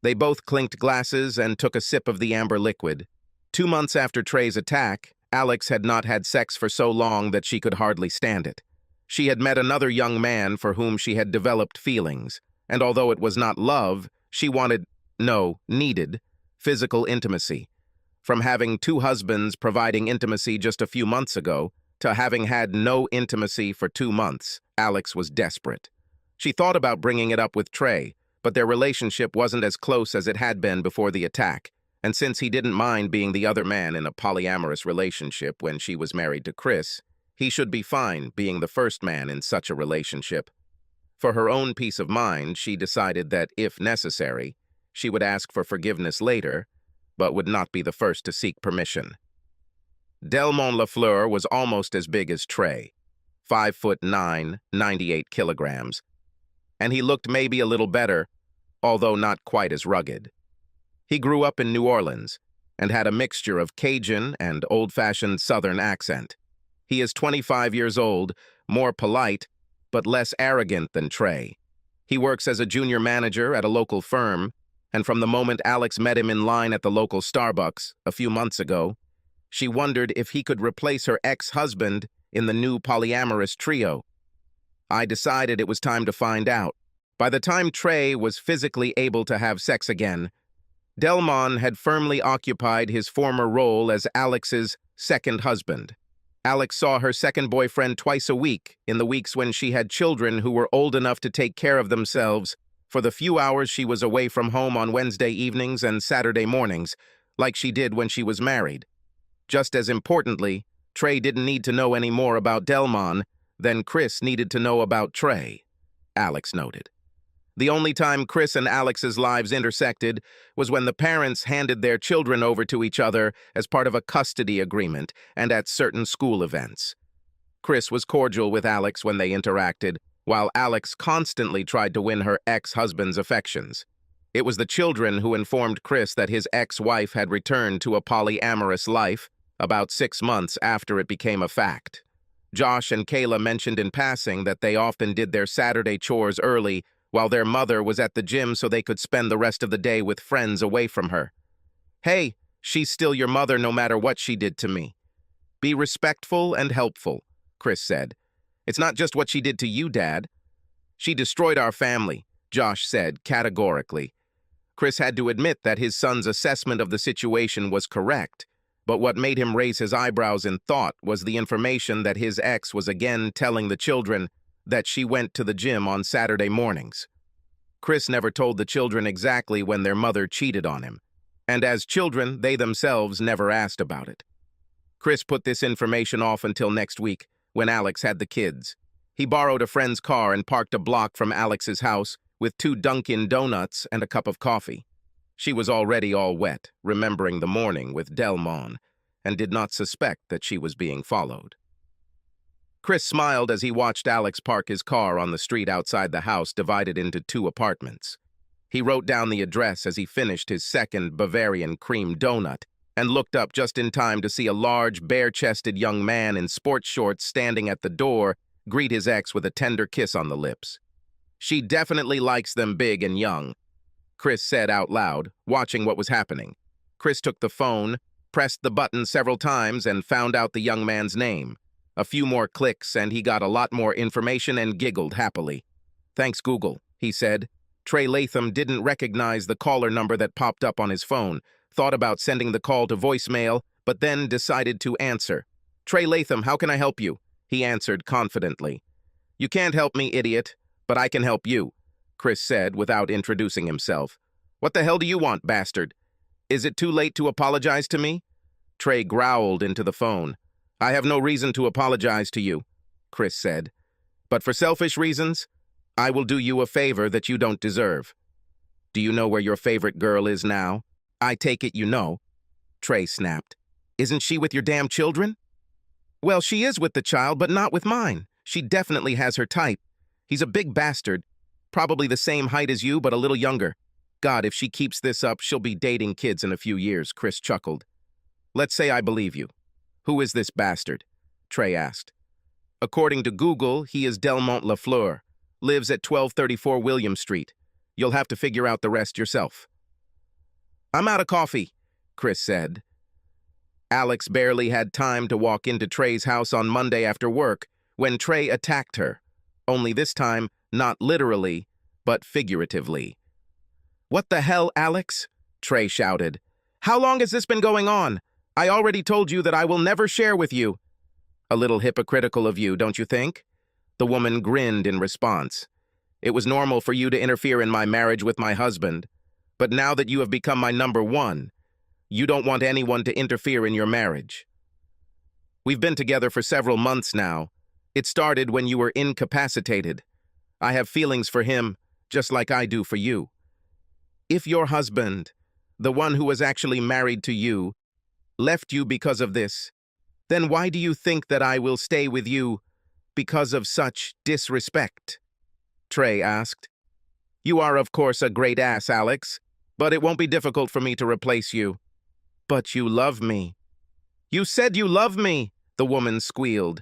Speaker 1: They both clinked glasses and took a sip of the amber liquid. 2 months after Trey's attack, Alex had not had sex for so long that she could hardly stand it. She had met another young man for whom she had developed feelings, and although it was not love, she needed physical intimacy. From having 2 husbands providing intimacy just a few months ago to having had no intimacy for 2 months, Alex was desperate. She thought about bringing it up with Trey, but their relationship wasn't as close as it had been before the attack, and since he didn't mind being the other man in a polyamorous relationship when she was married to Chris, he should be fine being the first man in such a relationship. For her own peace of mind, she decided that, if necessary, she would ask for forgiveness later, but would not be the first to seek permission. Delmont Lafleur was almost as big as Trey, 5'9", 98 kilograms, and he looked maybe a little better, although not quite as rugged. He grew up in New Orleans and had a mixture of Cajun and old-fashioned Southern accent. He is 25 years old, more polite, but less arrogant than Trey. He works as a junior manager at a local firm, and from the moment Alex met him in line at the local Starbucks a few months ago, she wondered if he could replace her ex-husband in the new polyamorous trio. I decided it was time to find out. By the time Trey was physically able to have sex again, Delmon had firmly occupied his former role as Alex's second husband. Alex saw her second boyfriend twice a week in the weeks when she had children who were old enough to take care of themselves for the few hours she was away from home on Wednesday evenings and Saturday mornings, like she did when she was married. Just as importantly, Trey didn't need to know any more about Delmon than Chris needed to know about Trey, Alex noted. The only time Chris and Alex's lives intersected was when the parents handed their children over to each other as part of a custody agreement and at certain school events. Chris was cordial with Alex when they interacted, while Alex constantly tried to win her ex-husband's affections. It was the children who informed Chris that his ex-wife had returned to a polyamorous life about 6 months after it became a fact. Josh and Kayla mentioned in passing that they often did their Saturday chores early while their mother was at the gym so they could spend the rest of the day with friends away from her. "Hey, she's still your mother no matter what she did to me. Be respectful and helpful," Chris said. "It's not just what she did to you, Dad." "She destroyed our family," Josh said categorically. Chris had to admit that his son's assessment of the situation was correct, but what made him raise his eyebrows in thought was the information that his ex was again telling the children that she went to the gym on Saturday mornings. Chris never told the children exactly when their mother cheated on him, and as children, they themselves never asked about it. Chris put this information off until next week, when Alex had the kids. He borrowed a friend's car and parked a block from Alex's house with 2 Dunkin' Donuts and a cup of coffee. She was already all wet, remembering the morning with Delmon, and did not suspect that she was being followed. Chris smiled as he watched Alex park his car on the street outside the house divided into 2 apartments. He wrote down the address as he finished his second Bavarian cream donut and looked up just in time to see a large, bare-chested young man in sports shorts standing at the door greet his ex with a tender kiss on the lips. "She definitely likes them big and young," Chris said out loud, watching what was happening. Chris took the phone, pressed the button several times, and found out the young man's name. A few more clicks, and he got a lot more information and giggled happily. "Thanks, Google," he said. Trey Latham didn't recognize the caller number that popped up on his phone, thought about sending the call to voicemail, but then decided to answer. "Trey Latham, how can I help you?" he answered confidently. "You can't help me, idiot, but I can help you," Chris said without introducing himself. "What the hell do you want, bastard? Is it too late to apologize to me?" Trey growled into the phone. "I have no reason to apologize to you," Chris said. "But for selfish reasons, I will do you a favor that you don't deserve. Do you know where your favorite girl is now? I take it you know." Trey snapped. "Isn't she with your damn children?" "Well, she is with the child, but not with mine. She definitely has her type. He's a big bastard. Probably the same height as you, but a little younger. God, if she keeps this up, she'll be dating kids in a few years," Chris chuckled. "Let's say I believe you. Who is this bastard?" Trey asked. "According to Google, he is Delmont Lafleur, lives at 1234 William Street. You'll have to figure out the rest yourself." "I'm out of coffee," Chris said. Alex barely had time to walk into Trey's house on Monday after work when Trey attacked her, only this time not literally, but figuratively. "What the hell, Alex?" Trey shouted. "How long has this been going on? I already told you that I will never share with you." "A little hypocritical of you, don't you think?" The woman grinned in response. It was normal for you to interfere in my marriage with my husband, but now that you have become my number one, you don't want anyone to interfere in your marriage. We've been together for several months now. It started when you were incapacitated. I have feelings for him, just like I do for you. If your husband, the one who was actually married to you, left you because of this, then why do you think that I will stay with you because of such disrespect? Trey asked. You are, of course, a great ass, Alex, but it won't be difficult for me to replace you. But you love me. You said you love me, the woman squealed.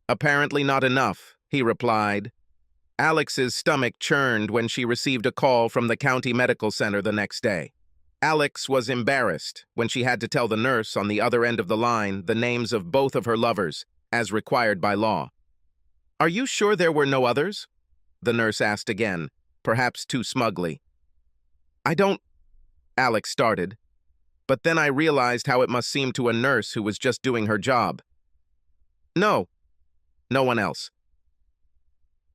Speaker 1: Apparently not enough, he replied. Alex's stomach churned when she received a call from the county medical center the next day. Alex was embarrassed when she had to tell the nurse on the other end of the line the names of both of her lovers, as required by law. Are you sure there were no others? The nurse asked again, perhaps too smugly. I don't, Alex started, but then I realized how it must seem to a nurse who was just doing her job. No one else.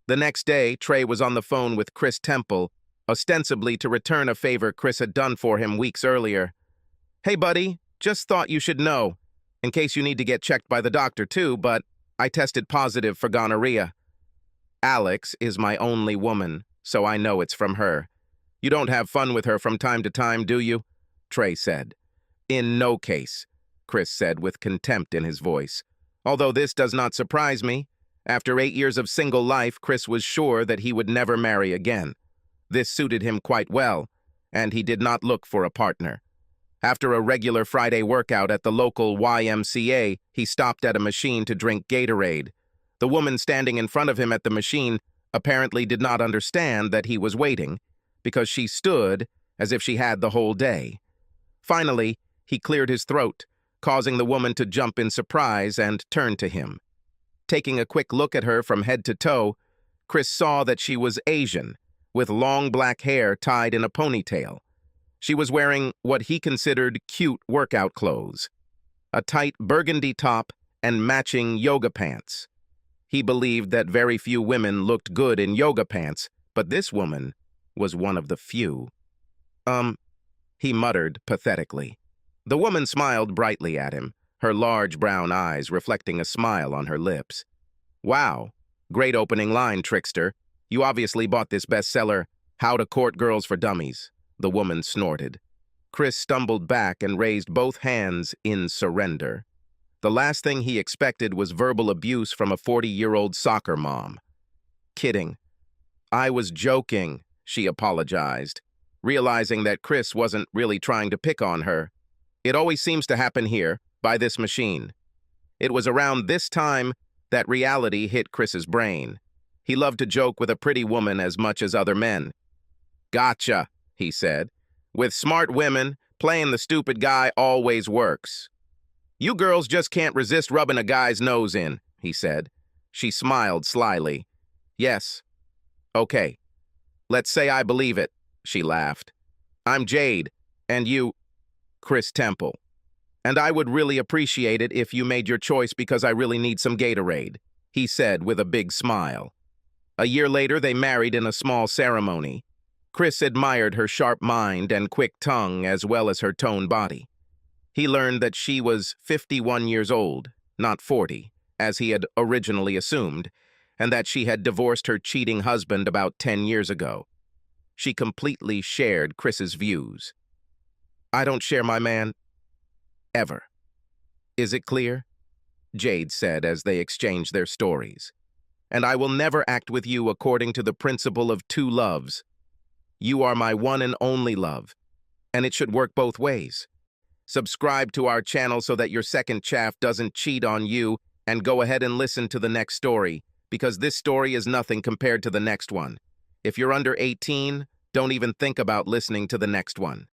Speaker 1: The next day, Trey was on the phone with Chris Temple, ostensibly to return a favor Chris had done for him weeks earlier. Hey, buddy, just thought you should know, in case you need to get checked by the doctor too, but I tested positive for gonorrhea. Alex is my only woman, so I know it's from her. You don't have fun with her from time to time, do you? Trey said. In no case, Chris said with contempt in his voice. Although this does not surprise me. After 8 years of single life, Chris was sure that he would never marry again. This suited him quite well, and he did not look for a partner. After a regular Friday workout at the local YMCA, he stopped at a machine to drink Gatorade. The woman standing in front of him at the machine apparently did not understand that he was waiting, because she stood as if she had the whole day. Finally, he cleared his throat, causing the woman to jump in surprise and turn to him. Taking a quick look at her from head to toe, Chris saw that she was Asian, with long black hair tied in a ponytail. She was wearing what he considered cute workout clothes, a tight burgundy top and matching yoga pants. He believed that very few women looked good in yoga pants, but this woman was one of the few. He muttered pathetically. The woman smiled brightly at him, her large brown eyes reflecting a smile on her lips. Wow, great opening line, trickster. You obviously bought this bestseller, How to Court Girls for Dummies, the woman snorted. Chris stumbled back and raised both hands in surrender. The last thing he expected was verbal abuse from a 40-year-old soccer mom. Kidding. I was joking, she apologized, realizing that Chris wasn't really trying to pick on her. It always seems to happen here, by this machine. It was around this time that reality hit Chris's brain. He loved to joke with a pretty woman as much as other men. Gotcha, he said. With smart women, playing the stupid guy always works. You girls just can't resist rubbing a guy's nose in, he said. She smiled slyly. Yes. Okay. Let's say I believe it, she laughed. I'm Jade, and you, Chris Temple. And I would really appreciate it if you made your choice because I really need some Gatorade, he said with a big smile. A year later, they married in a small ceremony. Chris admired her sharp mind and quick tongue as well as her toned body. He learned that she was 51 years old, not 40, as he had originally assumed, and that she had divorced her cheating husband about 10 years ago. She completely shared Chris's views. I don't share my man, ever. Is it clear? Jade said as they exchanged their stories. And I will never act with you according to the principle of two loves. You are my one and only love, and it should work both ways. Subscribe to our channel so that your second chaff doesn't cheat on you, and go ahead and listen to the next story, because this story is nothing compared to the next one. If you're under 18, don't even think about listening to the next one.